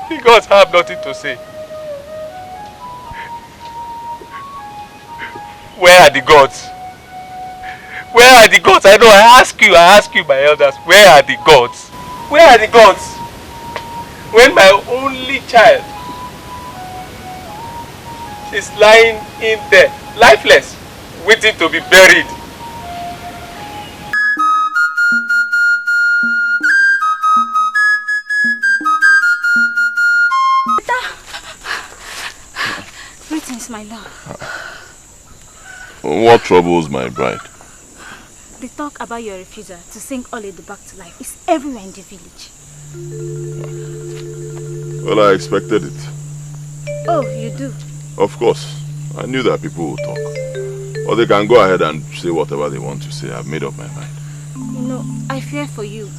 The gods have nothing to say. Where are the gods? Where are the gods? I know, I ask you, my elders, where are the gods? Where are the gods? When my only child is lying in there, lifeless, waiting to be buried. Greetings, my love. What troubles my bride? The talk about your refusal to sing Oledo back to life is everywhere in the village. Well, I expected it. Oh, you do? Of course. I knew that people would talk. Or they can go ahead and say whatever they want to say. I've made up my mind. You know, I fear for you.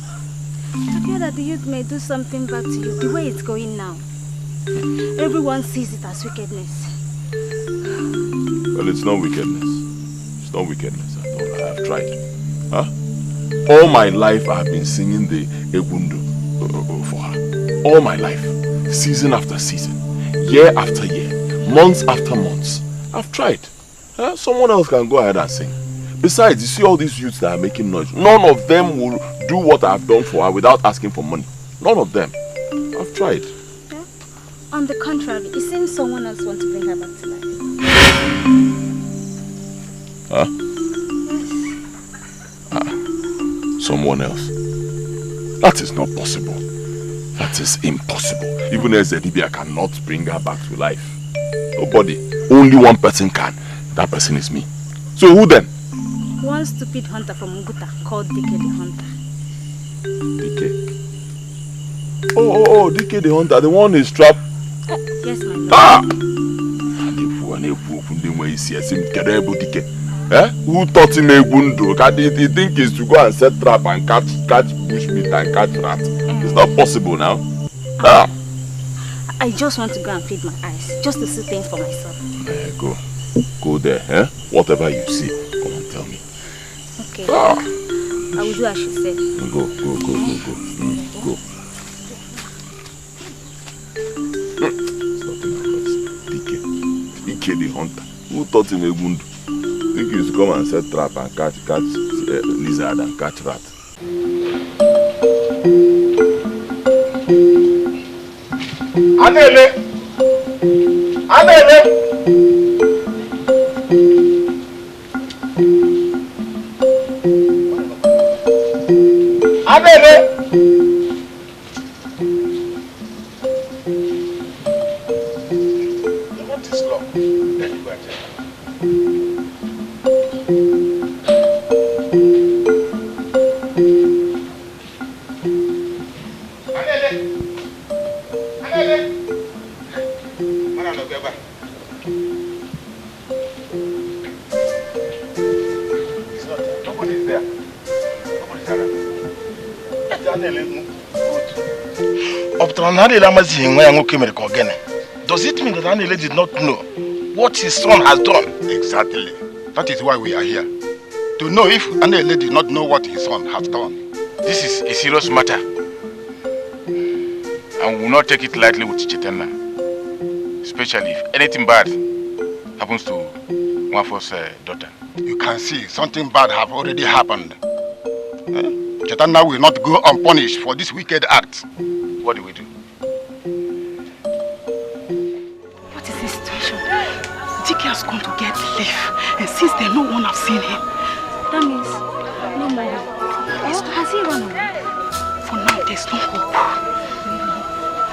I fear that the youth may do something back to you the way it's going now. Everyone sees it as wickedness. Well, it's not wickedness. It's not wickedness at all. I have tried. Huh? All my life I have been singing the Egundu for her. All my life. Season after season. Year after year. Months after months. I've tried. Huh? Someone else can go ahead and sing. Besides, you see all these youths that are making noise. None of them will do what I've done for her without asking for money. None of them. I've tried. Yeah? On the contrary, it seems someone else wants to bring her back to life. Huh? Someone else. That is not possible. That is impossible. Even Ezedibia cannot bring her back to life. Nobody. Only one person can. That person is me. So who then? One stupid hunter from Nguta called Dike the Hunter. Dike? Oh, Dike the Hunter. The one is trapped. Yes, my lord. Ah! Who taught him Egundu? He think is to go and set trap and catch bushmeat and catch rat. It's not possible now. I just want to go and feed my eyes, just to see things for myself. Go there. Whatever you see, come and tell me. Okay. I will do as she said. Go. Dike the Hunter. Who taught him Egundu? Think you should come and set trap and catch lizard and catch rat. Anele! Does it mean that Anele did not know what his son has done? Exactly. That is why we are here. To know if Anele did not know what his son has done. This is a serious matter. And we will not take it lightly with Chetanna. Especially if anything bad happens to Nwafo's daughter. You can see something bad have already happened. Chetanna will not go unpunished for this wicked act. What do we do? Dike has gone to get leave, and since then no one has seen him. That means no more. Has he run away? For now, there's no hope.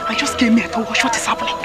I just came here to watch what is happening.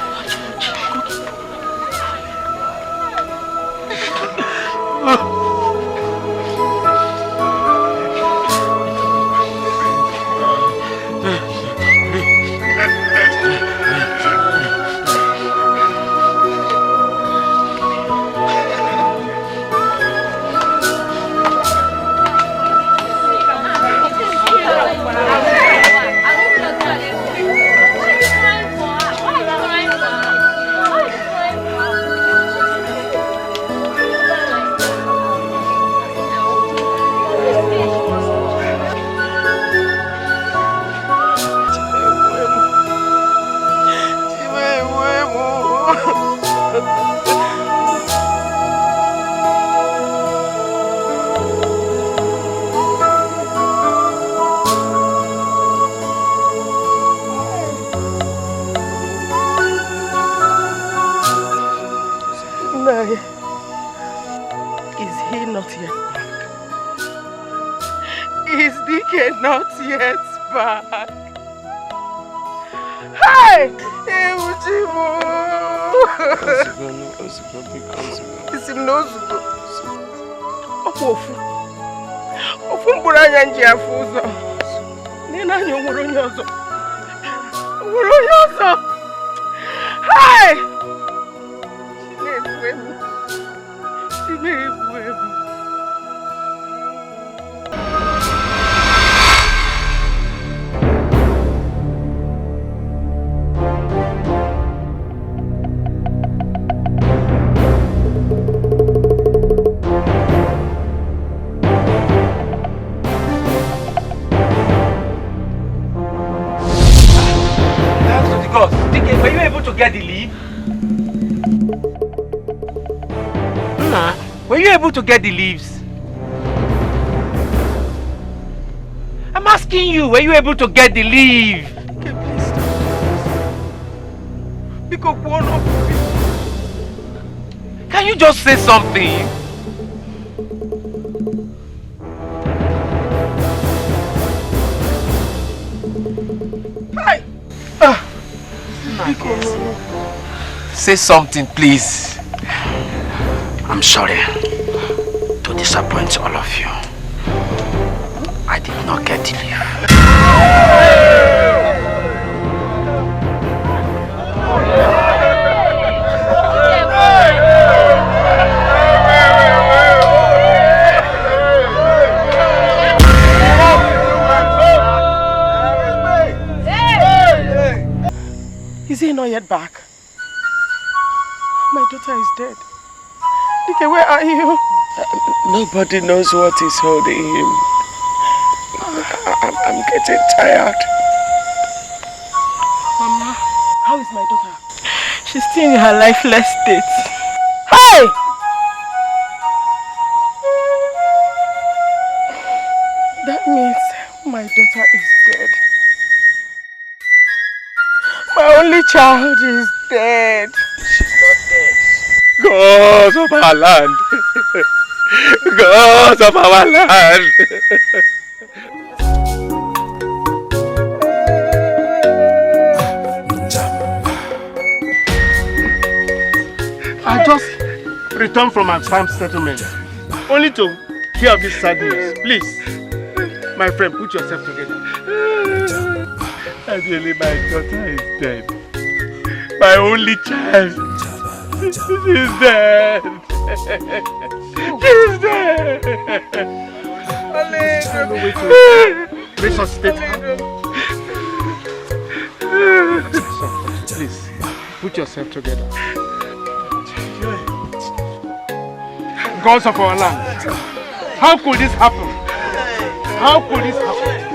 Not yet back. Hey! Isi m n'ozugbo. Ofu mkpụrụ anya nji afụ ụzọ. N'ile anya onwere onye ọzọ. Hey! Na-ebu ebu. Get the leave? Nah. Were you able to get the leaves? I'm asking you, were you able to get the leave? Okay, please stop. Because one of Can you just say something? Hi! Say something, please. I'm sorry to disappoint all of you. I did not get the leave. Is he not yet back? My daughter is dead. Dike, where are you? Nobody knows what is holding him. I'm getting tired. Mama, how is my daughter? She's still in her lifeless state. Hey! That means my daughter is dead. My only child is dead. She's not dead. Gods of our land. Gods of our land. I just returned from my farm settlement, only to hear of this sad news. Please, my friend, put yourself together. Actually, my daughter is dead. My only child. She's dead. She's dead. Resuscitate her. Please, put yourself together. Gods of our land, how could this happen? How could this happen?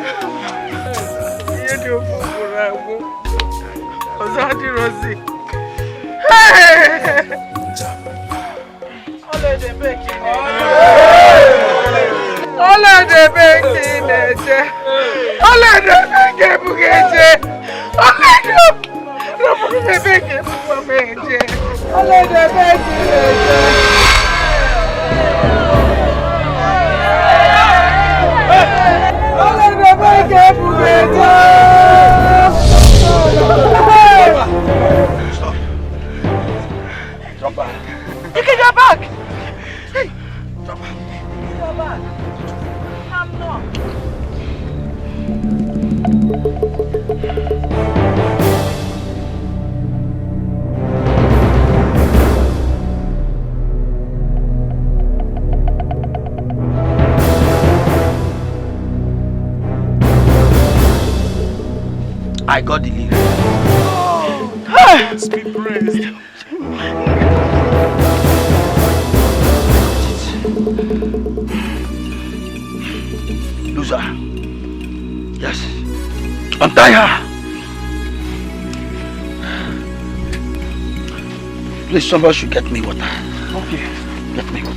Drop back. You can drop back. Hey, drop back. Drop back. I'm not. I got delivered. Let's be praised. Loser. Yes. Untie her. Please, somebody should get me water. Okay. Get me water.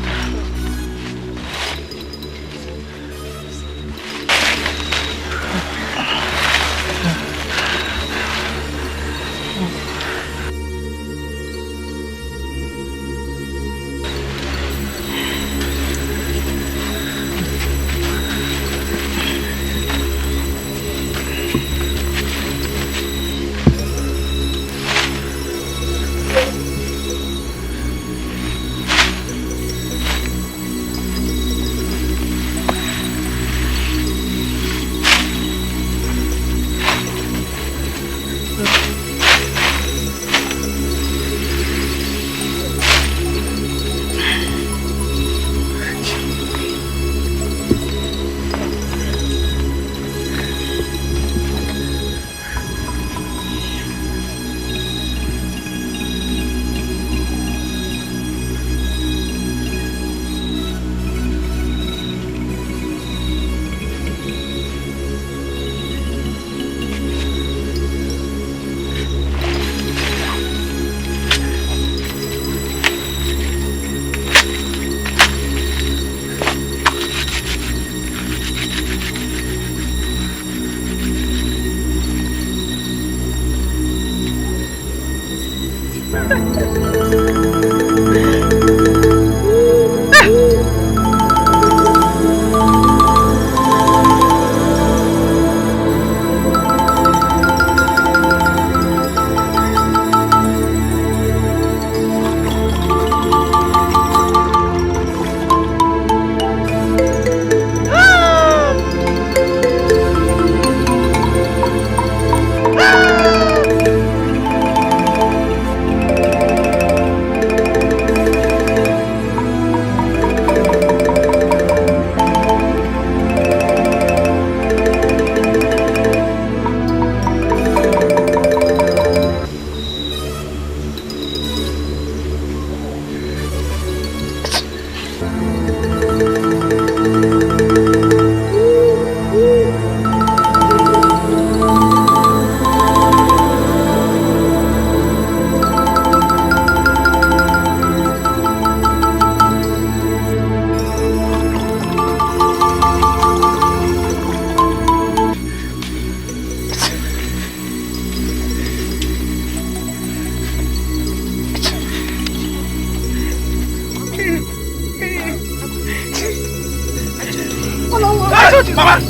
Mama,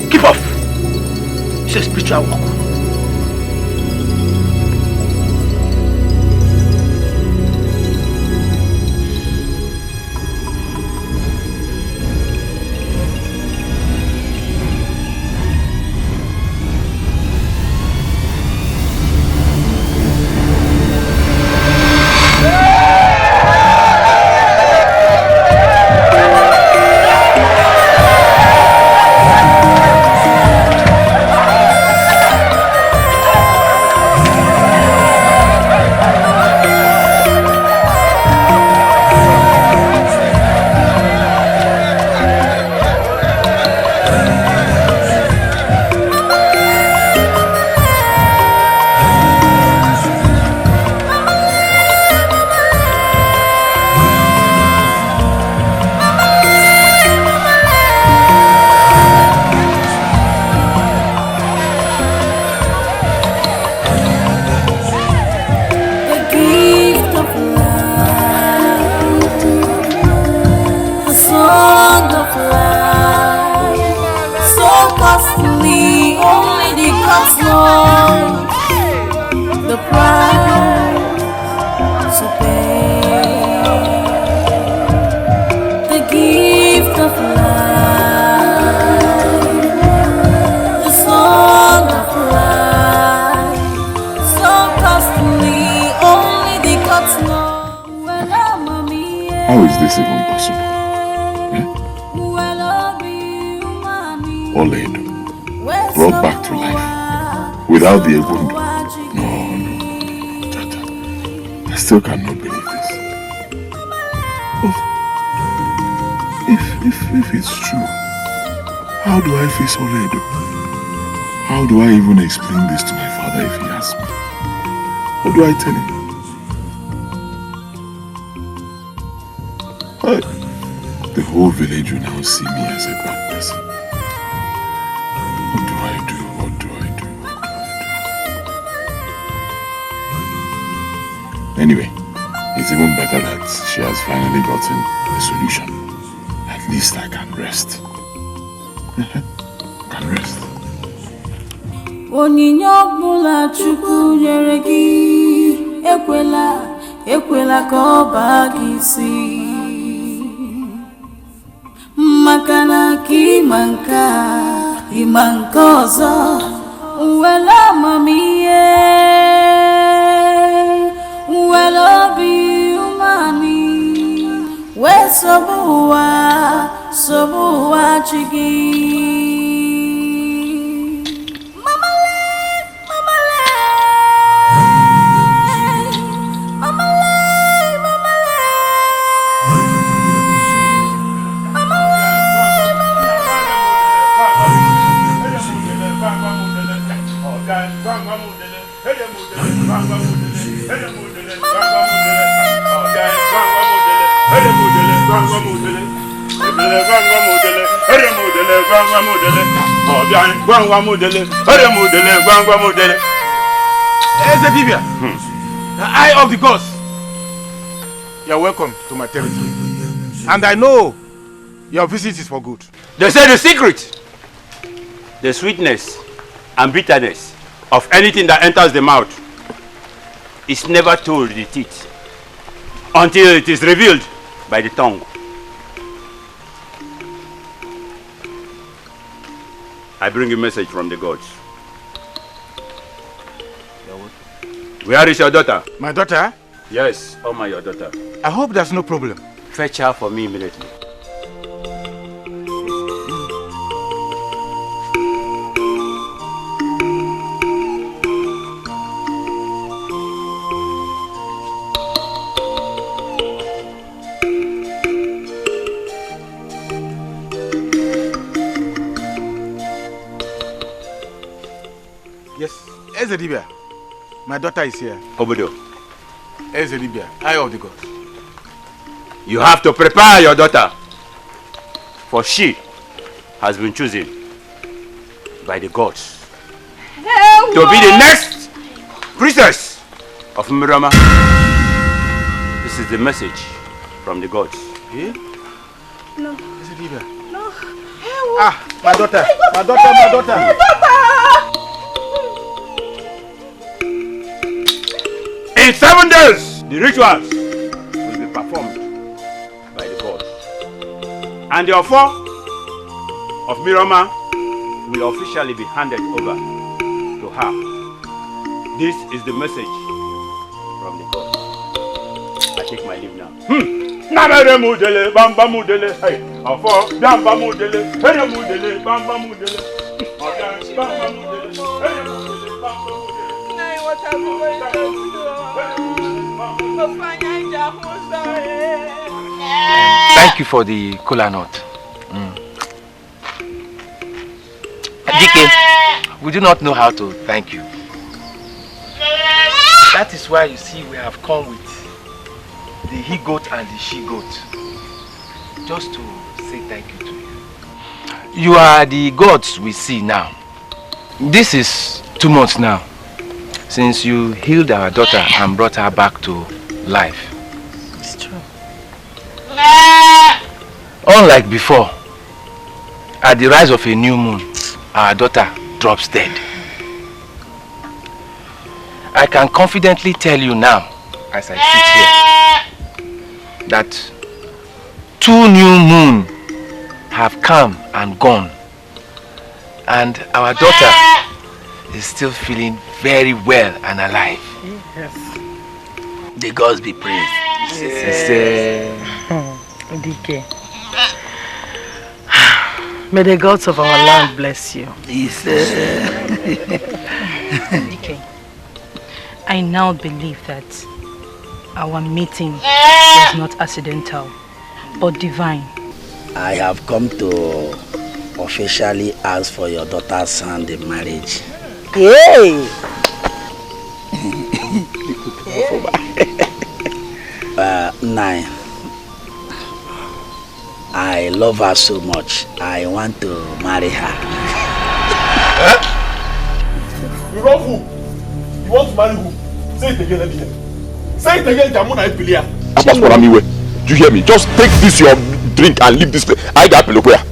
keep off. It's a spiritual walk. price to pay. The gift of life, the song of life, so costly, only the gods know. How is this even possible? Oledo, brought back to life without the Egundu. No, Tata, I still cannot believe this. But if it's true, how do I face Oledo? How do I even explain this to my father if he asks me? How do I tell him? The whole village will now see me as a bad person. What do I do? What do I do? What do I do? Anyway, it's even better that she has finally gotten a solution. At least I can rest. Can rest. Onyinyo bula Chukwu nyere gị, ekwela ka ọ baa gị isi. Makana ki manka, imankozo, uwela mamiye, uwela bi umani, we sobuwa chigi. Ezebibia, the eye of the gods. You're welcome to my territory. And I know your visit is for good. They say the secret, the sweetness and bitterness of anything that enters the mouth is never told the teeth until it is revealed by the tongue. I bring a message from the gods. Where is your daughter? My daughter? Yes, Oma, your daughter. I hope there's no problem. Fetch her for me immediately. Yes, Ezedibia. My daughter is here. Obodo. Ezedibia, eye of the gods. You have to prepare your daughter, for she has been chosen by the gods to be the next priestess of Mirama. This is the message from the gods. Eh? No. Ezedibia. No. Ah, my daughter. My daughter, my daughter. My daughter! In 7 days, the rituals will be performed by the gods. And the offer of Mirama will officially be handed over to her. This is the message from the gods. I take my leave now. Namere mudele, bamba mudele, hey, offer, bamba mudele, hey mudele, bamba mudele, bamba mudele, hey mudele, bamba mudele. What have you going to Thank you for the cola nut. DK, we do not know how to thank you. That is why you see we have come with the he-goat and the she-goat. Just to say thank you to you. You are the gods we see now. This is 2 months now since you healed our daughter and brought her back to life. It's true. Unlike before, at the rise of a new moon, our daughter drops dead. I can confidently tell you now, as I sit here, that 2 new moons have come and gone. And our daughter is still feeling very well and alive. Yes. The gods be praised. DK. May the gods of our land bless you. DK, I now believe that our meeting was not accidental, but divine. I have come to officially ask for your daughter's hand in marriage. Yay! 9. I love her so much. I want to marry her. You love who? You want to marry who? Say it again, let me hear. Say it again, Jamuna Ipilia. Do you hear me? Just take this your drink and leave this place. I got Pilia.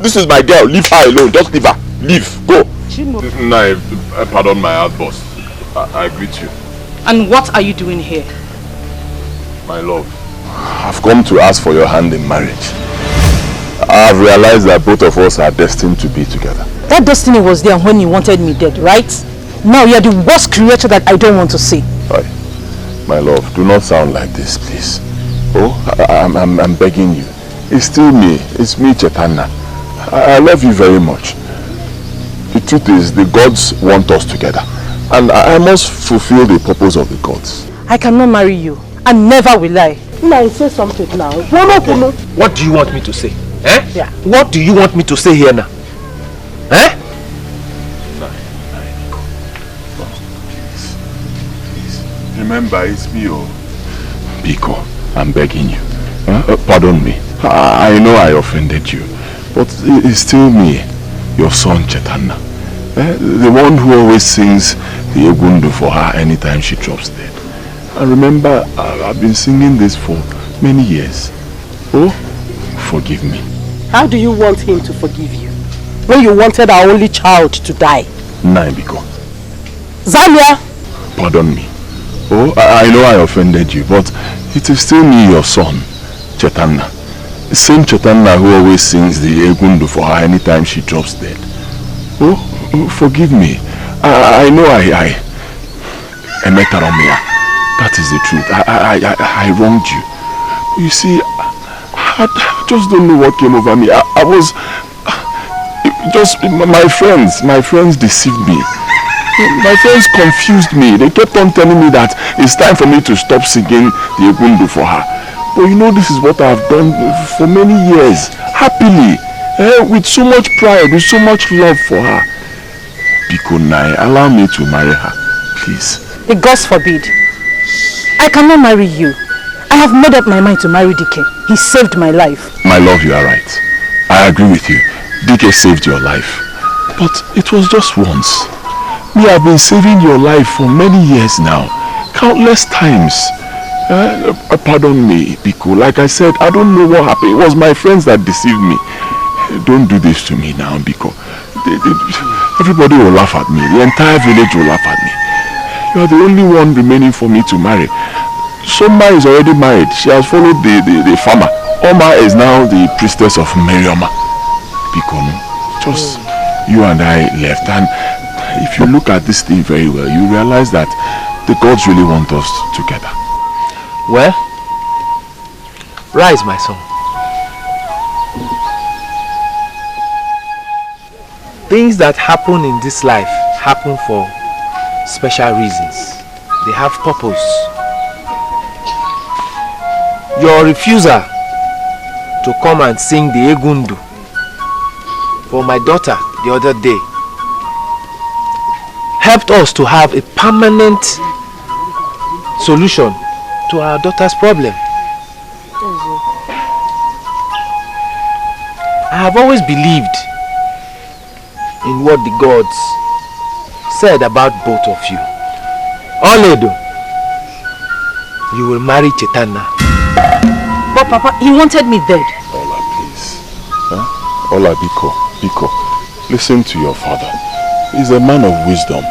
This is my girl. Leave her alone. Just leave her. Leave. Go. No, pardon my outburst. I greet you. And what are you doing here? My love, I've come to ask for your hand in marriage. I've realized that both of us are destined to be together. That destiny was there when you wanted me dead, right? Now you're the worst creature that I don't want to see. Right. My love, do not sound like this, please. Oh, I'm begging you. It's still me. It's me, Chaitanya. I love you very much. The truth is, the gods want us together. And I must fulfill the purpose of the gods. I cannot marry you. And never will I. Now, say something now. What do you want me to say? Eh? Yeah. What do you want me to say here now? Eh? Please. Remember, it's me, oh. Biko, I'm begging you. Pardon me. I know I offended you. But it's still me, your son Chaitanya. The one who always sings the Egundu for her anytime she drops dead. And remember, I've been singing this for many years. Oh, forgive me. How do you want him to forgive you? When you wanted our only child to die? Naibiko. Zamia! Pardon me. Oh, I know I offended you, but it is still me, your son, Chaitanya. The same Chaitanya who always sings the Egundu for her anytime she drops dead. Oh, forgive me. I know I Emetaromia. That is the truth. I wronged you. You see, I just don't know what came over me. I was just my friends deceived me. My friends confused me. They kept on telling me that it's time for me to stop singing the Egundu for her. But you know, this is what I've done for many years, happily, with so much pride, with so much love for her. Bikonai, allow me to marry her, please. The gods forbid. I cannot marry you. I have made up my mind to marry Dike. He saved my life. My love, you are right. I agree with you. Dike saved your life. But it was just once. Me, I've been saving your life for many years now. Countless times. Pardon me, Biko. Like I said, I don't know what happened. It was my friends that deceived me. Don't do this to me now, Biko. Everybody will laugh at me. The entire village will laugh at me. You are the only one remaining for me to marry. Soma is already married. She has followed the farmer. Oma is now the priestess of Merioma. Biko, just you and I left. And if you look at this thing very well, you realize that the gods really want us together. Well, rise, my son. Things that happen in this life happen for special reasons. They have purpose. Your refusal to come and sing the Egundu for my daughter the other day helped us to have a permanent solution to our daughter's problem. I have always believed in what the gods said about both of you. Oledo, you will marry Chaitanya. But Papa, he wanted me dead. Ola, please. Ola, Biko, listen to your father. He's a man of wisdom.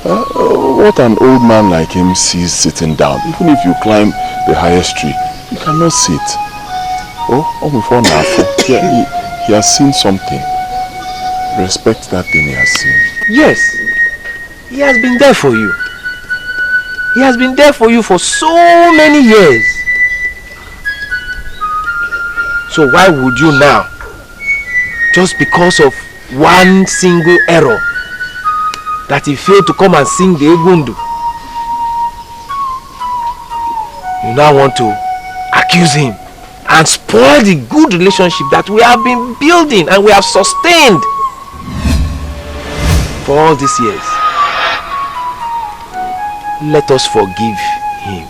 What an old man like him sees sitting down, even if you climb the highest tree, you cannot sit. Before now, he has seen something. Respect that thing he has seen. Yes, he has been there for you. He has been there for you for so many years. So why would you now, just because of one single error, that he failed to come and sing the Egundu, you now want to accuse him and spoil the good relationship that we have been building and we have sustained for all these years? Let us forgive him.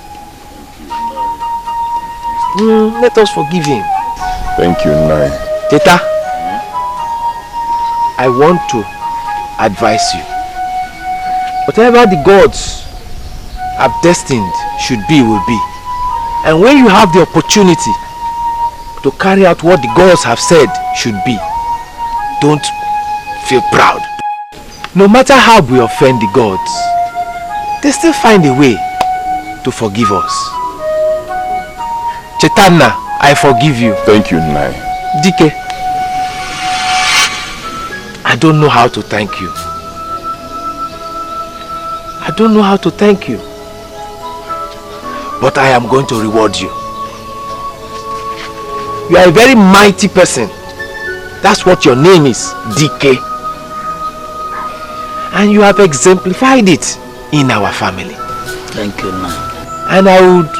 Let us forgive him. Thank you, Nai. Teta, I want to advise you. Whatever the gods have destined should be, will be. And when you have the opportunity to carry out what the gods have said should be, don't feel proud. No matter how we offend the gods, they still find a way to forgive us. Chetana, I forgive you. Thank you, Nai. Dike, I don't know how to thank you. I don't know how to thank you. But I am going to reward you. You are a very mighty person. That's what your name is, DK. And you have exemplified it in our family. Thank you, man. And I would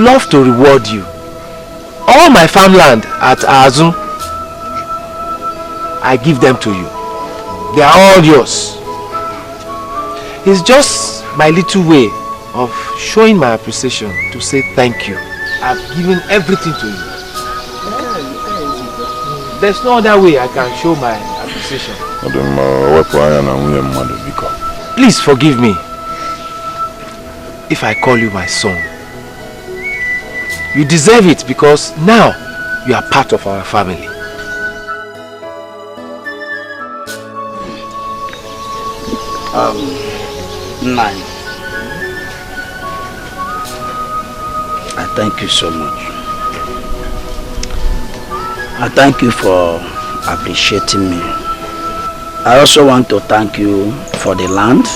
love to reward you. All my farmland at Azun, I give them to you. They are all yours. It's just my little way of showing my appreciation to say thank you. I've given everything to you. There's no other way I can show my appreciation. Please forgive me if I call you my son. You deserve it because now you are part of our family. Nine. I thank you so much. I thank you for appreciating me. I also want to thank you for the land.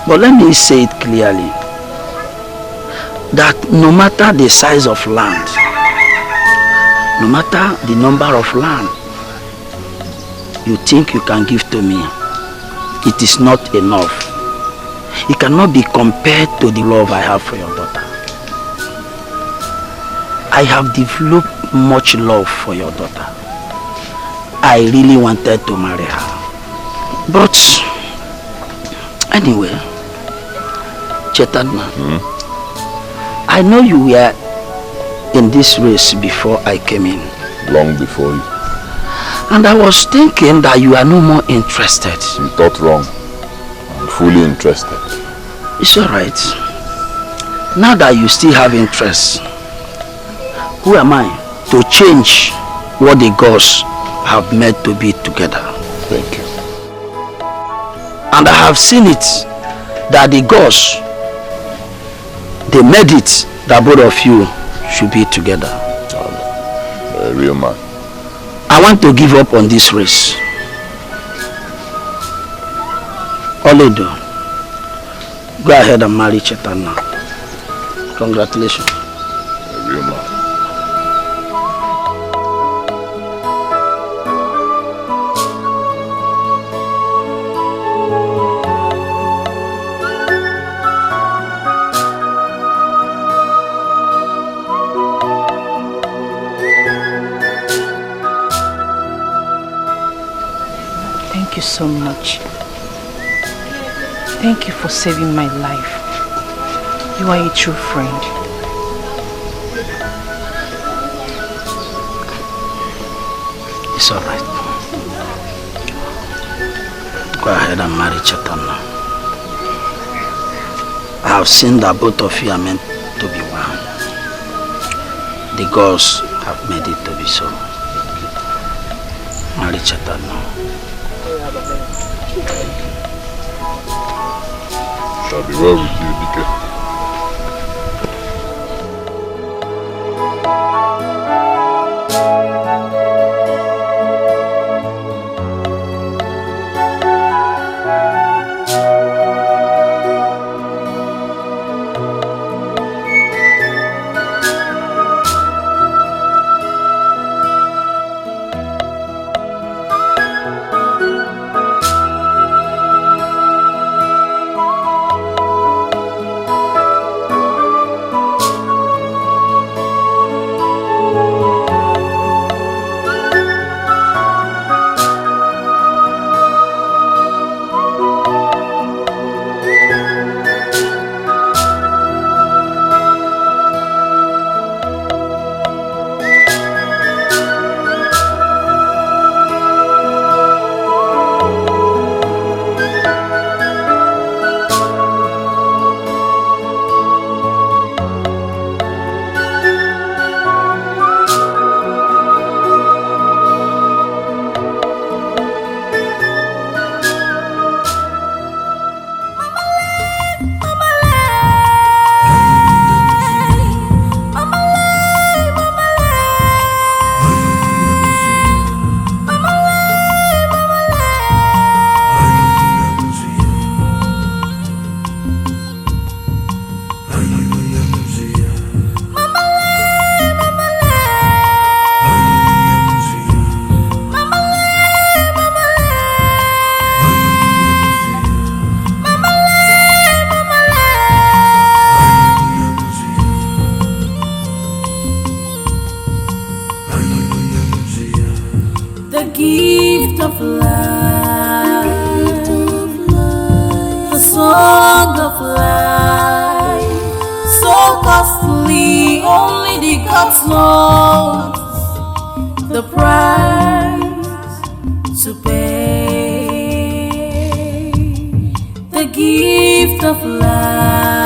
But let me say it clearly, that no matter the size of land, no matter the number of land you think you can give to me, it is not enough. It cannot be compared to the love I have for your daughter. I have developed much love for your daughter. I really wanted to marry her. But anyway, Chetana, I know you were in this race before I came in. Long before you. And I was thinking that you are no more interested. You thought wrong. I'm fully interested. It's alright. Now that you still have interest, who am I to change what the gods have made to be together? Thank you. And I have seen it, that the gods, they made it that both of you should be together. A real man. I want to give up on this race. Oledo, go ahead and marry Chetana. Congratulations. A real man. Thank you so much. Thank you for saving my life. You are a true friend. It's alright. Go ahead and marry Chetana. I have seen that both of you are meant to be one. The gods have made it to be so. Marry Chetana. Shall be well with you, Dike. gift of life, the song of life, so costly, only the gods know the price to pay. The gift of life.